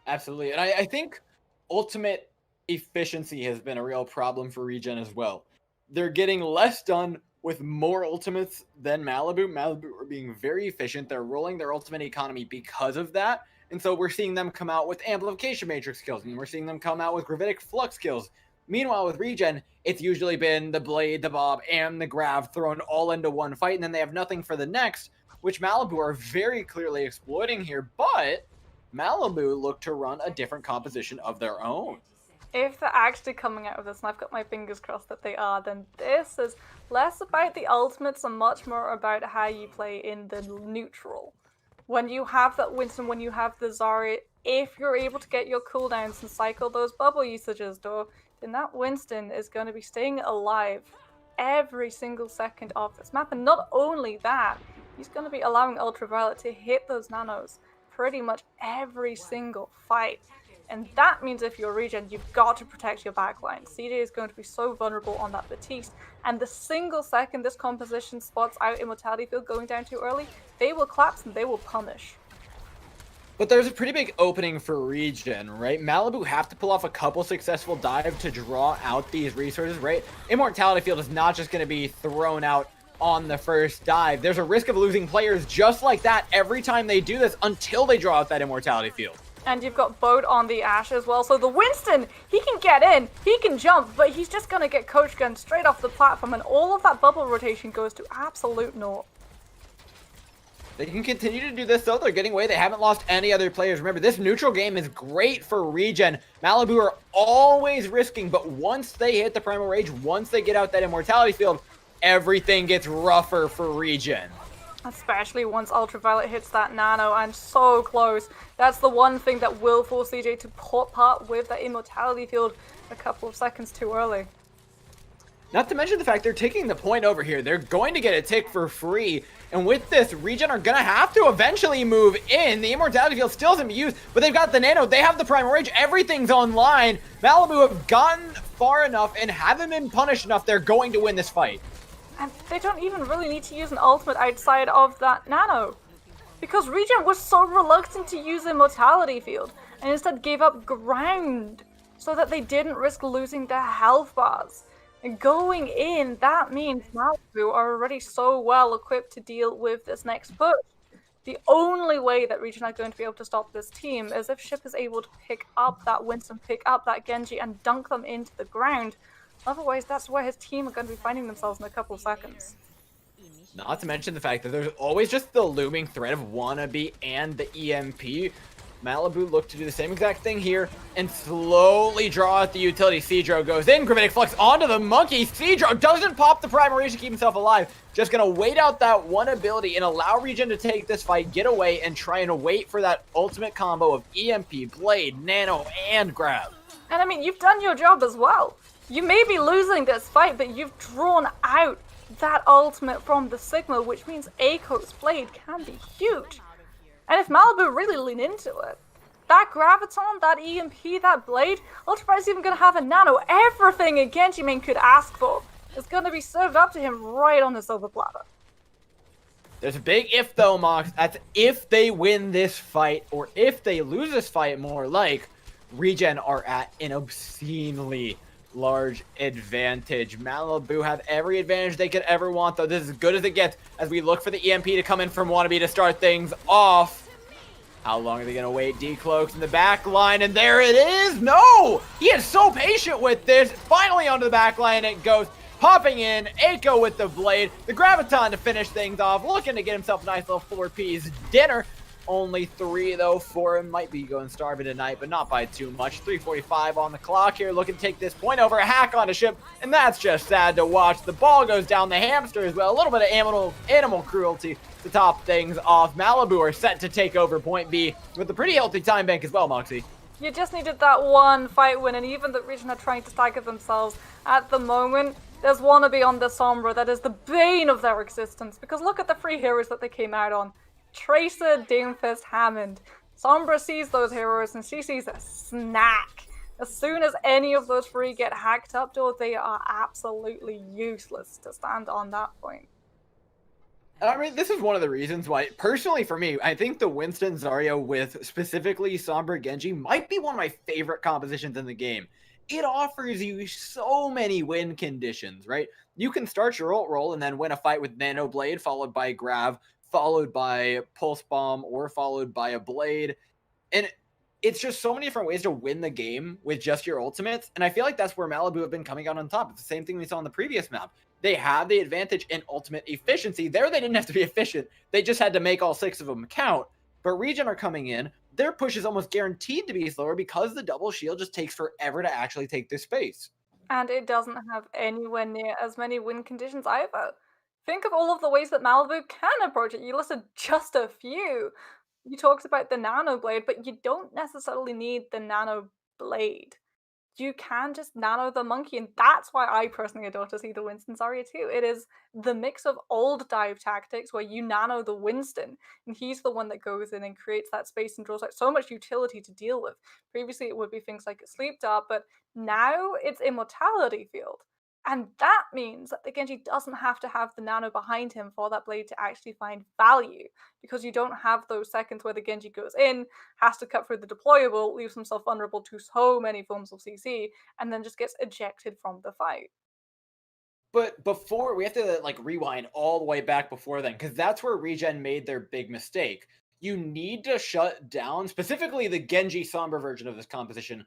Absolutely, and I think ultimate efficiency has been a real problem for Regen as well. They're getting less done with more ultimates than Malibu. Malibu are being very efficient. They're rolling their ultimate economy because of that. And so we're seeing them come out with amplification matrix skills, and we're seeing them come out with gravitic flux skills. Meanwhile, with Regen, it's usually been the blade, the bob, and the grav thrown all into one fight, and then they have nothing for the next, which Malibu are very clearly exploiting here. But Malibu look to run a different composition of their own. If they're actually coming out of this, and I've got my fingers crossed that they are, then this is less about the ultimates and much more about how you play in the neutral. When you have that Winston, when you have the Zarya, if you're able to get your cooldowns and cycle those bubble usages, though, then that Winston is going to be staying alive every single second of this map. And not only that, he's going to be allowing Ultraviolet to hit those nanos pretty much every single fight. And that means if you're Regen, you've got to protect your backline. CJ is going to be so vulnerable on that Batiste. And the single second this composition spots out Immortality Field going down too early, they will collapse and they will punish. But there's a pretty big opening for Regen, right? Malibu have to pull off a couple successful dives to draw out these resources, right? Immortality Field is not just going to be thrown out on the first dive. There's a risk of losing players just like that every time they do this until they draw out that Immortality Field. And you've got Boat on the Ashe as well. So the Winston, he can get in, he can jump, but he's just going to get coach gunned straight off the platform, and all of that bubble rotation goes to absolute naught. They can continue to do this, though. They're getting away. They haven't lost any other players. Remember, this neutral game is great for Regen. Malibu are always risking, but once they hit the Primal Rage, once they get out that Immortality Field, everything gets rougher for Regen. Especially once Ultraviolet hits that nano, and so close. That's the one thing that will force CJ to pop part with that Immortality Field a couple of seconds too early. Not to mention the fact they're taking the point over here. They're going to get a tick for free. And with this, Regen are going to have to eventually move in. The Immortality Field still hasn't been used, but they've got the Nano. They have the Primal Rage. Everything's online. Malibu have gotten far enough and haven't been punished enough. They're going to win this fight. And they don't even really need to use an ultimate outside of that nano. Because Regen was so reluctant to use Immortality Field, and instead gave up ground so that they didn't risk losing their health bars. And going in, that means Malibu are already so well equipped to deal with this next push. The only way that Regen are going to be able to stop this team is if Ship is able to pick up that Winston, pick up that Genji, and dunk them into the ground. Otherwise, that's where his team are going to be finding themselves in a couple of seconds. Not to mention the fact that there's always just the looming threat of Wannabe and the EMP. Malibu look to do the same exact thing here and slowly draw out the utility. Cedro goes in, Gravitic Flux onto the Monkey. Cedro doesn't pop the Primal Rage to keep himself alive. Just going to wait out that one ability and allow Regen to take this fight, get away, and try and wait for that ultimate combo of EMP, Blade, Nano, and Grab. And I mean, you've done your job as well. You may be losing this fight, but you've drawn out that ultimate from the Sigma, which means Aco's Blade can be huge. And if Malibu really lean into it, that Graviton, that EMP, that Blade, Ultraviolet's even going to have a Nano. Everything a Genji main could ask for is going to be served up to him right on the silver platter. There's a big if though, Mox. That's if they win this fight, or if they lose this fight, more like Regen are at an obscenely large advantage. Malibu have every advantage they could ever want, though. This is as good as it gets as we look for the EMP to come in from Wannabe to start things off. How long are they going to wait? D-Cloaks in the back line, and there it is! No! He is so patient with this. Finally onto the back line it goes. Popping in, Aiko with the blade. The Graviton to finish things off. Looking to get himself a nice little 4-piece dinner. Only 3, though, for him. Might be going starving tonight, but not by too much. 3:45 on the clock here. Looking to take this point over. A hack on a ship, and that's just sad to watch. The ball goes down the hamster as well. A little bit of animal cruelty to top things off. Malibu are set to take over point B with a pretty healthy time bank as well, Moxie. You just needed that one fight win, and even the Regen are trying to stagger themselves at the moment. There's Wannabe on the Sombra that is the bane of their existence, because look at the 3 heroes that they came out on. Tracer, Doomfist, Hammond. Sombra sees those heroes and she sees a snack. As soon as any of those 3 get hacked up, though, they are absolutely useless to stand on that point. I mean, this is one of the reasons why, personally for me, I think the Winston Zarya with specifically Sombra Genji might be one of my favorite compositions in the game. It offers you so many win conditions, right? You can start your ult roll and then win a fight with Nano Blade, followed by Grav, followed by Pulse Bomb, or followed by a Blade. And it's just so many different ways to win the game with just your ultimates. And I feel like that's where Malibu have been coming out on top. It's the same thing we saw on the previous map. They have the advantage in ultimate efficiency. There, they didn't have to be efficient. They just had to make all 6 of them count. But Regen are coming in. Their push is almost guaranteed to be slower because the double shield just takes forever to actually take this space. And it doesn't have anywhere near as many win conditions either. Think of all of the ways that Malibu can approach it. You listed just a few. You talked about the Nano Blade, but you don't necessarily need the Nano Blade. You can just nano the monkey, and that's why I personally adore to see the Winston Zarya too. It is the mix of old dive tactics where you nano the Winston, and he's the one that goes in and creates that space and draws out so much utility to deal with. Previously it would be things like a sleep dart, but now it's immortality field. And that means that the Genji doesn't have to have the nano behind him for that blade to actually find value, because you don't have those seconds where the Genji goes in, has to cut through the deployable, leaves himself vulnerable to so many forms of CC, and then just gets ejected from the fight. But before, we have to like rewind all the way back before then, because that's where Regen made their big mistake. You need to shut down, specifically the Genji Sombra version of this composition,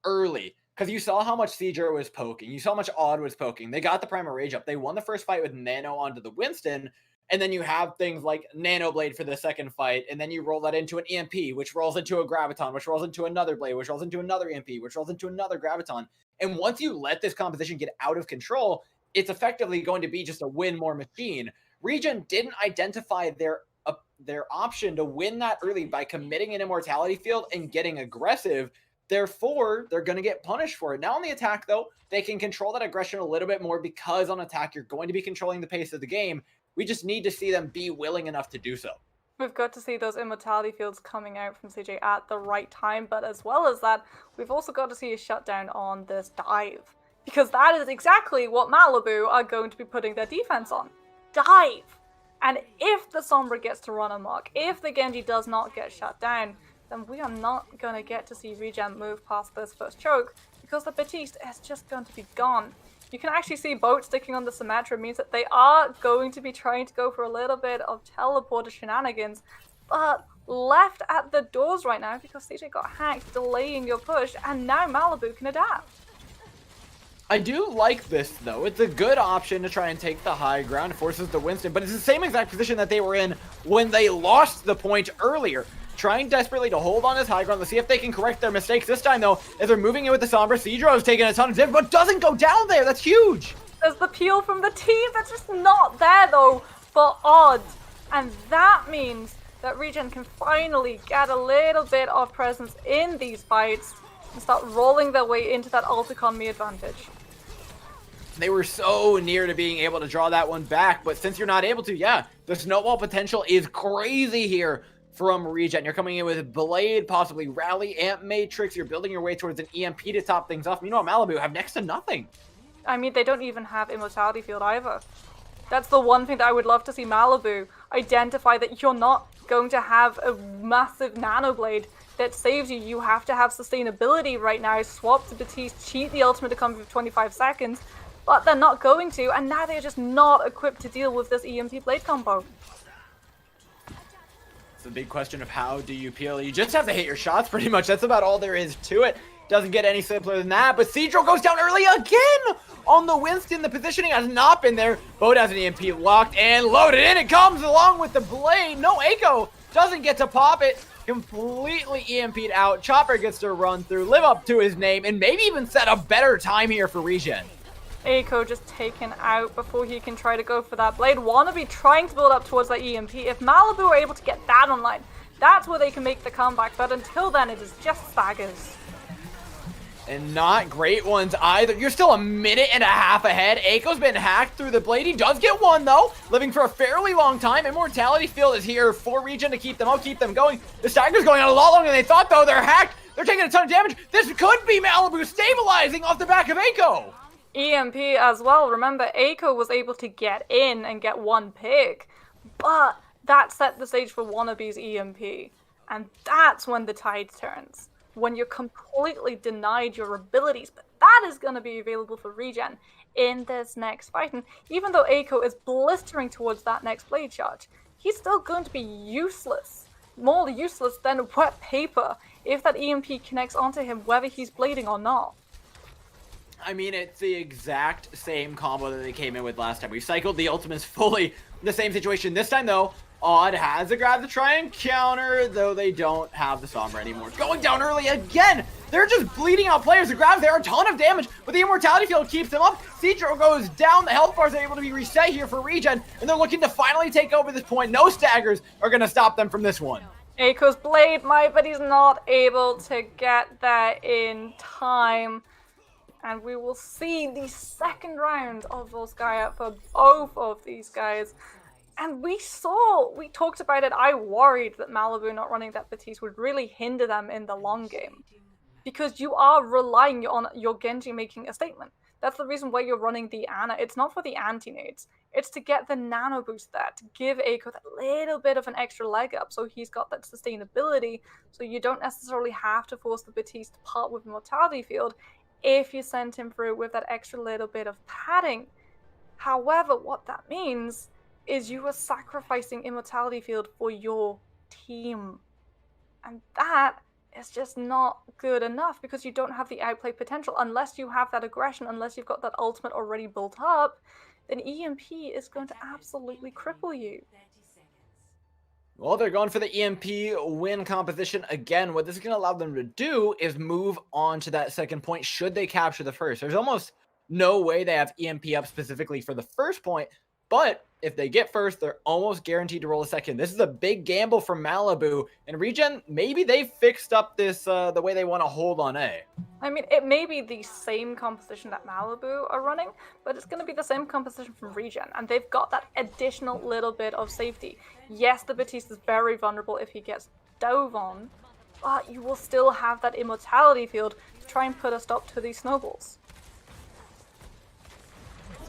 early. Because you saw how much Seeger was poking. You saw how much Odd was poking. They got the Primal Rage up. They won the first fight with Nano onto the Winston. And then you have things like Nano Blade for the second fight. And then you roll that into an EMP, which rolls into a Graviton, which rolls into another Blade, which rolls into another EMP, which rolls into another Graviton. And once you let this composition get out of control, it's effectively going to be just a win more machine. Regen didn't identify their option to win that early by committing an immortality field and getting aggressive. Therefore, they're going to get punished for it. Now on the attack, though, they can control that aggression a little bit more, because on attack, you're going to be controlling the pace of the game. We just need to see them be willing enough to do so. We've got to see those immortality fields coming out from CJ at the right time, but as well as that, we've also got to see a shutdown on this dive, because that is exactly what Malibu are going to be putting their defense on. Dive! And if the Sombra gets to run amok, if the Genji does not get shut down, then we are not going to get to see Regen move past this first choke, because the Batiste is just going to be gone. You can actually see Boat sticking on the Symmetra means that they are going to be trying to go for a little bit of teleporter shenanigans, but left at the doors right now because CJ got hacked, delaying your push, and now Malibu can adapt. I do like this, though. It's a good option to try and take the high ground. It forces the Winston, but it's the same exact position that they were in when they lost the point earlier. Trying desperately to hold on this high ground. Let's see if they can correct their mistakes this time, though, as they're moving in with the Sombra. Seedro is taking a ton of damage, but doesn't go down there. That's huge. There's the peel from the team that's just not there, though, for Odd. And that means that Regen can finally get a little bit of presence in these fights and start rolling their way into that ult economy advantage. They were so near to being able to draw that one back, but since you're not able to, yeah, the snowball potential is crazy here from Regen. You're coming in with Blade, possibly Rally, Amp Matrix. You're building your way towards an EMP to top things off. Meanwhile, Malibu have next to nothing. I mean, they don't even have Immortality Field either. That's the one thing that I would love to see Malibu identify, that you're not going to have a massive nano blade that saves you. You have to have sustainability right now. Swap to Batiste, cheat the ultimate to come for 25 seconds, but they're not going to, and now they're just not equipped to deal with this EMP blade combo. It's a big question of how do you peel. You just have to hit your shots pretty much. That's about all there is to it. Doesn't get any simpler than that, but Cedro goes down early again on the Winston. The positioning has not been there. Bode has an EMP locked and loaded in. It comes along with the blade. No, Eiko doesn't get to pop it. Completely EMP'd out. Chopper gets to run through, live up to his name, and maybe even set a better time here for Regen. Eiko just taken out before he can try to go for that blade. Wannabe trying to build up towards that EMP. If Malibu are able to get that online, that's where they can make the comeback. But until then, it is just staggers. And not great ones either. You're still a minute and a half ahead. Eiko's been hacked through the blade. He does get one, though, living for a fairly long time. Immortality Field is here for Regen to keep them up, keep them going. The stagger's going on a lot longer than they thought, though. They're hacked. They're taking a ton of damage. This could be Malibu stabilizing off the back of Eiko. EMP as well. Remember, Eiko was able to get in and get one pick, but that set the stage for Wannabe's EMP. And that's when the tide turns. When you're completely denied your abilities, but that is going to be available for Regen in this next fight. And even though Eiko is blistering towards that next blade charge, he's still going to be useless. More useless than wet paper if that EMP connects onto him, whether he's blading or not. I mean, it's the exact same combo that they came in with last time. We've cycled the ultimates fully. The same situation this time, though. Odd has the grab to try and counter, though they don't have the Sombra anymore. Going down early again. They're just bleeding out players. The grabs there are a ton of damage, but the Immortality Field keeps them up. Cedro goes down. The health bars are able to be reset here for Regen, and they're looking to finally take over this point. No staggers are going to stop them from this one. Eiko's blade might, but he's not able to get that in time. And we will see the second round of Volskaya for both of these guys. And we talked about it. I worried that Malibu not running that Batiste would really hinder them in the long game. Because you are relying on your Genji making a statement. That's the reason why you're running the Ana. It's not for the anti-nades. It's to get the nano boost there, to give Eiko that little bit of an extra leg up so he's got that sustainability, so you don't necessarily have to force the Batiste to part with Immortality Field if you send him through with that extra little bit of padding. However, what that means is you are sacrificing Immortality Field for your team. And that is just not good enough because you don't have the outplay potential. Unless you have that aggression, unless you've got that ultimate already built up, then EMP is going to absolutely cripple you. Well, they're going for the EMP win composition again. What this is going to allow them to do is move on to that second point should they capture the first. There's almost no way they have EMP up specifically for the first point, but if they get first, they're almost guaranteed to roll a second. This is a big gamble from Malibu, and Regen, maybe they fixed up this the way they want to hold on A. I mean, it may be the same composition that Malibu are running, but it's going to be the same composition from Regen, and they've got that additional little bit of safety. Yes, the Batiste is very vulnerable if he gets dove on, but you will still have that Immortality Field to try and put a stop to these snowballs.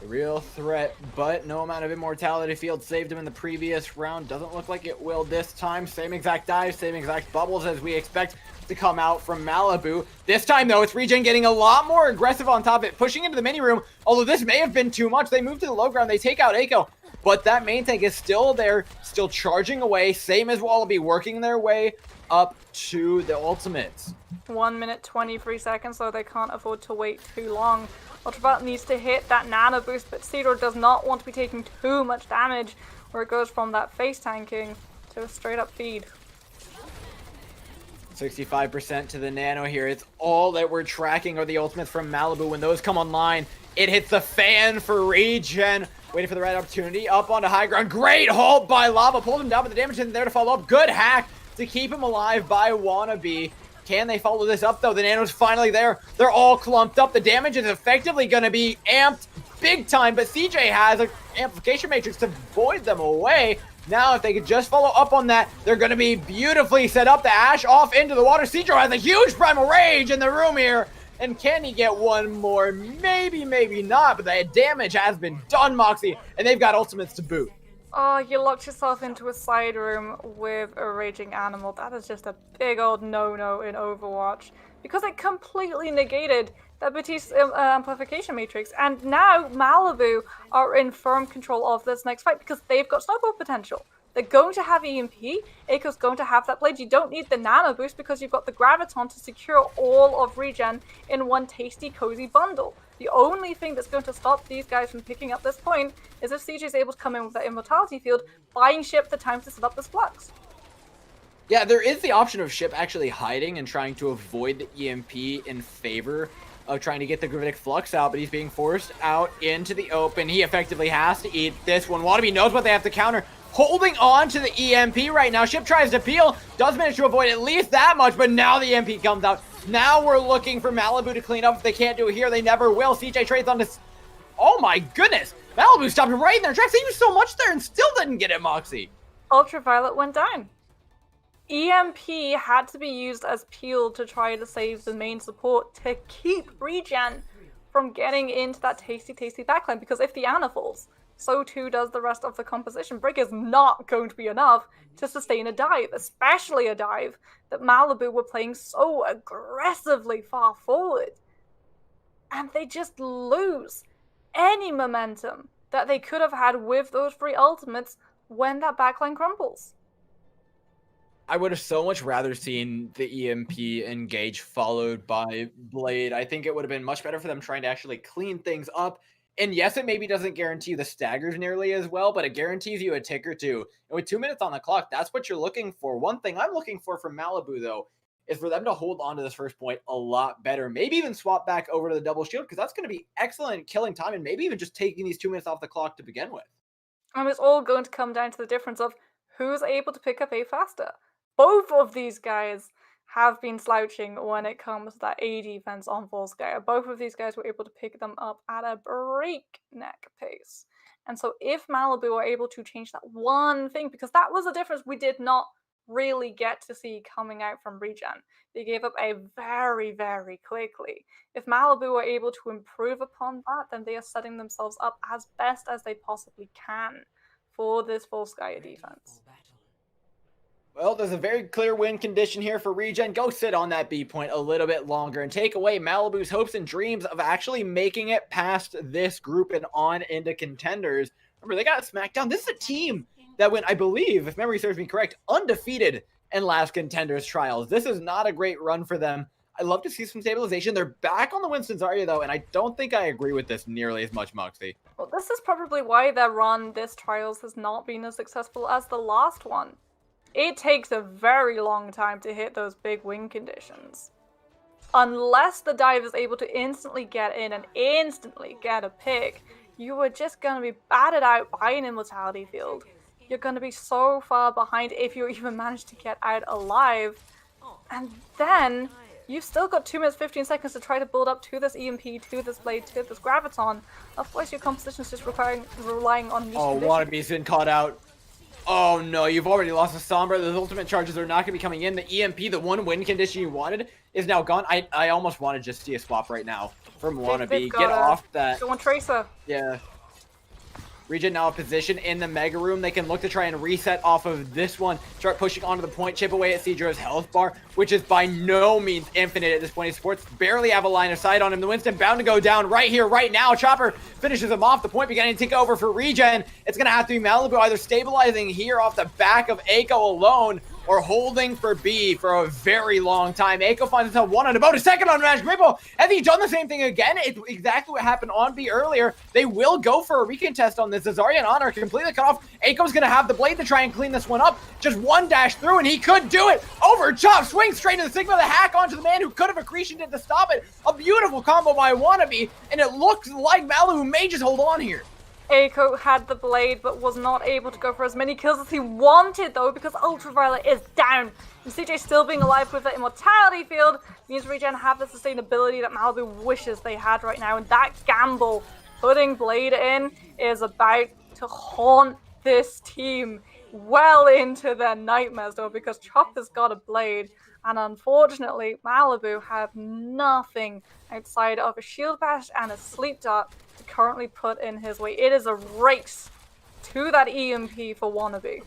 A real threat, but no amount of Immortality Field saved him in the previous round. Doesn't look like it will this time. Same exact dive, same exact bubbles as we expect to come out from Malibu. This time, though, it's Regen getting a lot more aggressive on top of it, pushing into the mini room. Although this may have been too much. They move to the low ground. They take out Eiko, but that main tank is still there, still charging away. Same as Wallaby, working their way up to the ultimates. 1 minute 23 seconds, so they can't afford to wait too long. Ultraviolet needs to hit that nano boost, but Cedro does not want to be taking too much damage, where it goes from that face tanking to a straight up feed. 65% to the nano here. It's all that we're tracking are the ultimates from Malibu. When those come online, it hits the fan for Regen. Waiting for the right opportunity. Up onto high ground. Great halt by Lava. Pulled him down, but the damage isn't there to follow up. Good hack to keep him alive by Wannabe. Can they follow this up, though? The nano's finally there. They're all clumped up. The damage is effectively going to be amped big time, but CJ has an amplification matrix to void them away. Now, if they could just follow up on that, they're going to be beautifully set up. The Ash off into the water. Cedro has a huge Primal Rage in the room here. And can he get one more? Maybe, maybe not, but the damage has been done, Moxie, and they've got ultimates to boot. Oh, you locked yourself into a side room with a raging animal. That is just a big old no-no in Overwatch. Because it completely negated the Batiste amplification matrix. And now Malibu are in firm control of this next fight because they've got snowball potential. They're going to have EMP. Eiko's going to have that blade. You don't need the nano boost because you've got the graviton to secure all of regen in one tasty, cozy bundle. The only thing that's going to stop these guys from picking up this point is if CJ is able to come in with that immortality field, buying Ship the time to set up this flux. Yeah, there is the option of Ship actually hiding and trying to avoid the EMP in favor of trying to get the Gravitic Flux out, but he's being forced out into the open. He effectively has to eat this one. Wannabe knows what they have to counter. Holding on to the EMP right now. Ship tries to peel, does manage to avoid at least that much, but now the EMP comes out. Now we're looking for Malibu to clean up. If they can't do it here, they never will. CJ trades on this. Oh my goodness. Malibu stopped him right in their tracks. They used so much there and still didn't get it, Moxie. Ultraviolet went down. EMP had to be used as peel to try to save the main support to keep Regen from getting into that tasty backline, because if the Ana falls, so too does the rest of the composition. Break is not going to be enough to sustain a dive, especially a dive that Malibu were playing so aggressively far forward. And they just lose any momentum that they could have had with those three ultimates when that backline crumbles. I would have so much rather seen the EMP engage followed by Blade. I think it would have been much better for them trying to actually clean things up. And yes, it maybe doesn't guarantee you the staggers nearly as well, but it guarantees you a tick or two. And with 2 minutes on the clock, that's what you're looking for. One thing I'm looking for from Malibu, though, is for them to hold on to this first point a lot better. Maybe even swap back over to the double shield, because that's going to be excellent at killing time, and maybe even just taking these 2 minutes off the clock to begin with. And it's all going to come down to the difference of who's able to pick up A faster. Both of these guys have been slouching when it comes to that A defense on Volskaya. Both of these guys were able to pick them up at a breakneck pace. And so if Malibu are able to change that one thing, because that was a difference we did not really get to see coming out from Regen. They gave up A very, very quickly. If Malibu are able to improve upon that, then they are setting themselves up as best as they possibly can for this Volskaya defense. Well, there's a very clear win condition here for Regen. Go sit on that B point a little bit longer and take away Malibu's hopes and dreams of actually making it past this group and on into Contenders. Remember, they got smacked down. This is a team that went, I believe, if memory serves me correct, undefeated in last Contenders trials. This is not a great run for them. I'd love to see some stabilization. They're back on the Winston Zarya, though, and I don't think I agree with this nearly as much, Moxie. Well, this is probably why their run this trials has not been as successful as the last one. It takes a very long time to hit those big win conditions. Unless the dive is able to instantly get in and instantly get a pick, you are just going to be batted out by an immortality field. You're going to be so far behind if you even manage to get out alive. And then you've still got 2 minutes 15 seconds to try to build up to this EMP, to this blade, to this graviton. Otherwise your composition is just relying on niche conditions. Wannabe's been caught out. Oh no, you've already lost a Sombra. Those ultimate charges are not going to be coming in. The EMP, the one win condition you wanted, is now gone. I almost want to just see a swap right now from Wannabe. Get off that. Go on Tracer. Yeah. Regen now a position in the Mega Room. They can look to try and reset off of this one. Start pushing onto the point. Chip away at Cedro's health bar, which is by no means infinite at this point. Esports barely have a line of sight on him. The Winston bound to go down right here, right now. Chopper finishes him off. The point beginning to take over for Regen. It's going to have to be Malibu either stabilizing here off the back of Eiko alone or holding for B for a very long time. Eiko finds himself one on a boat, a second on Magic Maple. Has he done the same thing again? It's exactly what happened on B earlier. They will go for a recontest on this. Zarya and Honor completely cut off. Eiko's going to have the blade to try and clean this one up. Just one dash through, and he could do it. Over chop, swing straight to the Sigma, the hack onto the man who could have accretioned it to stop it. A beautiful combo by Wannabe, and it looks like Malibu may just hold on here. Eiko had the blade but was not able to go for as many kills as he wanted though because Ultraviolet is down. And CJ still being alive with the immortality field means Regen have the sustainability that Malibu wishes they had right now, and that gamble putting Blade in is about to haunt this team well into their nightmares though, because Chopper's got a blade and unfortunately Malibu have nothing outside of a shield bash and a sleep dart to currently put in his way. It is a race to that EMP for Wannabe.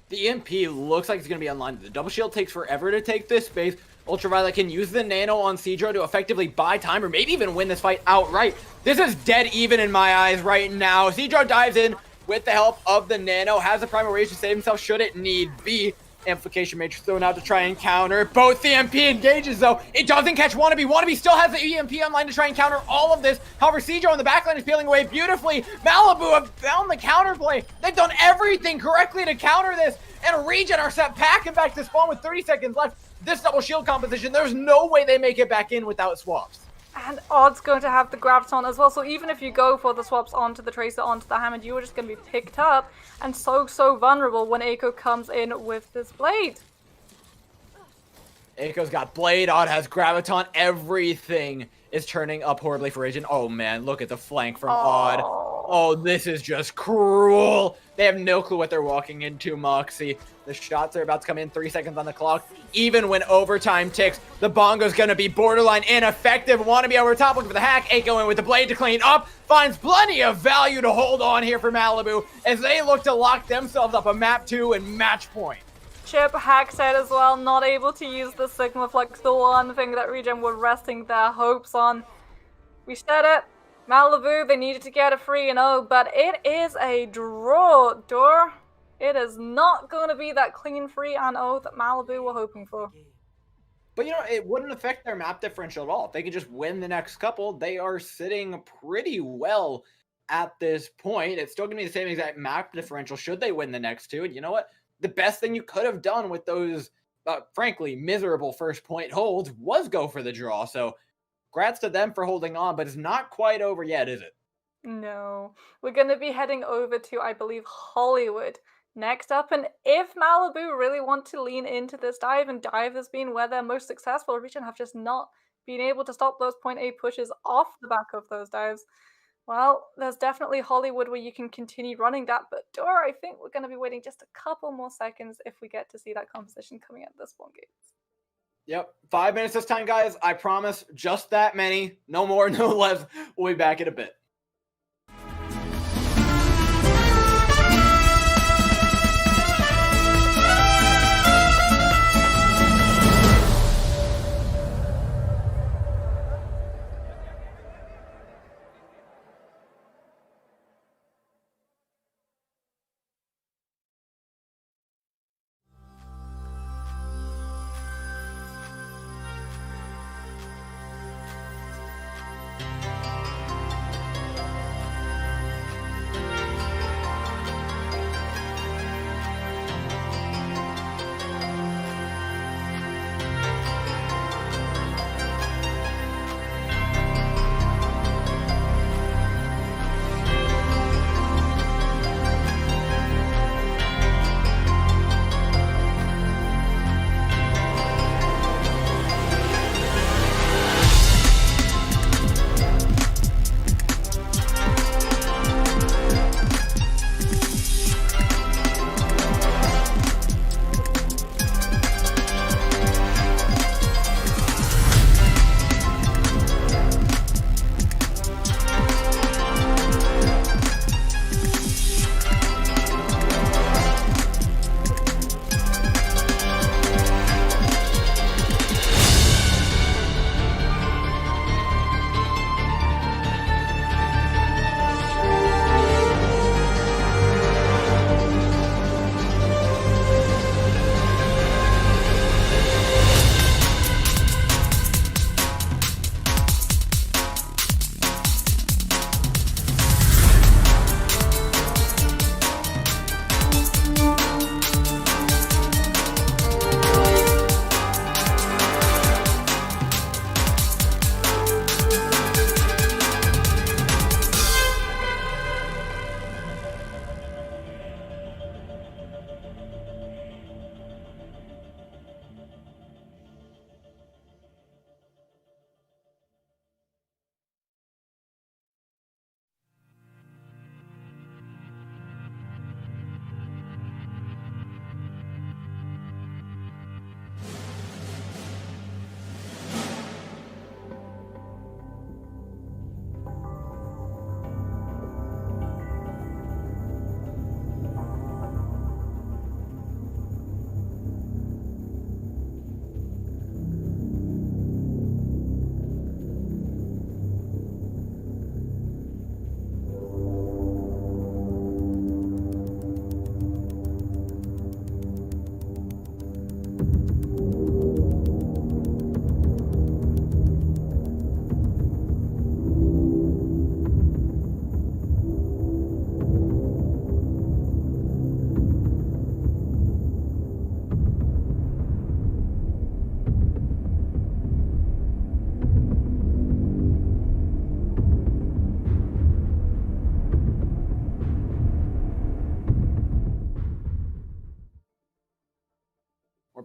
The EMP looks like it's going to be online. The double shield takes forever to take this space. Ultraviolet can use the nano on Cedro to effectively buy time or maybe even win this fight outright. This is dead even in my eyes right now. Cedro dives in with the help of the nano, has the primal rage to save himself should it need be. Amplification Matrix thrown out to try and counter. Both the EMP engages though. It doesn't catch Wannabe. Wannabe still has the EMP online to try and counter all of this. However, Cedro on the backline is peeling away beautifully. Malibu have found the counterplay. They've done everything correctly to counter this. And Regen are set back and back to spawn with 30 seconds left. This double shield composition, there's no way they make it back in without swaps. And Odd's going to have the Graviton as well, so even if you go for the swaps onto the Tracer, onto the Hammond, you are just going to be picked up and so vulnerable when Eiko comes in with this Blade. Eiko's got Blade, Odd has Graviton, everything is turning up horribly for Regen. Oh man, look at the flank from Odd. Oh, this is just cruel. They have no clue what they're walking into, Moxie. The shots are about to come in, 3 seconds on the clock. Even when overtime ticks, the Bongo's gonna be borderline ineffective. Wannabe over top, looking for the hack. Eiko in with the Blade to clean up. Finds plenty of value to hold on here for Malibu as they look to lock themselves up a map 2 and match point. Chip hacked out as well, not able to use the Sigma Flux, the one thing that Regen were resting their hopes on. We said it. Malibu, they needed to get a 3-0, but it is a draw, Door. It is not going to be that clean 3-0 that Malibu were hoping for. But, you know, it wouldn't affect their map differential at all. If they could just win the next couple, they are sitting pretty well at this point. It's still going to be the same exact map differential should they win the next two. And you know what? The best thing you could have done with those, frankly, miserable first point holds was go for the draw. So, congrats to them for holding on, but it's not quite over yet, is it? No. We're going to be heading over to, I believe, Hollywood next up. And if Malibu really want to lean into this dive, and dive has been where they're most successful, Regen have just not been able to stop those point A pushes off the back of those dives. Well, there's definitely Hollywood where you can continue running that, but Dora, I think we're going to be waiting just a couple more seconds if we get to see that composition coming at the spawn gates. Yep, 5 minutes this time, guys. I promise, just that many. No more, no less. We'll be back in a bit.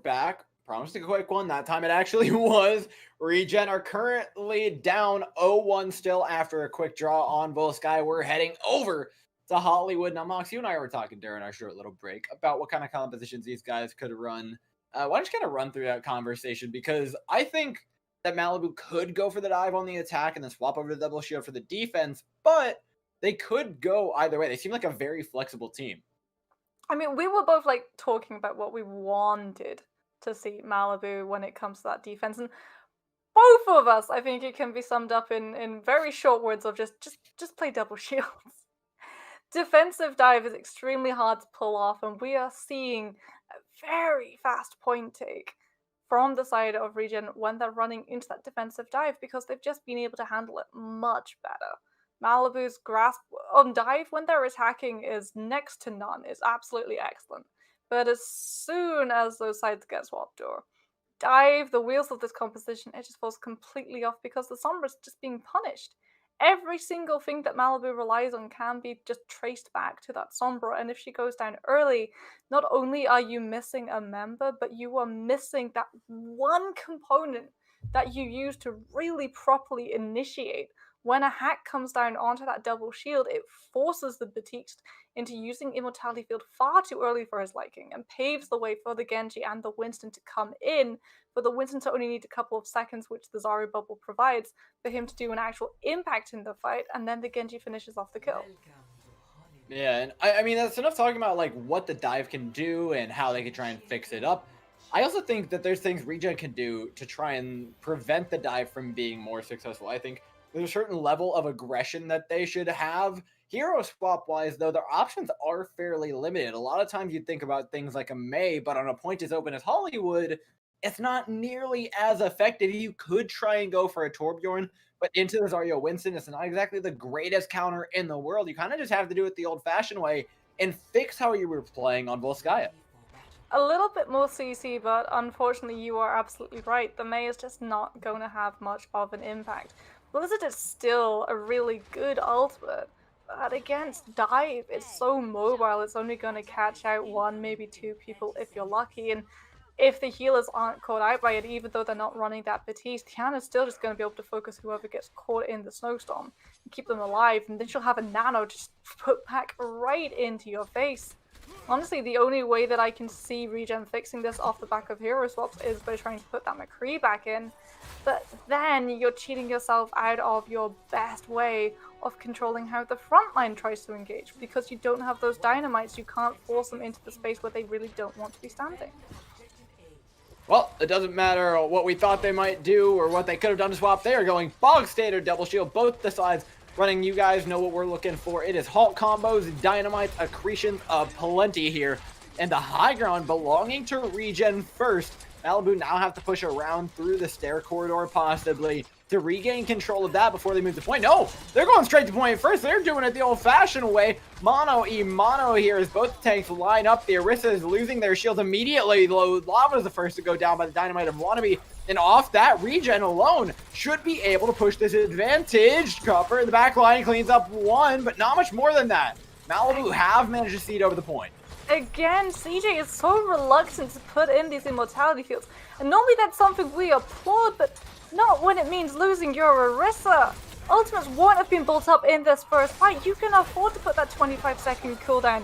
back. Promised a quick one. That time it actually was. Regen are currently down 0-1 still after a quick draw on Volsky. We're heading over to Hollywood. Now, Mox, you and I were talking during our short little break about what kind of compositions these guys could run. Why don't you kind of run through that conversation? Because I think that Malibu could go for the dive on the attack and then swap over to double shield for the defense, but they could go either way. They seem like a very flexible team. I mean, we were both like talking about what we wanted to see Malibu when it comes to that defense, and both of us, I think it can be summed up in very short words of just play double shields. Defensive dive is extremely hard to pull off, and we are seeing a very fast point take from the side of Regen when they're running into that defensive dive because they've just been able to handle it much better. Malibu's grasp on dive when they're attacking is next to none, is absolutely excellent. But as soon as those sides get swapped or dive, the wheels of this composition, it just falls completely off because the Sombra's just being punished. Every single thing that Malibu relies on can be just traced back to that Sombra, and if she goes down early, not only are you missing a member, but you are missing that one component that you use to really properly initiate. When a hack comes down onto that double shield, it forces the Batiste into using Immortality Field far too early for his liking and paves the way for the Genji and the Winston to come in, for the Winston to only need a couple of seconds, which the Zarya bubble provides, for him to do an actual impact in the fight, and then the Genji finishes off the kill. Yeah, and I mean, that's enough talking about like what the dive can do and how they can try and fix it up. I also think that there's things Regen can do to try and prevent the dive from being more successful. I think there's a certain level of aggression that they should have. Hero swap-wise, though, their options are fairly limited. A lot of times you'd think about things like a Mei, but on a point as open as Hollywood, it's not nearly as effective. You could try and go for a Torbjorn, but into the Zarya Winston, it's not exactly the greatest counter in the world. You kind of just have to do it the old-fashioned way and fix how you were playing on Volskaya. A little bit more CC, but unfortunately you are absolutely right. The Mei is just not going to have much of an impact. Blizzard is still a really good ultimate, but against dive, it's so mobile, it's only going to catch out one, maybe two people if you're lucky, and if the healers aren't caught out by it, even though they're not running that Batiste, Tiana's still just going to be able to focus whoever gets caught in the snowstorm and keep them alive, and then she'll have a nano just put back right into your face. Honestly, the only way that I can see Regen fixing this off the back of hero swaps is by trying to put that McCree back in, but then you're cheating yourself out of your best way of controlling how the front line tries to engage, because you don't have those dynamites, you can't force them into the space where they really don't want to be standing. Well, it doesn't matter what we thought they might do or what they could have done to swap. They are going bog standard double shield, both the sides running. You guys know what we're looking for. It is halt combos, dynamite, accretions of plenty here. And the high ground belonging to Regen first. Malibu now have to push around through the stair corridor possibly to regain control of that before they move to point. No, they're going straight to point first. They're doing it the old-fashioned way. Mono here as both tanks line up. The Orisa is losing their shields immediately. Lava is the first to go down by the dynamite of Wannabe. And off that, Regen alone should be able to push this advantage. Copper in the back line cleans up one, but not much more than that. Malibu have managed to see it over the point. Again, CJ is so reluctant to put in these immortality fields. And normally that's something we applaud, but not when it means losing your Orisa. Ultimates won't have been built up in this first fight. You can afford to put that 25-second cooldown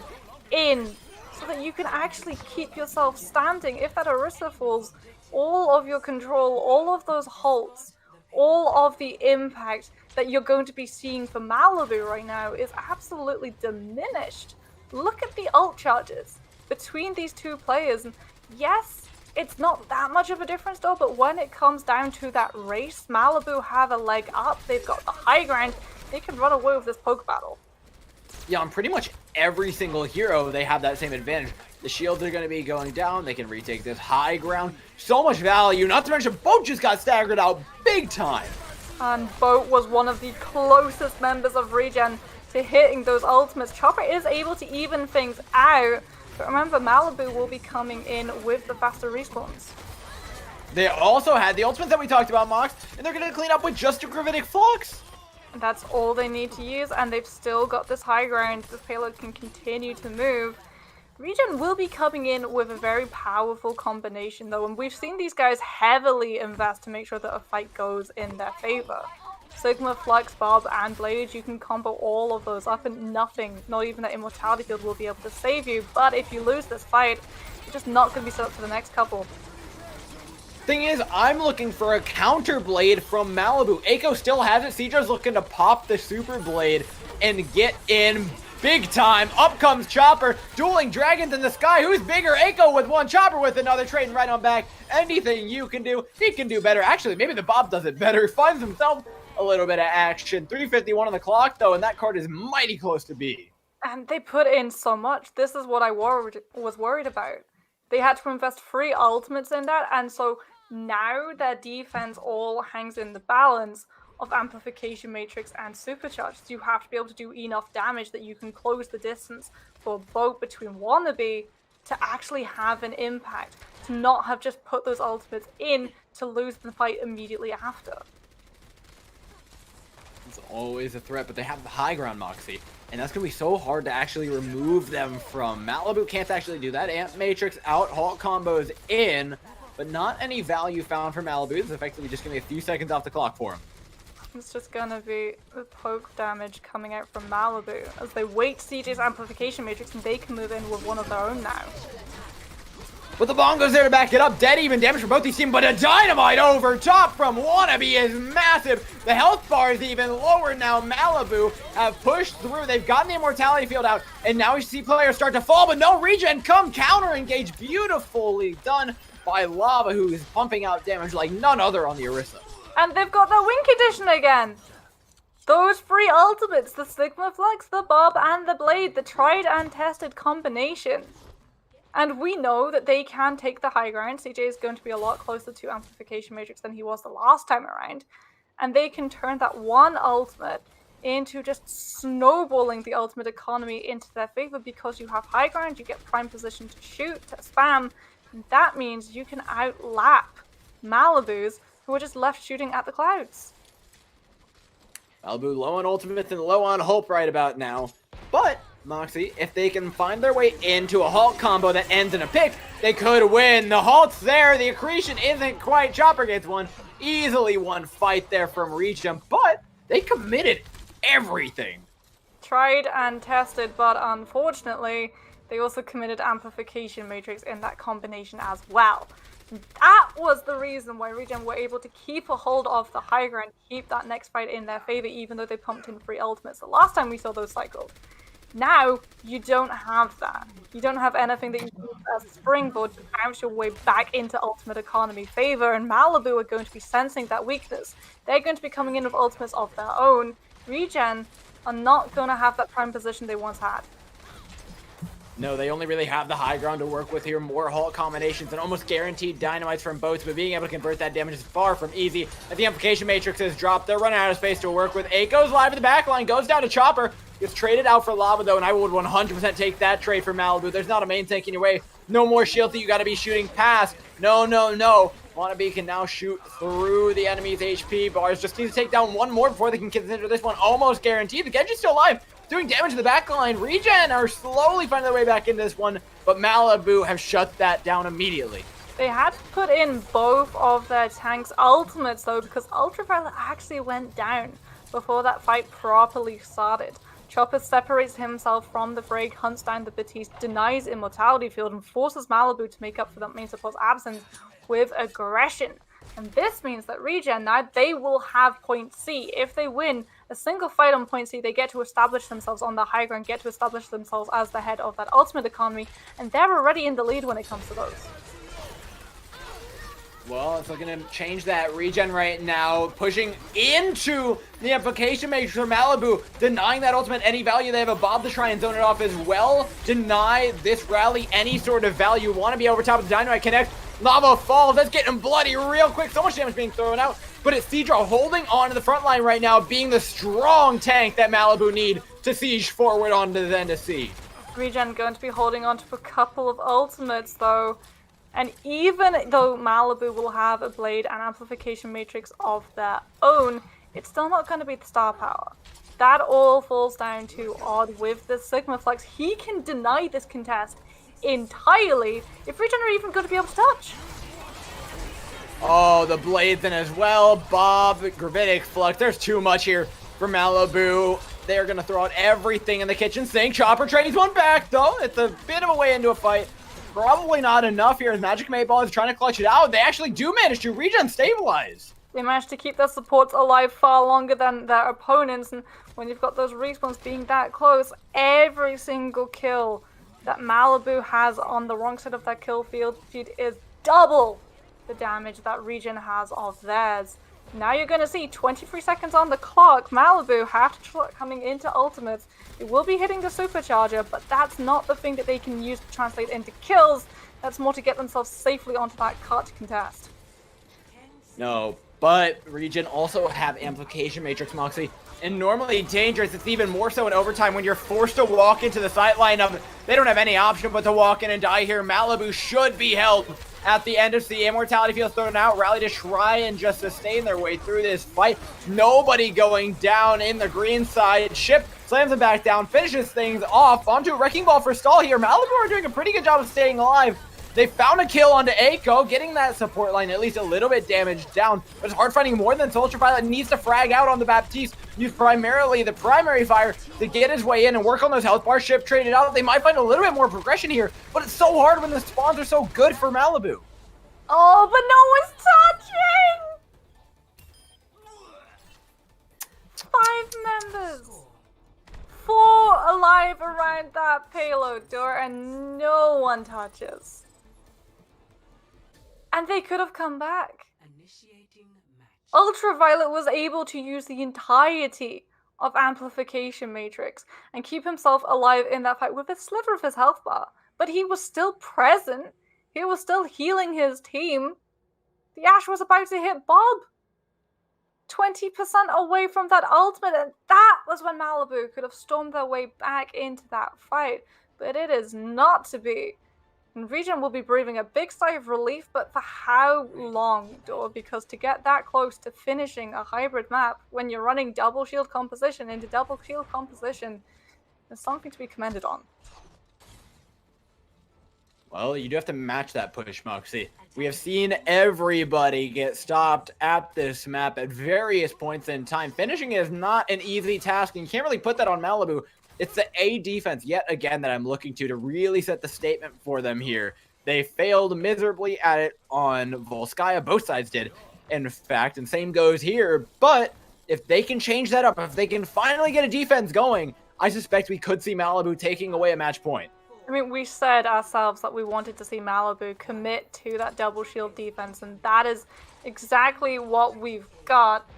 in so that you can actually keep yourself standing. If that Orisa falls, all of your control, all of those halts, all of the impact that you're going to be seeing for Malibu right now is absolutely diminished. Look at the ult charges between these two players. And yes, it's not that much of a difference though, but when it comes down to that race, Malibu have a leg up. They've got the high ground. They can run away with this poke battle. Yeah, on pretty much every single hero, they have that same advantage. The shields are going to be going down. They can retake this high ground. So much value. Not to mention, Boat just got staggered out big time. And Boat was one of the closest members of Regen to hitting those ultimates. Chopper is able to even things out. But remember, Malibu will be coming in with the faster respawns. They also had the ultimates that we talked about, Mox, and they're going to clean up with just a Gravitic Flux. And that's all they need to use, and they've still got this high ground. This payload can continue to move. Regen will be coming in with a very powerful combination though, and we've seen these guys heavily invest to make sure that a fight goes in their favor. Sigma, Flux, Bob, and Blade, you can combo all of those up and nothing, not even that Immortality Field will be able to save you, but if you lose this fight, you're just not going to be set up for the next couple. Thing is, I'm looking for a counter blade from Malibu. Eiko still has it. Seadra's looking to pop the super blade and get in big time. Up comes Chopper, dueling dragons in the sky. Who's bigger? Eiko with one, Chopper with another, trading right on back. Anything you can do, he can do better. Actually, maybe the Bob does it better. Finds himself a little bit of action. 3:51 on the clock, though, and that card is mighty close to B. And they put in so much. This is what I was worried about. They had to invest 3 ultimates in that, and so now their defense all hangs in the balance of Amplification Matrix and Supercharged. You have to be able to do enough damage that you can close the distance for both between Wannabe to actually have an impact, to not have just put those ultimates in to lose the fight immediately after. It's always a threat, but they have the high ground, Moxie, and that's going to be so hard to actually remove them from. Malibu can't actually do that. Amp Matrix out, Halt combos in, but not any value found for Malibu. It's effectively just going to be a few seconds off the clock for him. It's just going to be the poke damage coming out from Malibu as they wait CJ's Amplification Matrix and they can move in with one of their own now. But the bongo's there to back it up. Dead even damage for both these teams, but a dynamite over top from Wannabe is massive. The health bar is even lower now. Malibu have pushed through. They've gotten the Immortality Field out, and now we see players start to fall, but no Regen come counter engage. Beautifully done by Lava, who is pumping out damage like none other on the Orisa. And they've got their Wink Edition again. Those 3 ultimates, the Sigma Flux, the Bob, and the Blade, the tried and tested combination. And we know that they can take the high ground. CJ is going to be a lot closer to Amplification Matrix than he was the last time around. And they can turn that one ultimate into just snowballing the ultimate economy into their favor because you have high ground, you get prime position to shoot, to spam. And that means you can outlap Malibus who are just left shooting at the clouds. Malibu low on ultimates and low on hope right about now. But, Moxie, if they can find their way into a Halt combo that ends in a pick, they could win. The Halt's there, the accretion isn't quite. Chopper gets one. Easily one fight there from Regen, but they committed everything. Tried and tested, but unfortunately, they also committed Amplification Matrix in that combination as well. That was the reason why Regen were able to keep a hold of the high ground, keep that next fight in their favor, even though they pumped in 3 ultimates the last time we saw those cycled. Now, you don't have that. You don't have anything that you can use as a springboard to bounce your way back into ultimate economy favor, and Malibu are going to be sensing that weakness. They're going to be coming in with ultimates of their own. Regen are not going to have that prime position they once had. No, they only really have the high ground to work with here. More Halt combinations and almost guaranteed dynamites from both, but being able to convert that damage is far from easy. As the Amplification Matrix is dropped, they're running out of space to work with. Eiko's live in the back line, goes down to Chopper. Gets traded out for Lava, though, and I would 100% take that trade for Malibu. There's not a main tank in your way. No more shield that you got to be shooting past. No, no, no. Wannabe can now shoot through the enemy's HP bars. Just need to take down one more before they can consider this one almost guaranteed. The Genji's still alive, doing damage to the back line. Regen are slowly finding their way back into this one, but Malibu have shut that down immediately. They had to put in both of their tanks' ultimates, though, because Ultraviolet actually went down before that fight properly started. Chopper separates himself from the fray, hunts down the Batiste, denies Immortality Field, and forces Malibu to make up for that main support's absence with aggression. And this means that Regen, now they will have point C. If they win a single fight on point C, they get to establish themselves on the high ground, get to establish themselves as the head of that ultimate economy, and they're already in the lead when it comes to those. Well, it's looking to change that. Regen right now pushing into the Amplification Matrix for Malibu, denying that ultimate any value. They have a Bob to try and zone it off as well. Deny this rally any sort of value. Want to be over top of the Dynamite Connect. Lava falls. That's getting bloody real quick. So much damage being thrown out. But it's Seadra holding on to the front line right now, being the strong tank that Malibu need to siege forward onto the end of C. Regen going to be holding on to a couple of ultimates, though. And even though Malibu will have a Blade and Amplification Matrix of their own, it's still not going to be the star power. That all falls down to Odd with the Sigma Flux. He can deny this contest entirely if Regen are even going to be able to touch. Oh, the blades in as well. Bob, Gravitic Flux. There's too much here for Malibu. They're going to throw out everything in the kitchen sink. Chopper trades one back, though. It's a bit of a way into a fight. Probably not enough here as Magic Mayball is trying to clutch it out. They actually do manage to Regen stabilize. They managed to keep their supports alive far longer than their opponents, and when you've got those respawns being that close, every single kill that Malibu has on the wrong side of that kill field is double the damage that Regen has of theirs. Now you're going to see 23 seconds on the clock. Malibu have to try coming into ultimates. It will be hitting the supercharger, but that's not the thing that they can use to translate into kills. That's more to get themselves safely onto that cart to contest. No, but Regen also have Amplification Matrix, Moxie. And normally dangerous, it's even more so in overtime when you're forced to walk into the sight line of, they don't have any option but to walk in and die here. Malibu should be held at the end of the Immortality Field thrown out. Rally to try and just sustain their way through this fight. Nobody going down in the green side. Ship slams him back down, finishes things off. Onto a Wrecking Ball for stall here. Malibu are doing a pretty good job of staying alive. They found a kill onto Eiko, getting that support line at least a little bit damaged down. But it's hard finding more than Ultraviolet needs to frag out on the Baptiste. Use primarily the primary fire to get his way in and work on those health bars. Ship traded out. They might find a little bit more progression here, but it's so hard when the spawns are so good for Malibu. Oh, but no one's touching! 5 members. 4 alive around that payload door, and no one touches. And they could have come back. Ultraviolet was able to use the entirety of Amplification Matrix and keep himself alive in that fight with a sliver of his health bar. But he was still present. He was still healing his team. The Ash was about to hit Bob. 20% away from that ultimate, and that was when Malibu could have stormed their way back into that fight. But it is not to be. And Regen will be breathing a big sigh of relief, but for how long, though? Because to get that close to finishing a hybrid map when you're running double shield composition into double shield composition is something to be commended on. Well, you do have to match that push, Moxie. We have seen everybody get stopped at this map at various points in time. Finishing is not an easy task, and you can't really put that on Malibu. It's the A defense, yet again, that I'm looking to really set the statement for them here. They failed miserably at it on Volskaya. Both sides did, in fact, and same goes here. But if they can change that up, if they can finally get a defense going, I suspect we could see Malibu taking away a match point. I mean, we said ourselves that we wanted to see Malibu commit to that double shield defense, and that is exactly what we've got,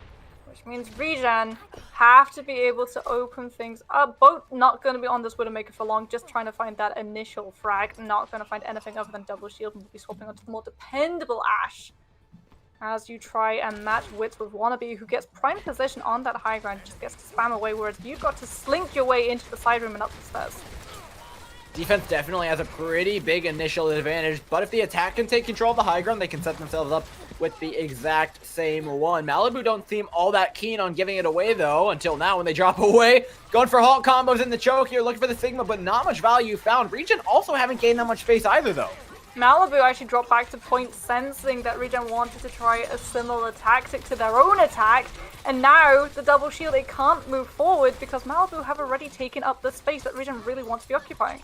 which means Regen have to be able to open things up. Both not going to be on this Widowmaker for long, just trying to find that initial frag, not going to find anything other than double shield, and we'll be swapping onto the more dependable Ash as you try and match wits with Wannabe, who gets prime position on that high ground, just gets to spam away, whereas you've got to slink your way into the side room and up the stairs. Defense definitely has a pretty big initial advantage, but if the attack can take control of the high ground, they can set themselves up with the exact same one. Malibu don't seem all that keen on giving it away, though, until now when they drop away. Going for halt combos in the choke here, looking for the Sigma, but not much value found. Regen also haven't gained that much space either, though. Malibu actually dropped back to point, sensing that Regen wanted to try a similar tactic to their own attack, and now the double shield, they can't move forward because Malibu have already taken up the space that Regen really wants to be occupying.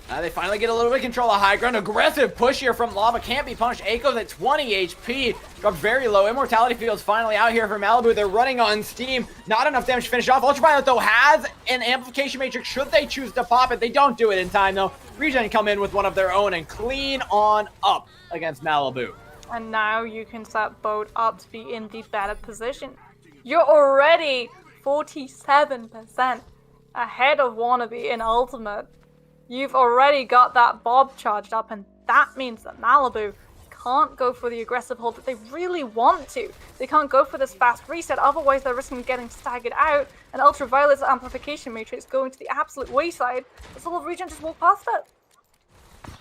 They finally get a little bit of control of high ground. Aggressive push here from Lava. Can't be punished. Eiko's at 20 HP. Dropped very low. Immortality Field's finally out here for Malibu. They're running on steam. Not enough damage to finish off. Ultraviolet, though, has an Amplification Matrix should they choose to pop it. They don't do it in time, though. Regen come in with one of their own and clean on up against Malibu. And now you can set both up to be in the better position. You're already 47% ahead of Wannabe in Ultimate. You've already got that Bob charged up, and that means that Malibu can't go for the aggressive hold that they really want to. They can't go for this fast reset, otherwise they're risking getting staggered out, and Ultraviolet's Amplification Matrix going to the absolute wayside. The Soul of Regen just walk past it.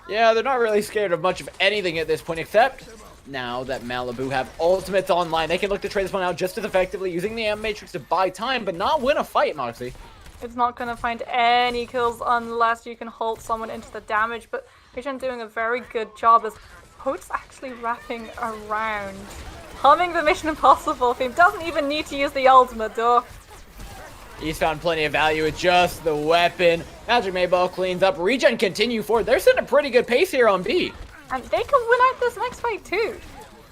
Yeah, they're not really scared of much of anything at this point, except now that Malibu have ultimates online. They can look to trade this one out just as effectively, using the Am Matrix to buy time, but not win a fight, Moxie. It's not going to find any kills unless you can hold someone into the damage, but Regen doing a very good job as Pote's actually wrapping around. Humming the Mission Impossible theme, doesn't even need to use the ultimate, though. He's found plenty of value with just the weapon. Magic Mayball cleans up. Regen continue forward. They're setting a pretty good pace here on B. And they can win out this next fight too,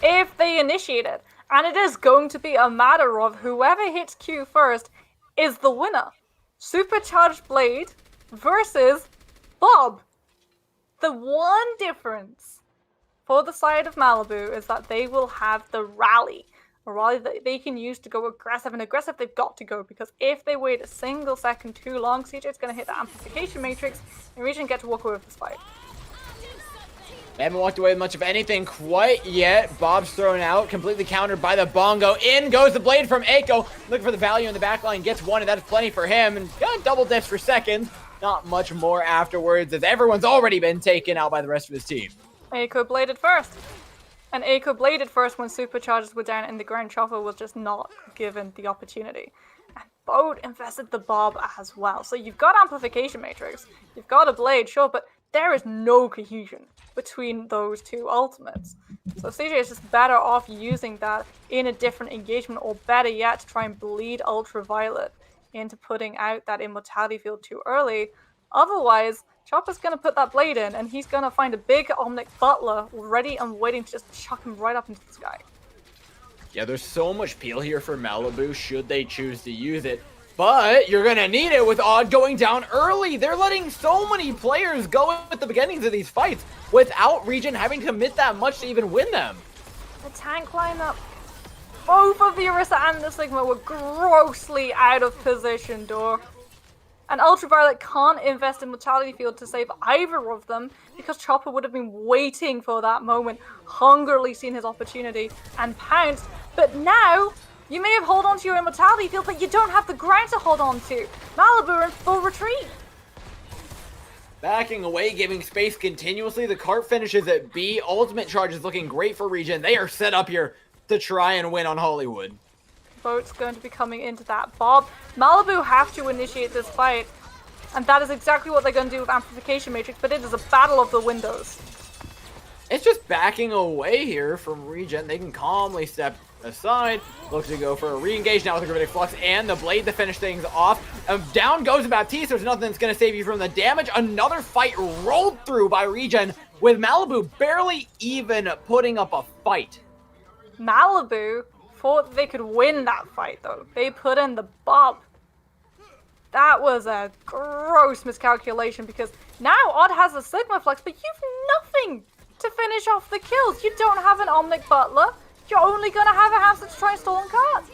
if they initiate it. And it is going to be a matter of whoever hits Q first is the winner. Supercharged Blade versus Bob. The one difference for the side of Malibu is that they will have the rally. A rally that they can use to go aggressive, and aggressive they've got to go, because if they wait a single second too long, CJ's going to hit the amplification matrix and Regen get to walk away with this fight. They haven't walked away with much of anything quite yet. Bob's thrown out, completely countered by the bongo. In goes the blade from Eiko. Looking for the value in the backline, gets one, and that's plenty for him. And got double dips for seconds. Not much more afterwards, as everyone's already been taken out by the rest of his team. Eiko bladed first. And Eiko bladed first when supercharges were down and the ground. Chopper was just not given the opportunity. And Boat invested the Bob as well. So you've got amplification matrix, you've got a blade, sure, but there is no cohesion between those two ultimates. So CJ is just better off using that in a different engagement, or better yet, to try and bleed Ultraviolet into putting out that immortality field too early. Otherwise, Chopper's going to put that blade in, and he's going to find a big Omnic Butler ready and waiting to just chuck him right up into the sky. Yeah, there's so much peel here for Malibu should they choose to use it. But you're going to need it with Odd going down early. They're letting so many players go at the beginnings of these fights without Regen having to commit that much to even win them. The tank lineup, both of the Orisa and the Sigma were grossly out of position, though. And Ultraviolet can't invest in Mortality Field to save either of them, because Chopper would have been waiting for that moment, hungrily seen his opportunity, and pounced. But now, you may have hold on to your Immortality Field, but you don't have the ground to hold on to. Malibu are in full retreat. Backing away, giving space continuously. The cart finishes at B. Ultimate charge is looking great for Regen. They are set up here to try and win on Hollywood. Boat's going to be coming into that Bob. Malibu have to initiate this fight, and that is exactly what they're going to do with Amplification Matrix, but it is a battle of the windows. It's just backing away here from Regen. They can calmly step aside. Looks to go for a re-engage now with the Gravitic Flux and the Blade to finish things off. Down goes Baptiste. There's nothing that's going to save you from the damage. Another fight rolled through by Regen, with Malibu barely even putting up a fight. Malibu thought they could win that fight, though. They put in the Bob. That was a gross miscalculation, because now Odd has a Sigma Flux, but you've nothing to finish off the kills. You don't have an Omnic Butler. You're only going to have a hamster to try and stall on cards.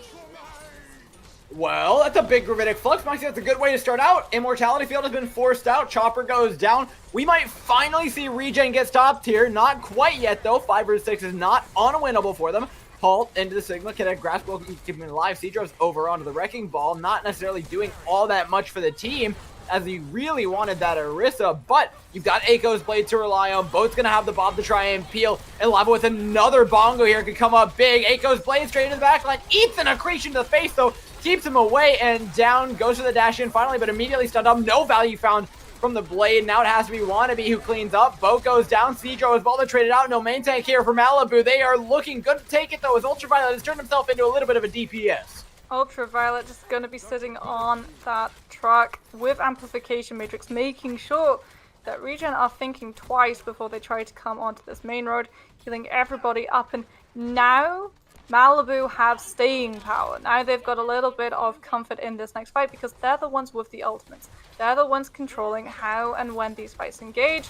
Well, that's a big Gravitic Flux. Might say that's a good way to start out. Immortality Field has been forced out. Chopper goes down. We might finally see Regen get stopped here. Not quite yet, though. 5 vs 6 is not unwinnable for them. Halt into the Sigma. Kinetic Grasp will keep him alive. Seedro's over onto the Wrecking Ball. Not necessarily doing all that much for the team, as he really wanted that Orisa, but you've got Eiko's Blade to rely on. Boat's going to have the Bob to try and peel, and Lava with another bongo here could come up big. Eiko's Blade straight into the backline, eats an accretion to the face, though, keeps him away, and down goes to the dash in finally, but immediately stunned up. No value found from the Blade. Now it has to be Wannabe who cleans up. Boat goes down. Seedro is ball traded out. No main tank here for Malibu. They are looking good to take it, though, as Ultraviolet has turned himself into a little bit of a DPS. Ultraviolet just going to be sitting on that track with Amplification Matrix, making sure that Regen are thinking twice before they try to come onto this main road, healing everybody up. And now Malibu have staying power. Now they've got a little bit of comfort in this next fight, because they're the ones with the ultimates. They're the ones controlling how and when these fights engage,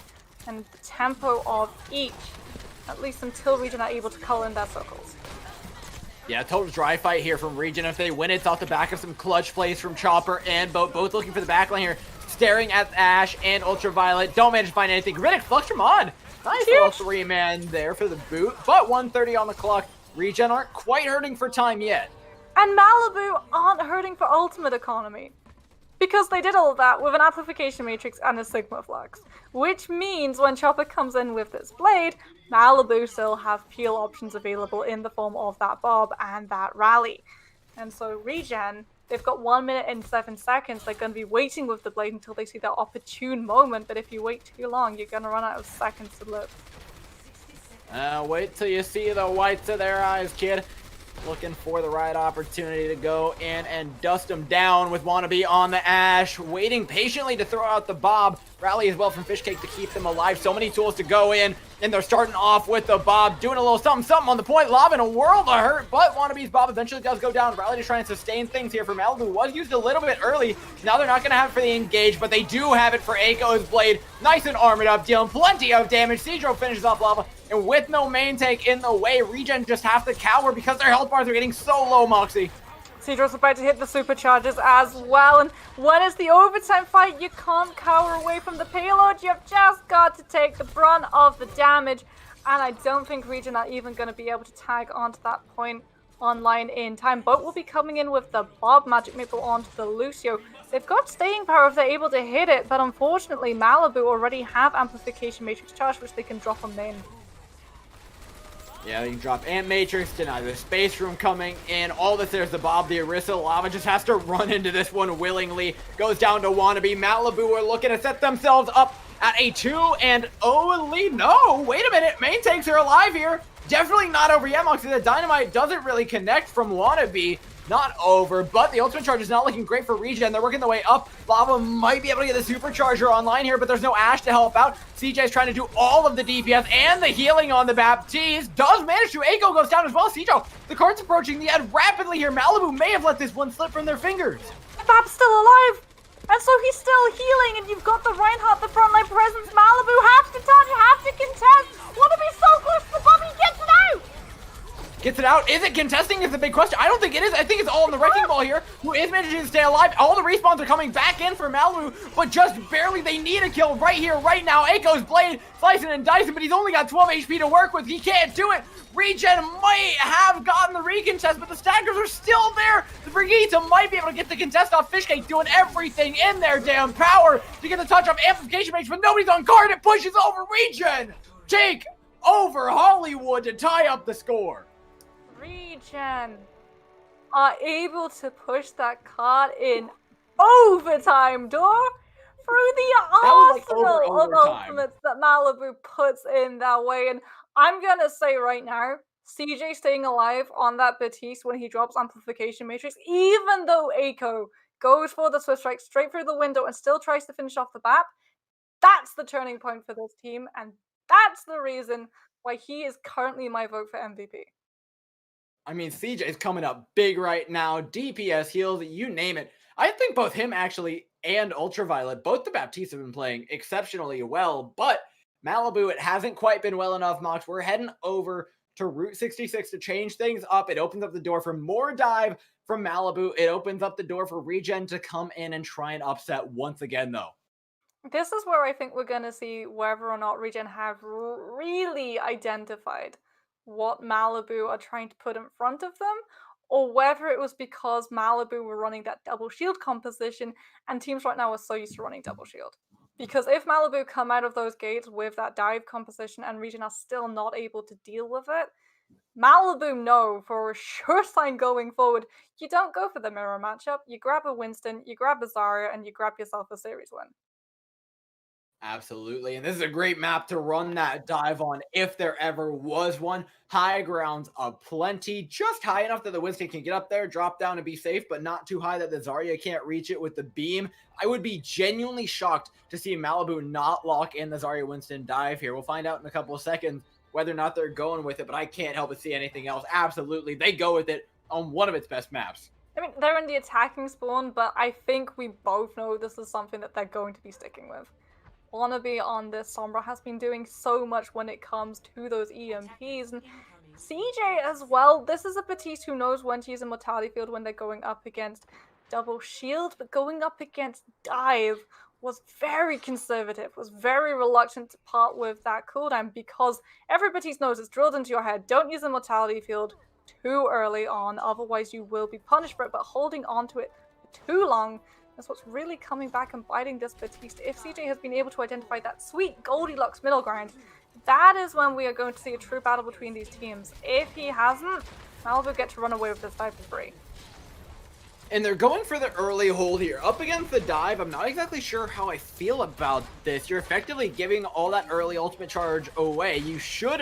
and the tempo of each, at least until Regen are able to color in their circles. Yeah, total dry fight here from Regen. If they win, it's off the back of some clutch plays from Chopper and Boat. Both looking for the backline here, staring at Ash and Ultraviolet. Don't manage to find anything. Gravitic Flux from Odd. Nice little 3-man there for the boot, but 1:30 on the clock. Regen aren't quite hurting for time yet. And Malibu aren't hurting for ultimate economy, because they did all of that with an Amplification Matrix and a Sigma Flux. Which means when Chopper comes in with this Blade, Malibu still have peel options available in the form of that Bob and that Rally. And so Regen They've got 1 minute and 7 seconds. They're going to be waiting with the blade until they see that opportune moment. But if you wait too long, you're going to run out of seconds to live. Wait till you see the whites of their eyes, kid. Looking for the right opportunity to go in and dust them down with Wannabe on the Ash. Waiting patiently to throw out the Bob. Rally as well from Fishcake to keep them alive. So many tools to go in. And they're starting off with the Bob. Doing a little something on the point. Lob in a world of hurt. But Wannabe's Bob eventually does go down. Rally just trying to sustain things here for Malibu. Was used a little bit early. Now they're not going to have it for the engage. But they do have it for Aiko's blade. Nice and armored up. Dealing plenty of damage. Cedro finishes off Lava. And with no main tank in the way, Regen just have to cower because their health bars are getting so low, Moxie. Cedro's about to hit the supercharges as well, and when it's the overtime fight, you can't cower away from the payload. You've just got to take the brunt of the damage, and I don't think Regen are even going to be able to tag onto that point online in time. Both will be coming in with the Bob Magic Maple onto the Lucio. They've got staying power if they're able to hit it, but unfortunately Malibu already have Amplification Matrix charge, which they can drop on main. Yeah, they can drop Ant Matrix, deny the Space Room coming in. All this, there's the Bob, the Orisa. Lava just has to run into this one willingly. Goes down to Wannabe. Malibu are looking to set themselves up at a 2-0 lead. No, wait a minute. Main tanks are alive here. Definitely not over yet, Moxie. The Dynamite doesn't really connect from Wannabe. Not over, but the ultimate charge is not looking great for Regen. They're working their way up. Lava might be able to get the supercharger online here, but there's no Ash to help out. CJ's trying to do all of the DPS and the healing on the Baptiste. Does manage to. Aiko goes down as well. Cedro, the card's approaching the end rapidly here. Malibu may have let this one slip from their fingers. Bab's still alive, and so he's still healing, and you've got the Reinhardt, the frontline presence. Malibu have to touch, have to contest. Want to be so close to the bomb, he gets it out. Gets it out. Is it contesting is the big question. I don't think it is. I think it's all in the Wrecking Ball here, who is managing to stay alive. All the respawns are coming back in for Malibu, but just barely. They need a kill right here, right now. Aiko's blade slicing and dicing, but he's only got 12 HP to work with. He can't do it. Regen might have gotten the recontest, but the staggers are still there. The Brigitte might be able to get the contest off. Fishcake doing everything in their damn power to get the touch off Amplification Matrix, but nobody's on guard. It pushes over Regen. Take over Hollywood to tie up the score. Regen are able to push that card in overtime, door, through the arsenal of ultimates that Malibu puts in that way. And I'm gonna say right now, CJ staying alive on that Baptiste when he drops Amplification Matrix, even though Aiko goes for the Swift Strike straight through the window and still tries to finish off the BAP, that's the turning point for this team, and that's the reason why he is currently my vote for MVP. I mean, CJ is coming up big right now. DPS, heals, you name it. I think both him actually and Ultraviolet, both the Baptistes have been playing exceptionally well, but Malibu, it hasn't quite been well enough, Mox. We're heading over to Route 66 to change things up. It opens up the door for more dive from Malibu. It opens up the door for Regen to come in and try and upset once again, though. This is where I think we're going to see whether or not Regen have really identified what Malibu are trying to put in front of them, or whether it was because Malibu were running that double shield composition and teams right now are so used to running double shield. Because if Malibu come out of those gates with that dive composition and Regen are still not able to deal with it, Malibu know for a sure sign going forward, you don't go for the mirror matchup, you grab a Winston, you grab a Zarya, and you grab yourself a series win. Absolutely, and this is a great map to run that dive on if there ever was one. High grounds aplenty, just high enough that the Winston can get up there, drop down and be safe, but not too high that the Zarya can't reach it with the beam. I would be genuinely shocked to see Malibu not lock in the Zarya Winston dive here. We'll find out in a couple of seconds whether or not they're going with it, but I can't help but see anything else. Absolutely, they go with it on one of its best maps. I mean, they're in the attacking spawn, but I think we both know this is something that they're going to be sticking with. Wannabe on this Sombra has been doing so much when it comes to those EMPs, and CJ as well. This is a Baptiste who knows when to use a Mortality Field when they're going up against double shield, but going up against dive was very conservative, was very reluctant to part with that cooldown because every Baptiste knows it's drilled into your head. Don't use a Mortality Field too early on, otherwise you will be punished for it, but holding on to it for too long, that's what's really coming back and biting this Baptiste. If CJ has been able to identify that sweet Goldilocks middle ground, that is when we are going to see a true battle between these teams. If he hasn't, Malibu get to run away with this dive for free. And they're going for the early hold here. Up against the dive, I'm not exactly sure how I feel about this. You're effectively giving all that early ultimate charge away. You should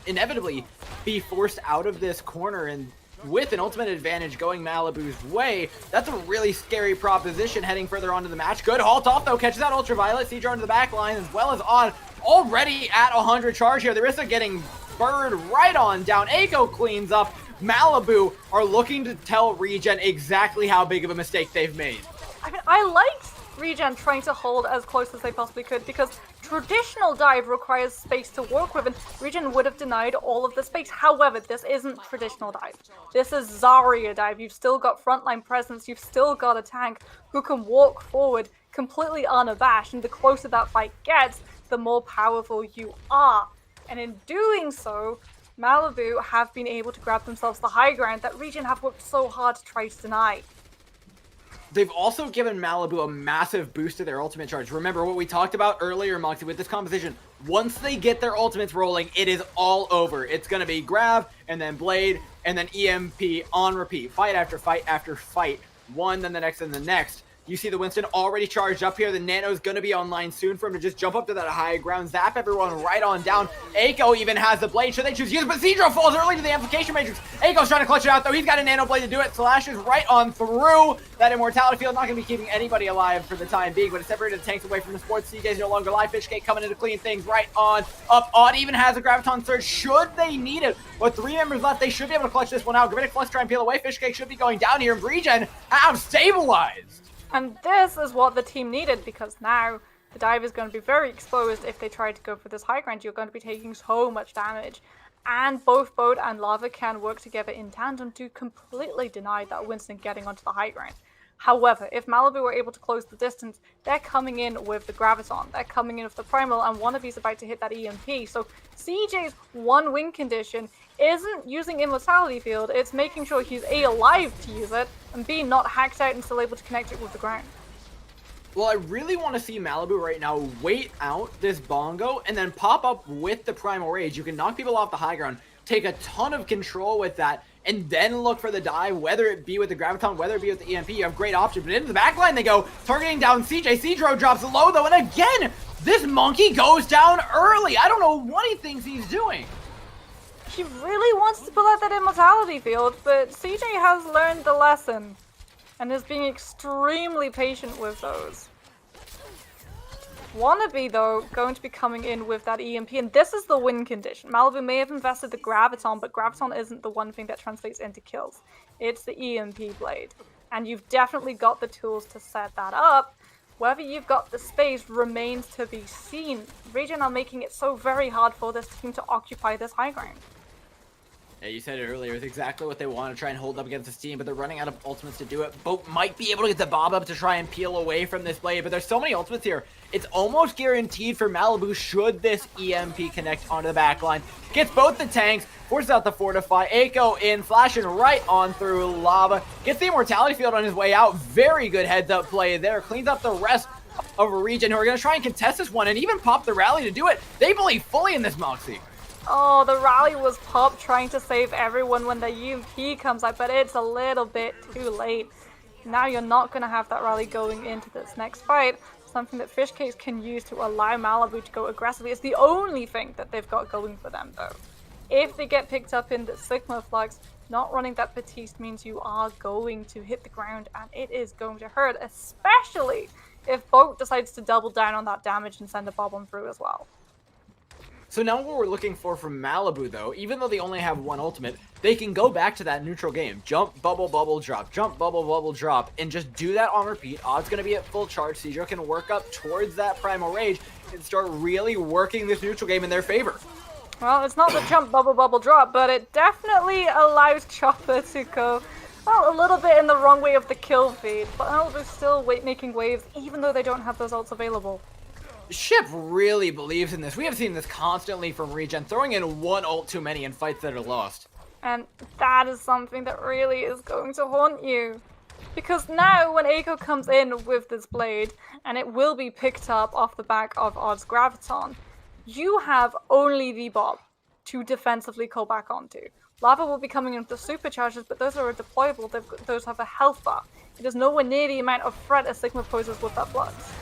inevitably be forced out of this corner, and with an ultimate advantage going Malibu's way, that's a really scary proposition heading further on to the match. Good halt off though, catches out Ultraviolet, Siege into the back line, as well as on already at 100 charge here. The risk of getting burned right on down. Eiko cleans up. Malibu are looking to tell Regen exactly how big of a mistake they've made. I mean, I liked Regen trying to hold as close as they possibly could because traditional dive requires space to work with, and Regen would have denied all of the space. However, this isn't traditional dive. This is Zarya dive. You've still got frontline presence. You've still got a tank who can walk forward completely unabashed, and the closer that fight gets, the more powerful you are. And in doing so, Malibu have been able to grab themselves the high ground that Regen have worked so hard to try to deny. They've also given Malibu a massive boost to their ultimate charge. Remember what we talked about earlier, Moxie, with this composition. Once they get their ultimates rolling, it is all over. It's going to be grab, and then blade, and then EMP on repeat. Fight after fight after fight. One, then the next, and the next. You see the Winston already charged up here. The Nano's going to be online soon for him to just jump up to that high ground, zap everyone right on down. Eiko even has the blade. Should they choose to use it? But Cedro falls early to the amplification matrix. Eiko's trying to clutch it out, though. He's got a Nano blade to do it. Slashes right on through that immortality field. Not going to be keeping anybody alive for the time being, but it's separated the tanks away from the sports. CJ's no longer alive. Fishcake coming in to clean things right on up. Odd even has a Graviton Surge should they need it. With 3 members left, they should be able to clutch this one out. Gravitic Flux try and peel away. Fishcake should be going down here. Regen have stabilized. And this is what the team needed, because now the dive is going to be very exposed if they try to go for this high ground. You're going to be taking so much damage. And both Boat and Lava can work together in tandem to completely deny that Winston getting onto the high ground. However, if Malibu were able to close the distance, they're coming in with the Graviton, they're coming in with the Primal, and Wannabe's about to hit that EMP. So CJ's one win condition isn't using Immortality Field, it's making sure he's A, alive to use it, and B, not hacked out and still able to connect it with the ground. Well, I really want to see Malibu right now wait out this Bongo and then pop up with the Primal Rage. You can knock people off the high ground, take a ton of control with that, and then look for the dive, whether it be with the Graviton, whether it be with the EMP. You have great options. But into the backline they go, targeting down CJ. Cedro drops low, though, and again, this monkey goes down early. I don't know what he thinks he's doing. He really wants to pull out that Immortality Field, but CJ has learned the lesson and is being extremely patient with those. Wannabe, though, going to be coming in with that EMP, and this is the win condition. Malibu may have invested the Graviton, but Graviton isn't the one thing that translates into kills. It's the EMP blade, and you've definitely got the tools to set that up. Whether you've got the space remains to be seen. Regen are making it so very hard for this team to occupy this high ground. Yeah, you said it earlier. It's exactly what they want to try and hold up against this team, but they're running out of ultimates to do it. Boat might be able to get the Bob up to try and peel away from this blade, but there's so many ultimates here. It's almost guaranteed for Malibu should this EMP connect onto the backline. Gets both the tanks, forces out the Fortify. Eiko in, flashing right on through Lava. Gets the Immortality Field on his way out. Very good heads-up play there. Cleans up the rest of Regen, who are going to try and contest this one and even pop the rally to do it. They believe fully in this Moxie. Oh, the rally was popped trying to save everyone when the EMP comes out, but it's a little bit too late. Now you're not going to have that rally going into this next fight. Something that Fishcakes can use to allow Malibu to go aggressively. It's the only thing that they've got going for them, though. If they get picked up in the Sigma Flux, not running that Batiste means you are going to hit the ground, and it is going to hurt, especially if Boat decides to double down on that damage and send a Bob on through as well. So now what we're looking for from Malibu, though, even though they only have one ultimate, they can go back to that neutral game. Jump, bubble, bubble, drop. Jump, bubble, bubble, drop. And just do that on repeat. Odd's going to be at full charge. Cedro can work up towards that Primal Rage and start really working this neutral game in their favor. Well, it's not the jump, bubble, bubble, drop, but it definitely allows Chopper to go, well, a little bit in the wrong way of the kill feed. But Malibu's still making waves, even though they don't have those ults available. Ship really believes in this. We have seen this constantly from Regen, throwing in one ult too many in fights that are lost. And that is something that really is going to haunt you. Because now when Eiko comes in with this blade, and it will be picked up off the back of Odd's Graviton, you have only the Bob. to defensively call back onto. Lava will be coming in with the supercharges, but those are deployable. Those have a health bar. It is nowhere near the amount of threat a Sigma poses with that Flux.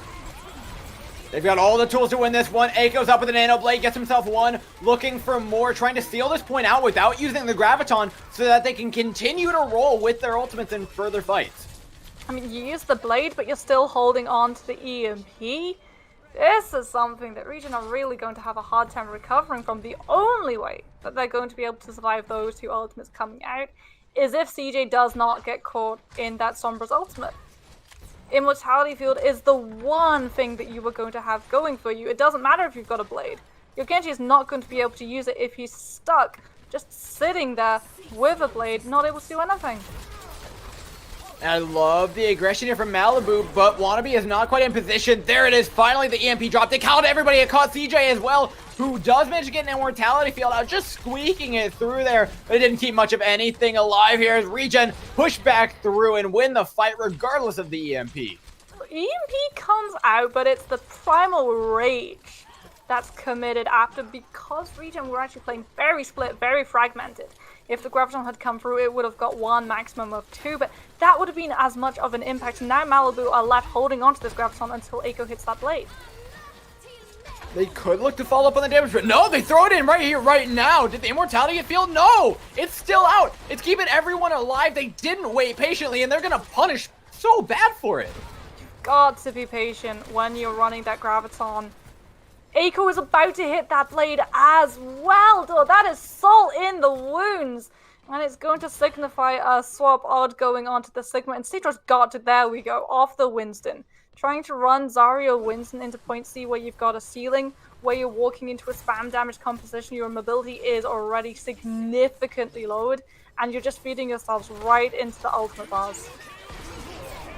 They've got all the tools to win this one. Aiko's up with a Nano Blade, gets himself one, looking for more, trying to steal this point out without using the Graviton so that they can continue to roll with their ultimates in further fights. I mean, you use the Blade, but you're still holding on to the EMP. This is something that Regen are really going to have a hard time recovering from. The only way that they're going to be able to survive those two ultimates coming out is if CJ does not get caught in that Sombra's ultimate. Immortality Field is the one thing that you are going to have going for you. It doesn't matter if you've got a Blade. Your Genji is not going to be able to use it if he's stuck just sitting there with a Blade, not able to do anything. I love the aggression here from Malibu, but Wannabe is not quite in position. There it is, finally the EMP dropped. They called everybody, it caught CJ as well, who does manage to get an Immortality Field out, just squeaking it through there, but it didn't keep much of anything alive here as Regen push back through and win the fight regardless of the EMP. EMP comes out, but it's the Primal Rage that's committed after, because Regen were actually playing very split, very fragmented. If the Graviton had come through, it would have got one, maximum of two, but that would have been as much of an impact. Now Malibu are left holding onto this Graviton until Aiko hits that Blade. They could look to follow up on the damage, but no, they throw it in right here, right now. Did the Immortality get filled? No! It's still out! It's keeping everyone alive. They didn't wait patiently, and they're gonna punish so bad for it. You've got to be patient when you're running that Graviton. Aiko is about to hit that Blade as well, though. That is salt in the wounds. And it's going to signify a swap odd going onto the Sigma. And Citro's got to, there we go, off the Winston. Trying to run Zarya Winston into point C where you've got a ceiling, where you're walking into a spam damage composition, your mobility is already significantly lowered, and you're just feeding yourselves right into the ultimate bars.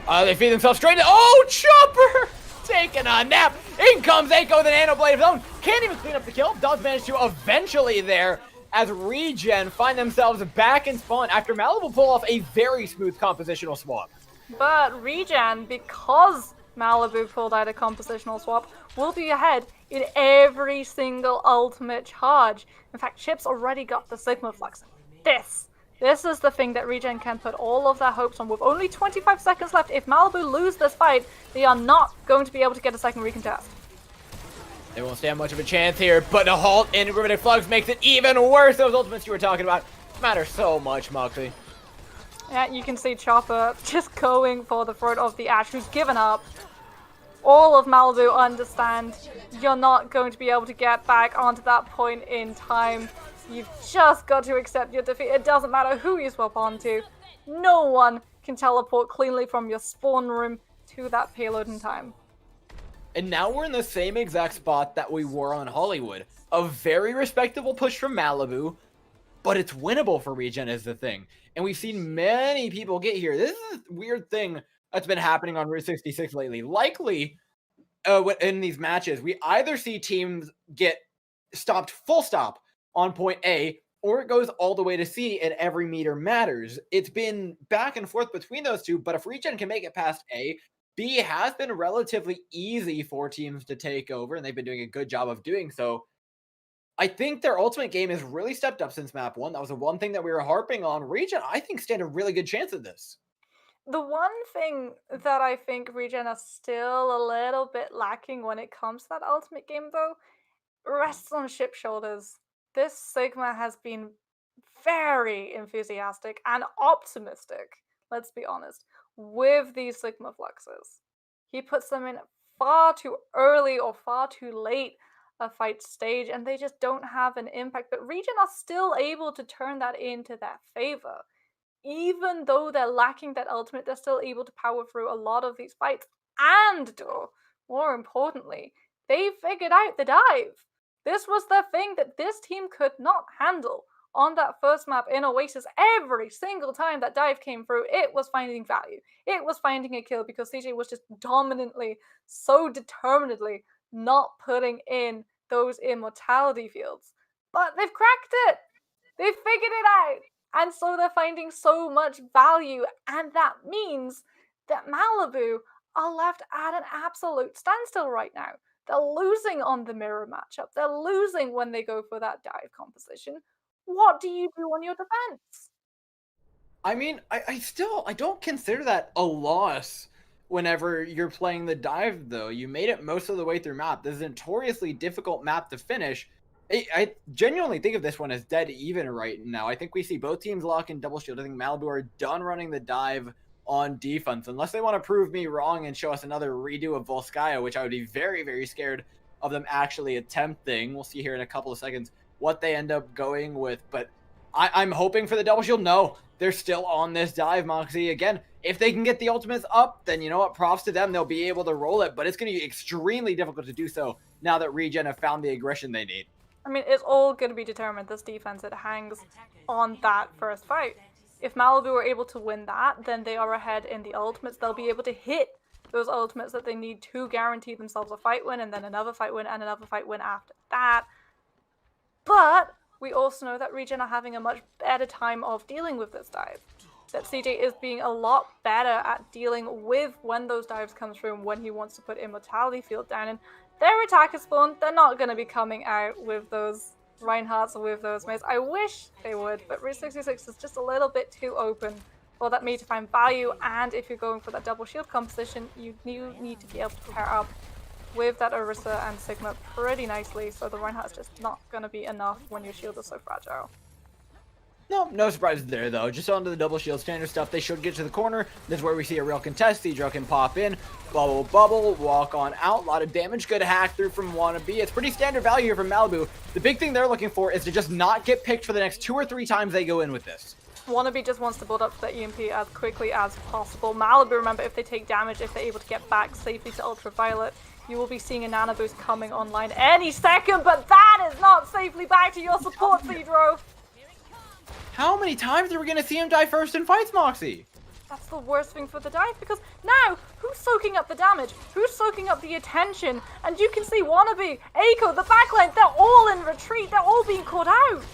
They feed themselves straight into, oh, Chopper! Taking a nap. In comes Aiko with an Nano Blade of his own. Can't even clean up the kill. Does manage to eventually there as Regen find themselves back in spawn after Malibu pull off a very smooth compositional swap. But Regen, because Malibu pulled out a compositional swap, will be ahead in every single ultimate charge. In fact, Chip's already got the Sigma Flux. This is the thing that Regen can put all of their hopes on. With only 25 seconds left, if Malibu lose this fight, they are not going to be able to get a second recontest. They won't stand much of a chance here, but a halt in Riveted Flux makes it even worse. Those ultimates you were talking about matter so much, Moxie. Yeah, you can see Chopper just going for the throat of the Ash, who's given up. All of Malibu understand you're not going to be able to get back onto that point in time. You've just got to accept your defeat. It doesn't matter who you swap onto. No one can teleport cleanly from your spawn room to that payload in time. And now we're in the same exact spot that we were on Hollywood. A very respectable push from Malibu, but it's winnable for Regen is the thing. And we've seen many people get here. This is a weird thing that's been happening on Route 66 lately. Likely, in these matches, we either see teams get stopped full stop on point A, or it goes all the way to C and every meter matters. It's been back and forth between those two, but if Regen can make it past A, B has been relatively easy for teams to take over, and they've been doing a good job of doing so. I think their ultimate game has really stepped up since map 1. That was the one thing that we were harping on. Regen, I think, stand a really good chance at this. The one thing that I think Regen are still a little bit lacking when it comes to that ultimate game, though, rests on Ship shoulders. This Sigma has been very enthusiastic and optimistic, let's be honest, with these Sigma Fluxes. He puts them in far too early or far too late a fight stage, and they just don't have an impact. But Regen are still able to turn that into their favor. Even though they're lacking that ultimate, they're still able to power through a lot of these fights. And, more importantly, they figured out the dive. This was the thing that this team could not handle on that first map in Oasis. Every single time that dive came through, it was finding value. It was finding a kill because CJ was just dominantly, so determinedly not putting in those immortality fields. But they've cracked it! They've figured it out! And so they're finding so much value, and that means that Malibu are left at an absolute standstill right now. They're losing on the mirror matchup. They're losing when they go for that dive composition. What do you do on your defense? I mean, I don't consider that a loss whenever you're playing the dive, though. You made it most of the way through map. This is a notoriously difficult map to finish. I genuinely think of this one as dead even right now. I think we see both teams lock in double shield. I think Malibu are done running the dive on defense, unless they want to prove me wrong and show us another redo of Volskaya, which I would be very, very scared of them actually attempting. We'll see here in a couple of seconds what they end up going with, but I'm hoping for the double shield. No, they're still on this dive, Moxie. Again, if they can get the ultimates up, then you know what, props to them. They'll be able to roll it, but it's going to be extremely difficult to do so now that Regen have found the aggression they need. I mean, it's all going to be determined, this defense. It hangs on that first fight. If Malibu are able to win that, then they are ahead in the ultimates. They'll be able to hit those ultimates that they need to guarantee themselves a fight win, and then another fight win, and another fight win after that. But we also know that Regen are having a much better time of dealing with this dive. That CJ is being a lot better at dealing with when those dives come through and when he wants to put Immortality Field down. And their attacker spawn, they're not going to be coming out with those Reinhardts or with those mates. I wish they would, but Route 66 is just a little bit too open for that me to find value. And if you're going for that double shield composition, you need to be able to pair up with that Orisa and Sigma pretty nicely, so the Reinhardt's just not going to be enough when your shield is so fragile. No surprises there, though. Just onto the double shield standard stuff. They should get to the corner. This is where we see a real contest. Seadro can pop in, bubble, walk on out. A lot of damage. Good hack through from Wannabe. It's pretty standard value here from Malibu. The big thing they're looking for is to just not get picked for the next 2 or 3 times they go in with this. Wannabe just wants to build up to the EMP as quickly as possible. Malibu, remember, if they take damage, if they're able to get back safely to Ultraviolet, you will be seeing a Nano Boost coming online any second, but that is not safely back to your support, Seadro. How many times are we going to see him die first in fights, Moxie? That's the worst thing for the dive, because now, who's soaking up the damage? Who's soaking up the attention? And you can see Wannabe, Eiko, the backline, they're all in retreat. They're all being caught out.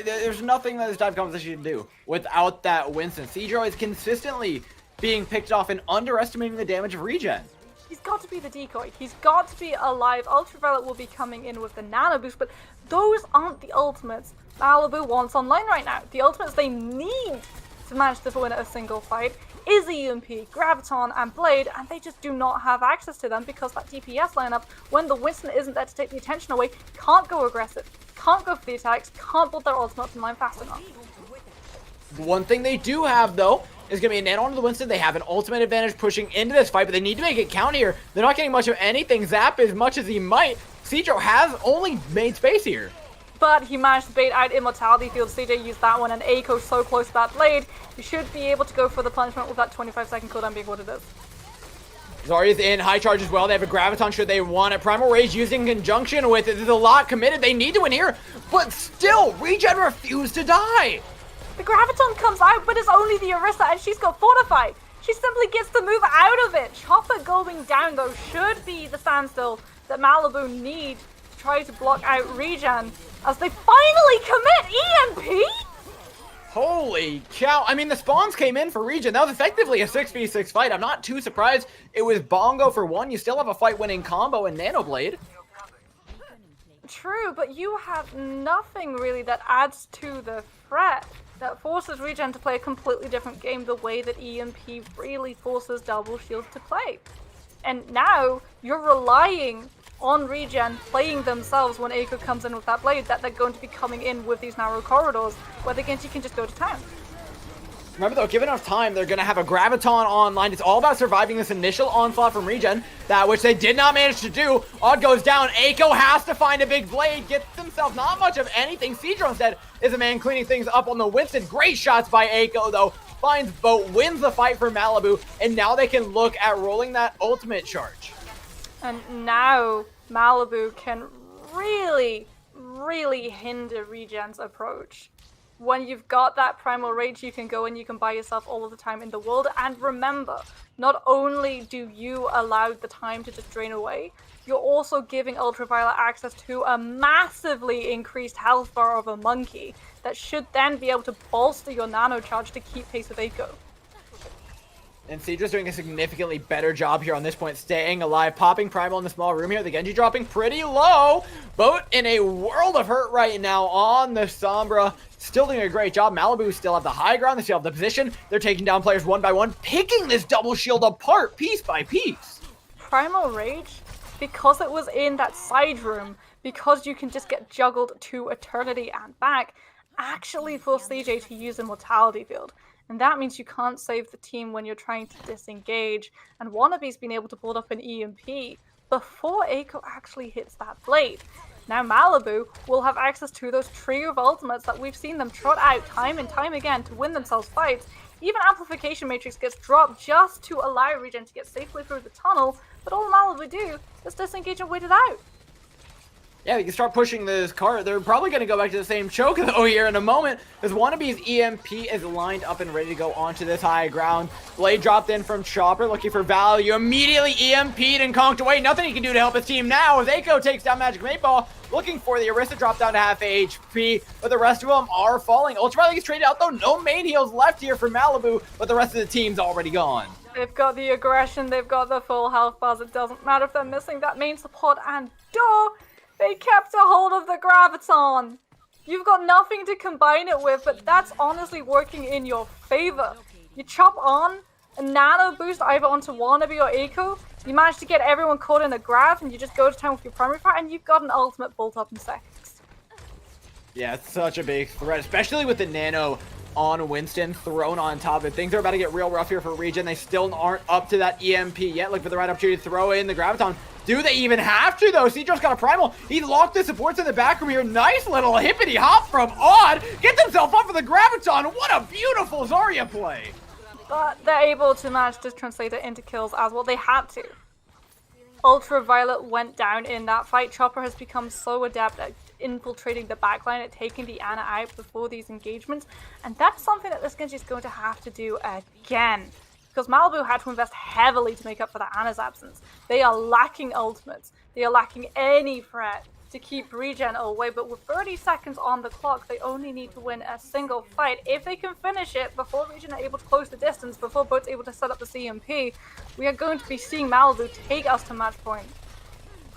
There's nothing that this dive composition can do without that Winston. Seadro is consistently being picked off and underestimating the damage of Regen. He's got to be the decoy. He's got to be alive. Ultraviolet will be coming in with the Nano Boost, but those aren't the ultimates Malibu wants online right now. The ultimates they need to manage to win a single fight is EMP, Graviton, and Blade, and they just do not have access to them because that DPS lineup, when the Winston isn't there to take the attention away, can't go aggressive, can't go for the attacks, can't build their ultimates in line fast enough. One thing they do have, though, is going to be a nano onto the Winston. They have an ultimate advantage pushing into this fight, but they need to make it count here. They're not getting much of anything. Zap as much as he might. Seadro has only made space here. But he managed to bait out Immortality Field. CJ used that one, and Eiko so close to that Blade. You should be able to go for the punishment with that 25-second cooldown being what it is. Zarya's in high charge as well. They have a Graviton should they want it. Primal Rage using conjunction with it. There's a lot committed. They need to win here, but still, Regen refused to die. The Graviton comes out, but it's only the Orisa, and she's got Fortified. She simply gets to move out of it. Chopper going down, though, should be the standstill that Malibu need to try to block out Regen as they finally commit EMP. Holy cow. I mean, the spawns came in for Regen. That was effectively a 6v6 fight. I'm not too surprised. It was Bongo for one. You still have a fight-winning combo in Nanoblade. True, but you have nothing really that adds to the threat that forces Regen to play a completely different game the way that EMP really forces Double Shield to play. And now you're relying on Regen playing themselves when Eiko comes in with that Blade, that they're going to be coming in with these narrow corridors where the Genji can just go to town. Remember though, given enough time, they're going to have a Graviton online. It's all about surviving this initial onslaught from Regen, that which they did not manage to do. Odd goes down. Eiko has to find a big Blade, gets himself not much of anything. Seadro instead is a man cleaning things up on the Winston. Great shots by Eiko though. Finds Boat, wins the fight for Malibu, and now they can look at rolling that ultimate charge. And now Malibu can really, really hinder Regen's approach. When you've got that Primal Rage, you can go and you can buy yourself all of the time in the world. And remember, not only do you allow the time to just drain away, you're also giving Ultraviolet access to a massively increased health bar of a monkey that should then be able to bolster your nano charge to keep pace with Eiko. And Cedra's doing a significantly better job here on this point, staying alive, popping Primal in the small room here. The Genji dropping pretty low. Boat in a world of hurt right now on the Sombra. Still doing a great job. Malibu still have the high ground. They still have the position. They're taking down players one by one, picking this double shield apart piece by piece. Primal Rage, because it was in that side room, because you can just get juggled to eternity and back, actually forced CJ to use Immortality Field. And that means you can't save the team when you're trying to disengage. And Wannabe's been able to build up an EMP before Eiko actually hits that blade. Now Malibu will have access to those trio of ultimates that we've seen them trot out time and time again to win themselves fights. Even Amplification Matrix gets dropped just to allow Regen to get safely through the tunnel, but all Malibu do is disengage and wait it out. Yeah, we can start pushing this cart. They're probably going to go back to the same choke though here in a moment, as Wannabe's EMP is lined up and ready to go onto this high ground. Blade dropped in from Chopper, looking for value. Immediately EMP'd and conked away. Nothing he can do to help his team now as Eiko takes down Magic 8 Ball, looking for the Orisa drop down to half HP, but the rest of them are falling. Ultraviolet gets traded out though. No main heals left here for Malibu, but the rest of the team's already gone. They've got the aggression, they've got the full health bars. It doesn't matter if they're missing that main support, and they kept a hold of the Graviton. You've got nothing to combine it with, but that's honestly working in your favor. You chop on a nano boost either onto Wannabe or Eiko, you manage to get everyone caught in a grav, and you just go to town with your primary fire, and you've got an ultimate bolt up in seconds. Yeah, it's such a big threat, especially with the nano on Winston thrown on top of it. Things are about to get real rough here for Regen. They still aren't up to that EMP yet. Look for the right opportunity to throw in the Graviton. Do they even have to, though? Cedro's got a Primal. He locked the supports in the back room here. Nice little hippity hop from Odd. Gets himself up for the Graviton. What a beautiful Zarya play. But they're able to manage to translate it into kills as well. They had to. Ultraviolet went down in that fight. Chopper has become so adept at infiltrating the backline, at taking the Ana out before these engagements. And that's something that this Genji is going to have to do again. Because Malibu had to invest heavily to make up for that Ana's absence. They are lacking ultimates. They are lacking any threat to keep Regen away. But with 30 seconds on the clock, they only need to win a single fight. If they can finish it before Regen are able to close the distance, before Boat's able to set up the CMP, we are going to be seeing Malibu take us to match point.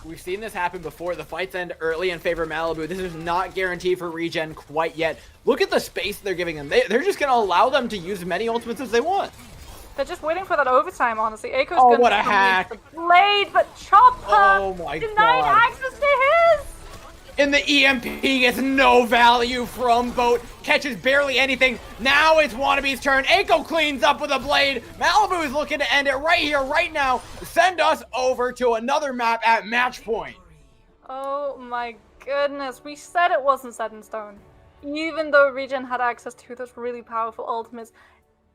We've seen this happen before. The fights end early in favor of Malibu. This is not guaranteed for Regen quite yet. Look at the space they're giving them. They're just going to allow them to use as many ultimates as they want. They're just waiting for that overtime, honestly. Eiko's gonna what a hack. The blade, but Chopper my denied God. access to his! And the EMP gets no value from Boat. Catches barely anything. Now it's Wannabe's turn. Eiko cleans up with a blade. Malibu is looking to end it right here, right now. Send us over to another map at match point. Oh my goodness. We said it wasn't set in stone. Even though Regen had access to those really powerful ultimates,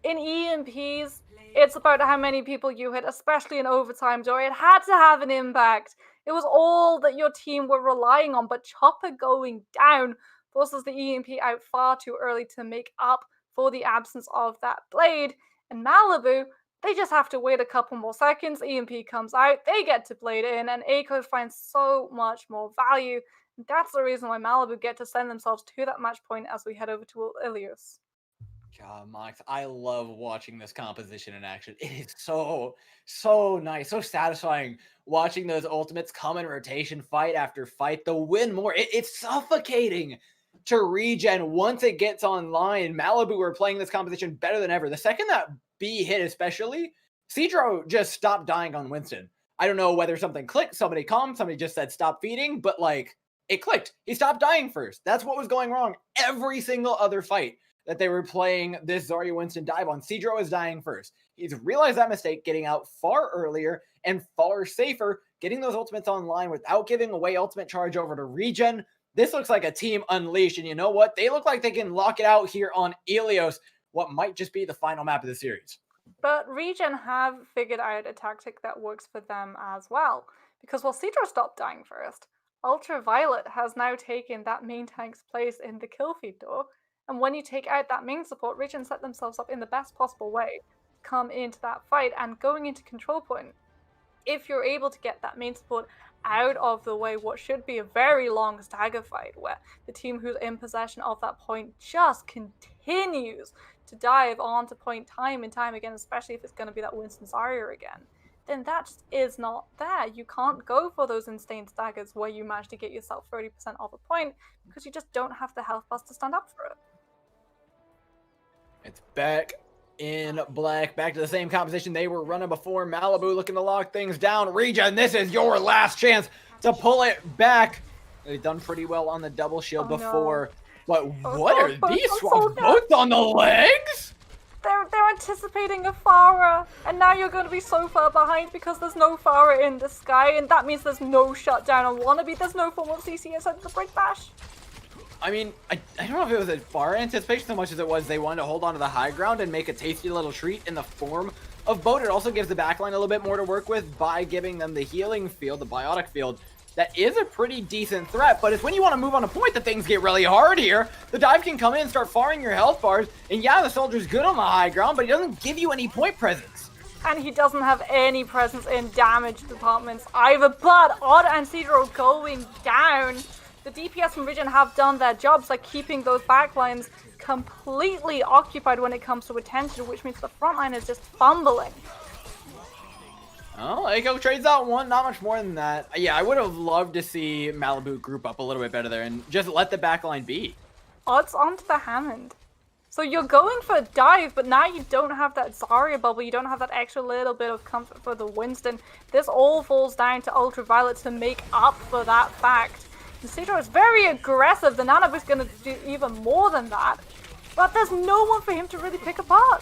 in EMPs, it's about how many people you hit, especially in overtime, Jory. It had to have an impact. It was all that your team were relying on, but Chopper going down forces the EMP out far too early to make up for the absence of that blade. And Malibu, they just have to wait a couple more seconds. EMP comes out, they get to blade in, and Eiko finds so much more value. And that's the reason why Malibu get to send themselves to that match point as we head over to Ilios. God, Mox, I love watching this composition in action. It is so nice, so satisfying watching those ultimates come in rotation, fight after fight. The win more. It's suffocating to Regen once it gets online. Malibu are playing this composition better than ever. The second that B hit especially, Cedro just stopped dying on Winston. I don't know whether something clicked, somebody calmed, somebody just said stop feeding, but like, it clicked. He stopped dying first. That's what was going wrong every single other fight that they were playing this Zarya Winston dive on. Cedro is dying first. He's realized that mistake, getting out far earlier and far safer, getting those ultimates online without giving away ultimate charge over to Regen. This looks like a team unleashed, and you know what? They look like they can lock it out here on Ilios, what might just be the final map of the series. But Regen have figured out a tactic that works for them as well. Because while Cedro stopped dying first, Ultraviolet has now taken that main tank's place in the kill feed door. And when you take out that main support, Regen set themselves up in the best possible way to come into that fight. And going into control point, if you're able to get that main support out of the way, what should be a very long stagger fight where the team who's in possession of that point just continues to dive onto point time and time again, especially if it's going to be that Winston Zarya again, then that just is not there. You can't go for those insane staggers where you manage to get yourself 30% off a point because you just don't have the health bars to stand up for it. It's back in black. Back to the same composition they were running before. Malibu looking to lock things down. Regen, this is your last chance to pull it back. They've done pretty well on the double shield before. But what are these swaps? Both on the legs? They're anticipating a Pharah, and now you're going to be so far behind because there's no Pharah in the sky, and that means there's no shutdown on Wannabe. There's no form of CCS at the break bash. I mean, I don't know if it was a Pharah anticipation so much as it was they wanted to hold on to the high ground and make a tasty little treat in the form of Boat. It also gives the backline a little bit more to work with by giving them the healing field, the biotic field. That is a pretty decent threat, but it's when you want to move on a point that things get really hard here. The dive can come in and start farming your health bars, and yeah, the soldier's good on the high ground, but he doesn't give you any point presence. And he doesn't have any presence in damage departments either, but Odd and Cedro going down. The DPS from Regen have done their jobs, like keeping those backlines completely occupied when it comes to attention, which means the front line is just fumbling. Oh, Eiko trades out one, not much more than that. Yeah, I would have loved to see Malibu group up a little bit better there and just let the backline be. Odds onto the Hammond. So you're going for a dive, but now you don't have that Zarya bubble, you don't have that extra little bit of comfort for the Winston. This all falls down to Ultraviolet to make up for that fact. And Cedro is very aggressive, the Nanabu's going to do even more than that. But there's no one for him to really pick apart.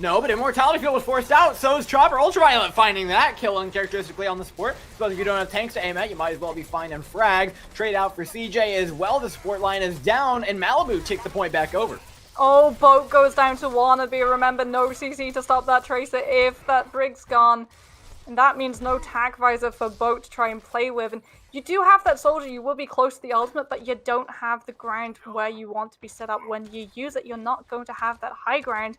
No, but Immortality Field was forced out, so is Chopper. Ultraviolet finding that kill uncharacteristically on the support. So if you don't have tanks to aim at, you might as well be fine and frag. Trade out for CJ as well. The support line is down, and Malibu takes the point back over. Oh, Boat goes down to Wannabe. Remember, no CC to stop that Tracer if that Brig's gone. And that means no tag visor for Boat to try and play with. And you do have that soldier, you will be close to the ultimate, but you don't have the ground where you want to be set up. When you use it, you're not going to have that high ground.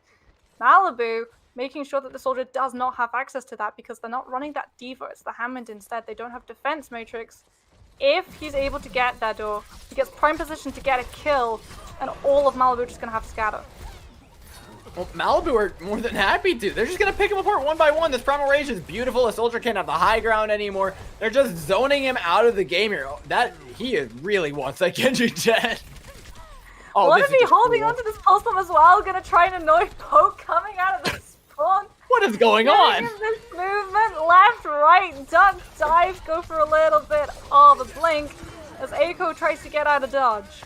Malibu making sure that the soldier does not have access to that because they're not running that diva, it's the Hammond instead. They don't have defense matrix. If he's able to get that door, he gets prime position to get a kill, and all of Malibu are just going to have scatter. Well, Malibu are more than happy to. They're just going to pick him apart one by one. This Primal Rage is beautiful. The soldier can't have the high ground anymore. They're just zoning him out of the game here. He really wants that Genji Jet. Oh, what if he holding onto this pulse bomb as well? Gonna try and annoy Poke coming out of the spawn. What is going on? This movement, left, right, duck, dive, go for a little bit of a blink as Eiko tries to get out of dodge.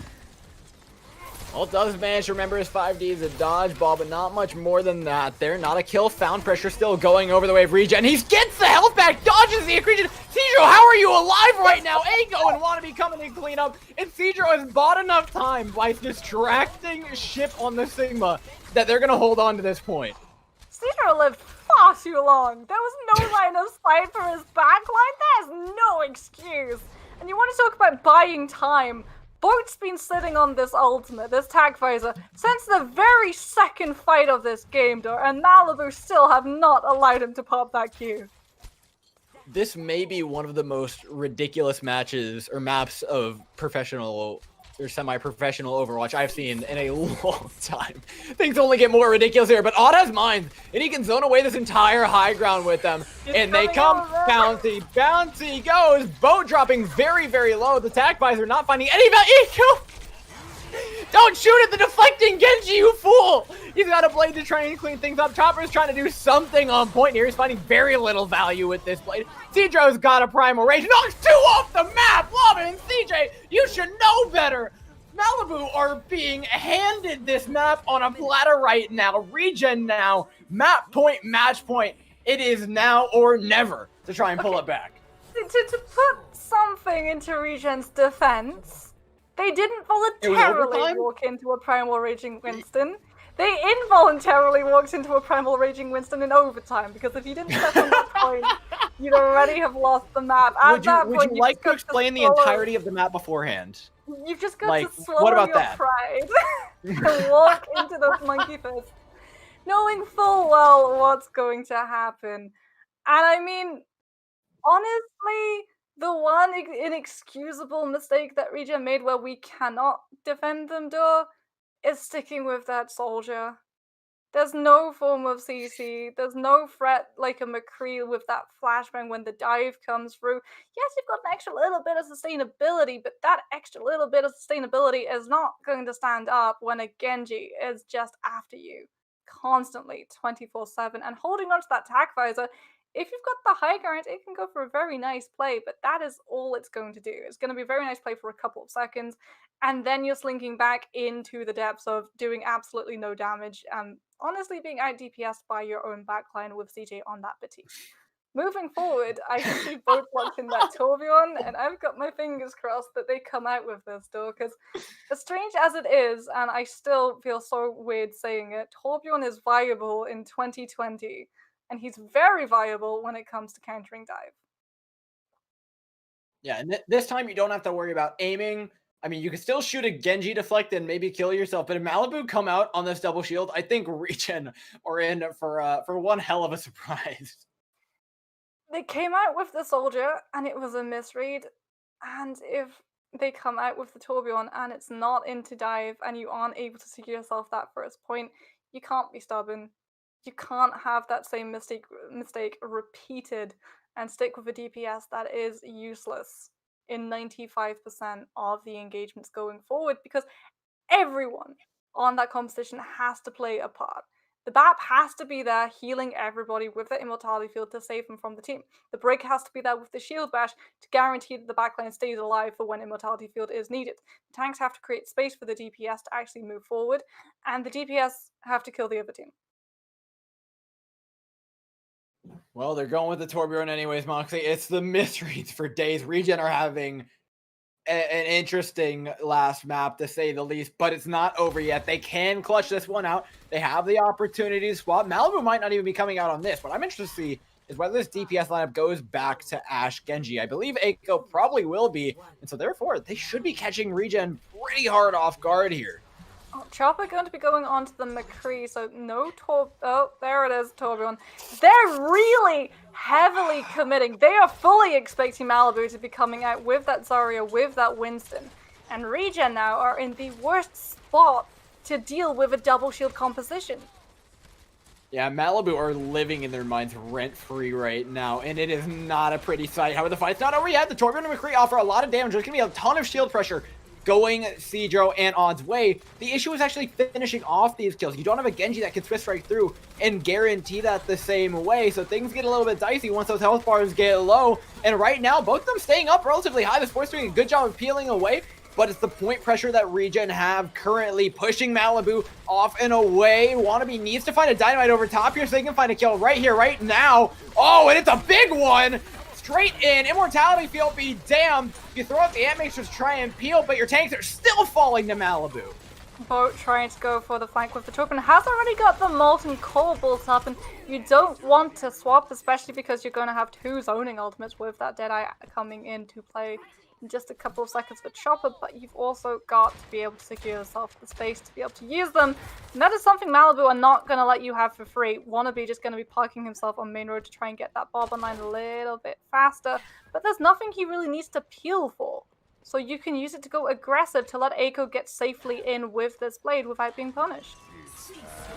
Well, does manage to remember his 5Ds a dodgeball, but not much more than that. There, not a kill found. Pressure still going over the way of Regen. He gets the health back, dodges the accretion. Cedro, how are you alive right now? Eiko and Wannabe coming in clean up. And Cedro has bought enough time by distracting ship on the Sigma that they're going to hold on to this point. Cedro lived far too long. There was no line of sight for his backline. There's no excuse. And you want to talk about buying time. Boat's been sitting on this ultimate, this tag visor, since the very second fight of this game, though, and Malibu still have not allowed him to pop that Q. This may be one of the most ridiculous matches or maps of professional or semi-professional Overwatch I've seen in a long time. Things only get more ridiculous here, but Odd has mines, and he can zone away this entire high ground with them. And they come, bouncy, bouncy goes, Boat dropping very, very low. The tag visor not finding any value. Don't shoot at the deflecting Genji, you fool! He's got a blade to try and clean things up. Chopper's trying to do something on point here. He's finding very little value with this blade. Cedro's got a Primal Rage. Knocks two off the map! Lava and CJ, you should know better! Malibu are being handed this map on a platter right now. Regen now. Map point, match point. It is now or never to try and pull it back. To put something into Regen's defense, they didn't voluntarily walk into a Primal Raging Winston. They involuntarily walked into a Primal Raging Winston in overtime, because if you didn't step on that point, you'd already have lost the map. Would you like to explain the entirety of the map beforehand? You've just got to swallow your pride and walk into those monkey fists, knowing full well what's going to happen. And I mean, honestly, the one inexcusable mistake that Regen made where we cannot defend them, though, is sticking with that soldier. There's no form of CC. There's no threat like a McCree with that flashbang when the dive comes through. Yes, you've got an extra little bit of sustainability, but that extra little bit of sustainability is not going to stand up when a Genji is just after you constantly, 24/7, and holding onto that tack visor. If you've got the high ground, it can go for a very nice play, but that is all it's going to do. It's going to be a very nice play for a couple of seconds, and then you're slinking back into the depths of doing absolutely no damage, and honestly being out DPS'd by your own backline with CJ on that Batiste. Moving forward, I can see both locked in that Torbjorn, and I've got my fingers crossed that they come out with this, though, because as strange as it is, and I still feel so weird saying it, Torbjorn is viable in 2020, and he's very viable when it comes to countering dive. Yeah, and this time you don't have to worry about aiming. I mean, you can still shoot a Genji deflect and maybe kill yourself, but if Malibu come out on this double shield, I think Regen are in for one hell of a surprise. They came out with the soldier, and it was a misread, and if they come out with the Torbjorn and it's not into dive, and you aren't able to secure yourself that first point, you can't be stubborn. You can't have that same mistake repeated and stick with a DPS that is useless in 95% of the engagements going forward, because everyone on that competition has to play a part. The BAP has to be there healing everybody with the Immortality Field to save them from the team. The Break has to be there with the Shield Bash to guarantee that the backline stays alive for when Immortality Field is needed. The tanks have to create space for the DPS to actually move forward, and the DPS have to kill the other team. Well, they're going with the Torbjorn anyways, Moxie. It's the misreads for days. Regen are having an interesting last map, to say the least, but it's not over yet. They can clutch this one out. They have the opportunity to swap. Malibu might not even be coming out on this. What I'm interested to see is whether this DPS lineup goes back to Ashe Genji. I believe Eiko probably will be, and so therefore they should be catching Regen pretty hard off guard here. Oh, Chopper going to be going on to the McCree, so no oh, there it is, Torbjorn. They're really heavily committing. They are fully expecting Malibu to be coming out with that Zarya, with that Winston. And Regen now are in the worst spot to deal with a double shield composition. Yeah, Malibu are living in their minds rent-free right now, and it is not a pretty sight. However, the fight's not over yet. The Torbjorn and McCree offer a lot of damage. There's going to be a ton of shield pressure going Cedro and Odd's way. The issue is actually finishing off these kills. You don't have a Genji that can twist right through and guarantee that the same way, so things get a little bit dicey once those health bars get low. And right now, both of them staying up relatively high. The Sports doing a good job of peeling away, but it's the point pressure that Regen have currently pushing Malibu off and away. Wannabe needs to find a dynamite over top here so they can find a kill right here, right now. Oh, and it's a big one! Straight in, Immortality Field be damned. You throw out the Ant Matrix to try and peel, but your tanks are still falling to Malibu. Boat trying to go for the flank with the Torbjorn has already got the Molten Core built up, and you don't want to swap, especially because you're going to have two zoning ultimates with that Deadeye coming into play in just a couple of seconds with Chopper, but you've also got to be able to secure yourself the space to be able to use them, and that is something Malibu are not going to let you have for free. Wannabe just going to be parking himself on main road to try and get that Bob online a little bit faster, but there's nothing he really needs to peel for. So you can use it to go aggressive to let Eiko get safely in with this blade without being punished.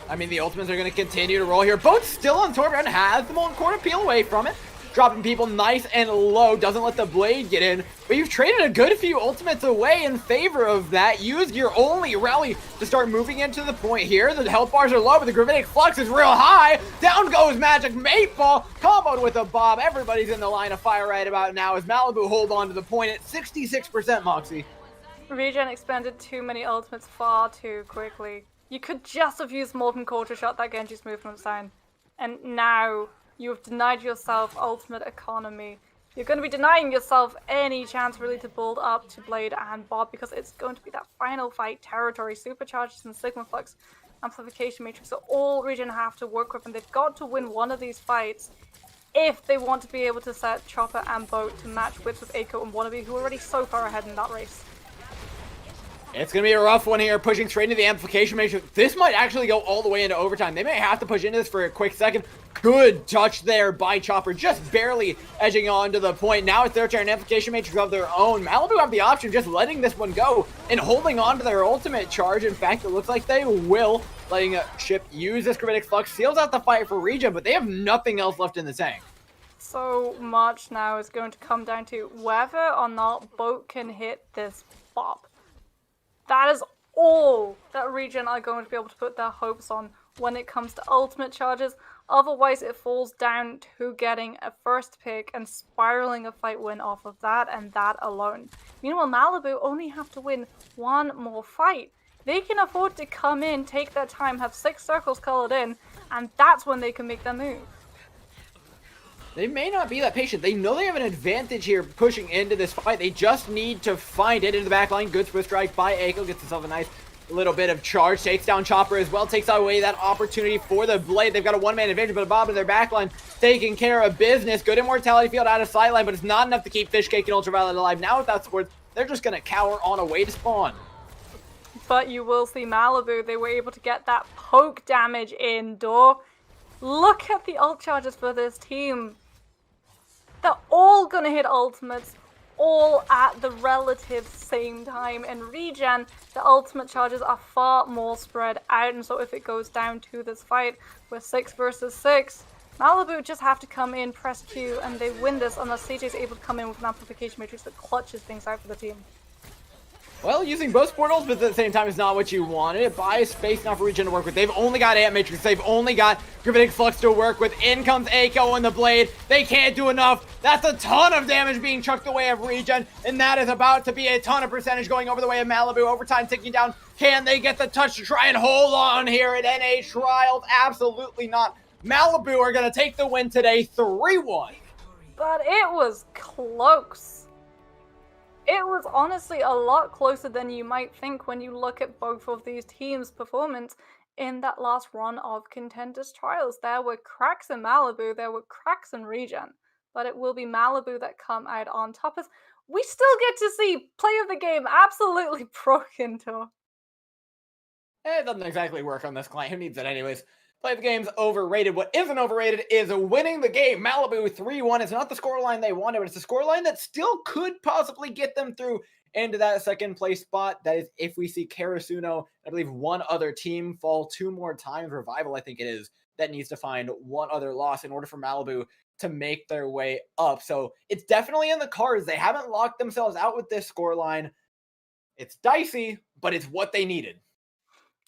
I mean, the ultimates are going to continue to roll here. Both still on Torbjorn, has the Molten Core to peel away from it. Dropping people nice and low, doesn't let the blade get in. But you've traded a good few ultimates away in favor of that. Use your only rally to start moving into the point here. The health bars are low, but the Gravitic Flux is real high. Down goes Magic 8-Ball, comboed with a Bob. Everybody's in the line of fire right about now as Malibu hold on to the point at 66%, Moxie. Regen expended too many ultimates far too quickly. You could just have used Molten Core to shut that Genji's movement down. And now you have denied yourself ultimate economy. You're going to be denying yourself any chance really to build up to Blade and Bob, because it's going to be that final fight territory. Supercharges and Sigma Flux Amplification Matrix are all Regen have to work with, and they've got to win one of these fights if they want to be able to set Chopper and Boat to match wits with Eiko and Wannabe, who are already so far ahead in that race. It's going to be a rough one here, pushing straight into the Amplification Matrix. This might actually go all the way into overtime. They may have to push into this for a quick second. Good touch there by Chopper, just barely edging onto the point. Now it's their turn. Amplification Matrix of their own. Malibu have the option of just letting this one go and holding on to their ultimate charge. In fact, it looks like they will, letting Ship use this Gravitic Flux. Seals out the fight for Regen, but they have nothing else left in the tank. So much now is going to come down to whether or not Boat can hit this Bob. That is all that Regen are going to be able to put their hopes on when it comes to ultimate charges. Otherwise, it falls down to getting a first pick and spiraling a fight win off of that and that alone. Meanwhile, Malibu only have to win one more fight. They can afford to come in, take their time, have 6 circles colored in, and that's when they can make their move. They may not be that patient. They know they have an advantage here pushing into this fight. They just need to find it into the back line. Good Swift strike by Eiko. Gets himself a nice little bit of charge. Takes down Chopper as well. Takes away that opportunity for the Blade. They've got a one-man advantage, but Bob in their back line taking care of business. Good immortality field out of sightline, but it's not enough to keep Fishcake and Ultraviolet alive. Now without sports, they're just going to cower on a way to spawn. But you will see Malibu, they were able to get that poke damage indoor. Look at the ult charges for this team. They're all going to hit ultimates, all at the relative same time. And Regen, the ultimate charges are far more spread out. And so if it goes down to this fight with 6 versus 6, Malibu just have to come in, press Q, and they win this unless CJ is able to come in with an amplification matrix that clutches things out for the team. Well, using both portals, but at the same time, is not what you wanted. It buys space now for Regen to work with. They've only got Ant Matrix. They've only got Gravitic Flux to work with. In comes Eiko and the Blade. They can't do enough. That's a ton of damage being chucked away of Regen, and that is about to be a ton of percentage going over the way of Malibu. Overtime ticking down. Can they get the touch to try and hold on here at NA Trials? Absolutely not. Malibu are going to take the win today, 3-1. But it was close. It was honestly a lot closer than you might think when you look at both of these teams' performance in that last run of Contenders Trials. There were cracks in Malibu, there were cracks in Regen, but it will be Malibu that come out on top. As we still get to see play of the game absolutely broken to. It doesn't exactly work on this client. Who needs it anyways? Play the game's overrated. What isn't overrated is winning the game. Malibu 3-1. It's not the scoreline they wanted, but it's a scoreline that still could possibly get them through into that second place spot. That is if we see Karasuno, I believe one other team fall 2 more times. Revival, I think it is, that needs to find one other loss in order for Malibu to make their way up. So it's definitely in the cards. They haven't locked themselves out with this scoreline. It's dicey, but it's what they needed.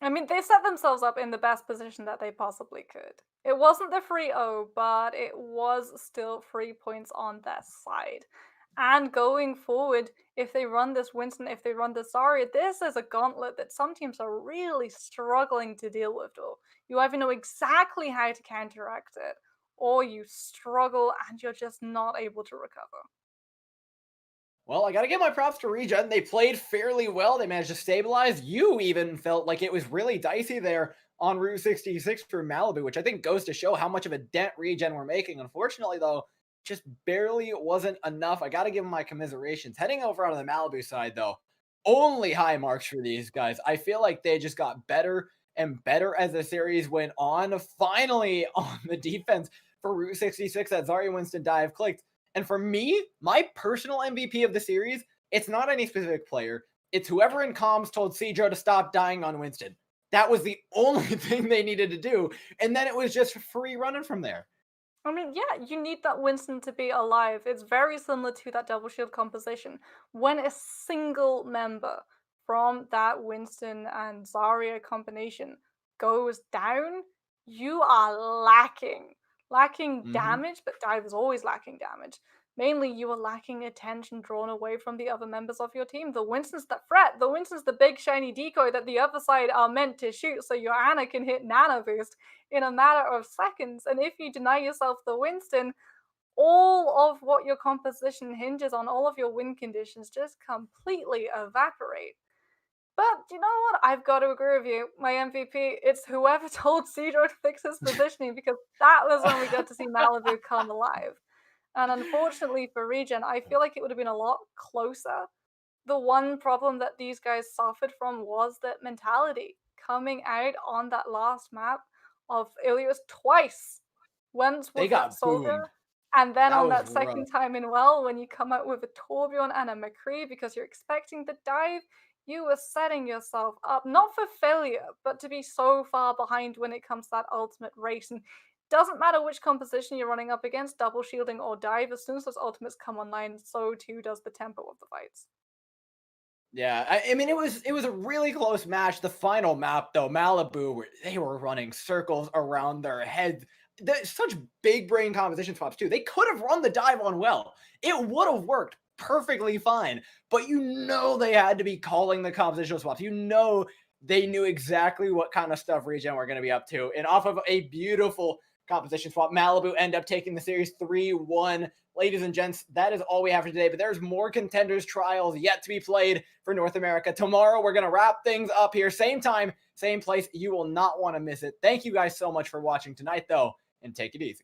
I mean, they set themselves up in the best position that they possibly could. It wasn't the 3-0, but it was still 3 points on their side. And going forward, if they run this Winston, if they run this Zarya, this is a gauntlet that some teams are really struggling to deal with. Though. You either know exactly how to counteract it, or you struggle and you're just not able to recover. Well, I got to give my props to Regen. They played fairly well. They managed to stabilize. You even felt like it was really dicey there on Route 66 for Malibu, which I think goes to show how much of a dent Regen were making. Unfortunately, though, just barely wasn't enough. I got to give them my commiserations. Heading over on the Malibu side, though, only high marks for these guys. I feel like they just got better and better as the series went on. Finally, on the defense for Route 66, that Zarya Winston dive clicked. And for me, my personal MVP of the series, it's not any specific player. It's whoever in comms told Cedro to stop dying on Winston. That was the only thing they needed to do. And then it was just free running from there. I mean, yeah, you need that Winston to be alive. It's very similar to that double shield composition. When a single member from that Winston and Zarya combination goes down, you are lacking damage, but Dive is always lacking damage. Mainly, you are lacking attention drawn away from the other members of your team. The Winston's that threat. The Winston's the big shiny decoy that the other side are meant to shoot, so your Ana can hit Nano Boost in a matter of seconds. And if you deny yourself the Winston, all of what your composition hinges on, all of your win conditions just completely evaporate. But you know what? I've got to agree with you. My MVP, it's whoever told Cedro to fix his positioning, because that was when we got to see Malibu come alive. And unfortunately for Regen, I feel like it would have been a lot closer. The one problem that these guys suffered from was that mentality coming out on that last map of Ilios twice Once They with got that Soldier, boomed. and then That on was that second rough. time in well, when you come out with a Torbjorn and a McCree because you're expecting the dive, you were setting yourself up, not for failure, but to be so far behind when it comes to that ultimate race. And doesn't matter which composition you're running up against, double shielding or dive, as soon as those ultimates come online, so too does the tempo of the fights. Yeah, I mean, it was a really close match. The final map, though, Malibu, where they were running circles around their heads. Such big brain composition swaps, too. They could have run the dive on well. It would have worked perfectly fine. But you know they had to be calling the compositional swaps. You know they knew exactly what kind of stuff Regen were going to be up to. And off of a beautiful composition swap, Malibu end up taking the series 3-1. Ladies and gents, that is all we have for today, but there's more Contenders trials yet to be played for North America. Tomorrow, we're going to wrap things up here. Same time, same place. You will not want to miss it. Thank you guys so much for watching tonight, though, and take it easy.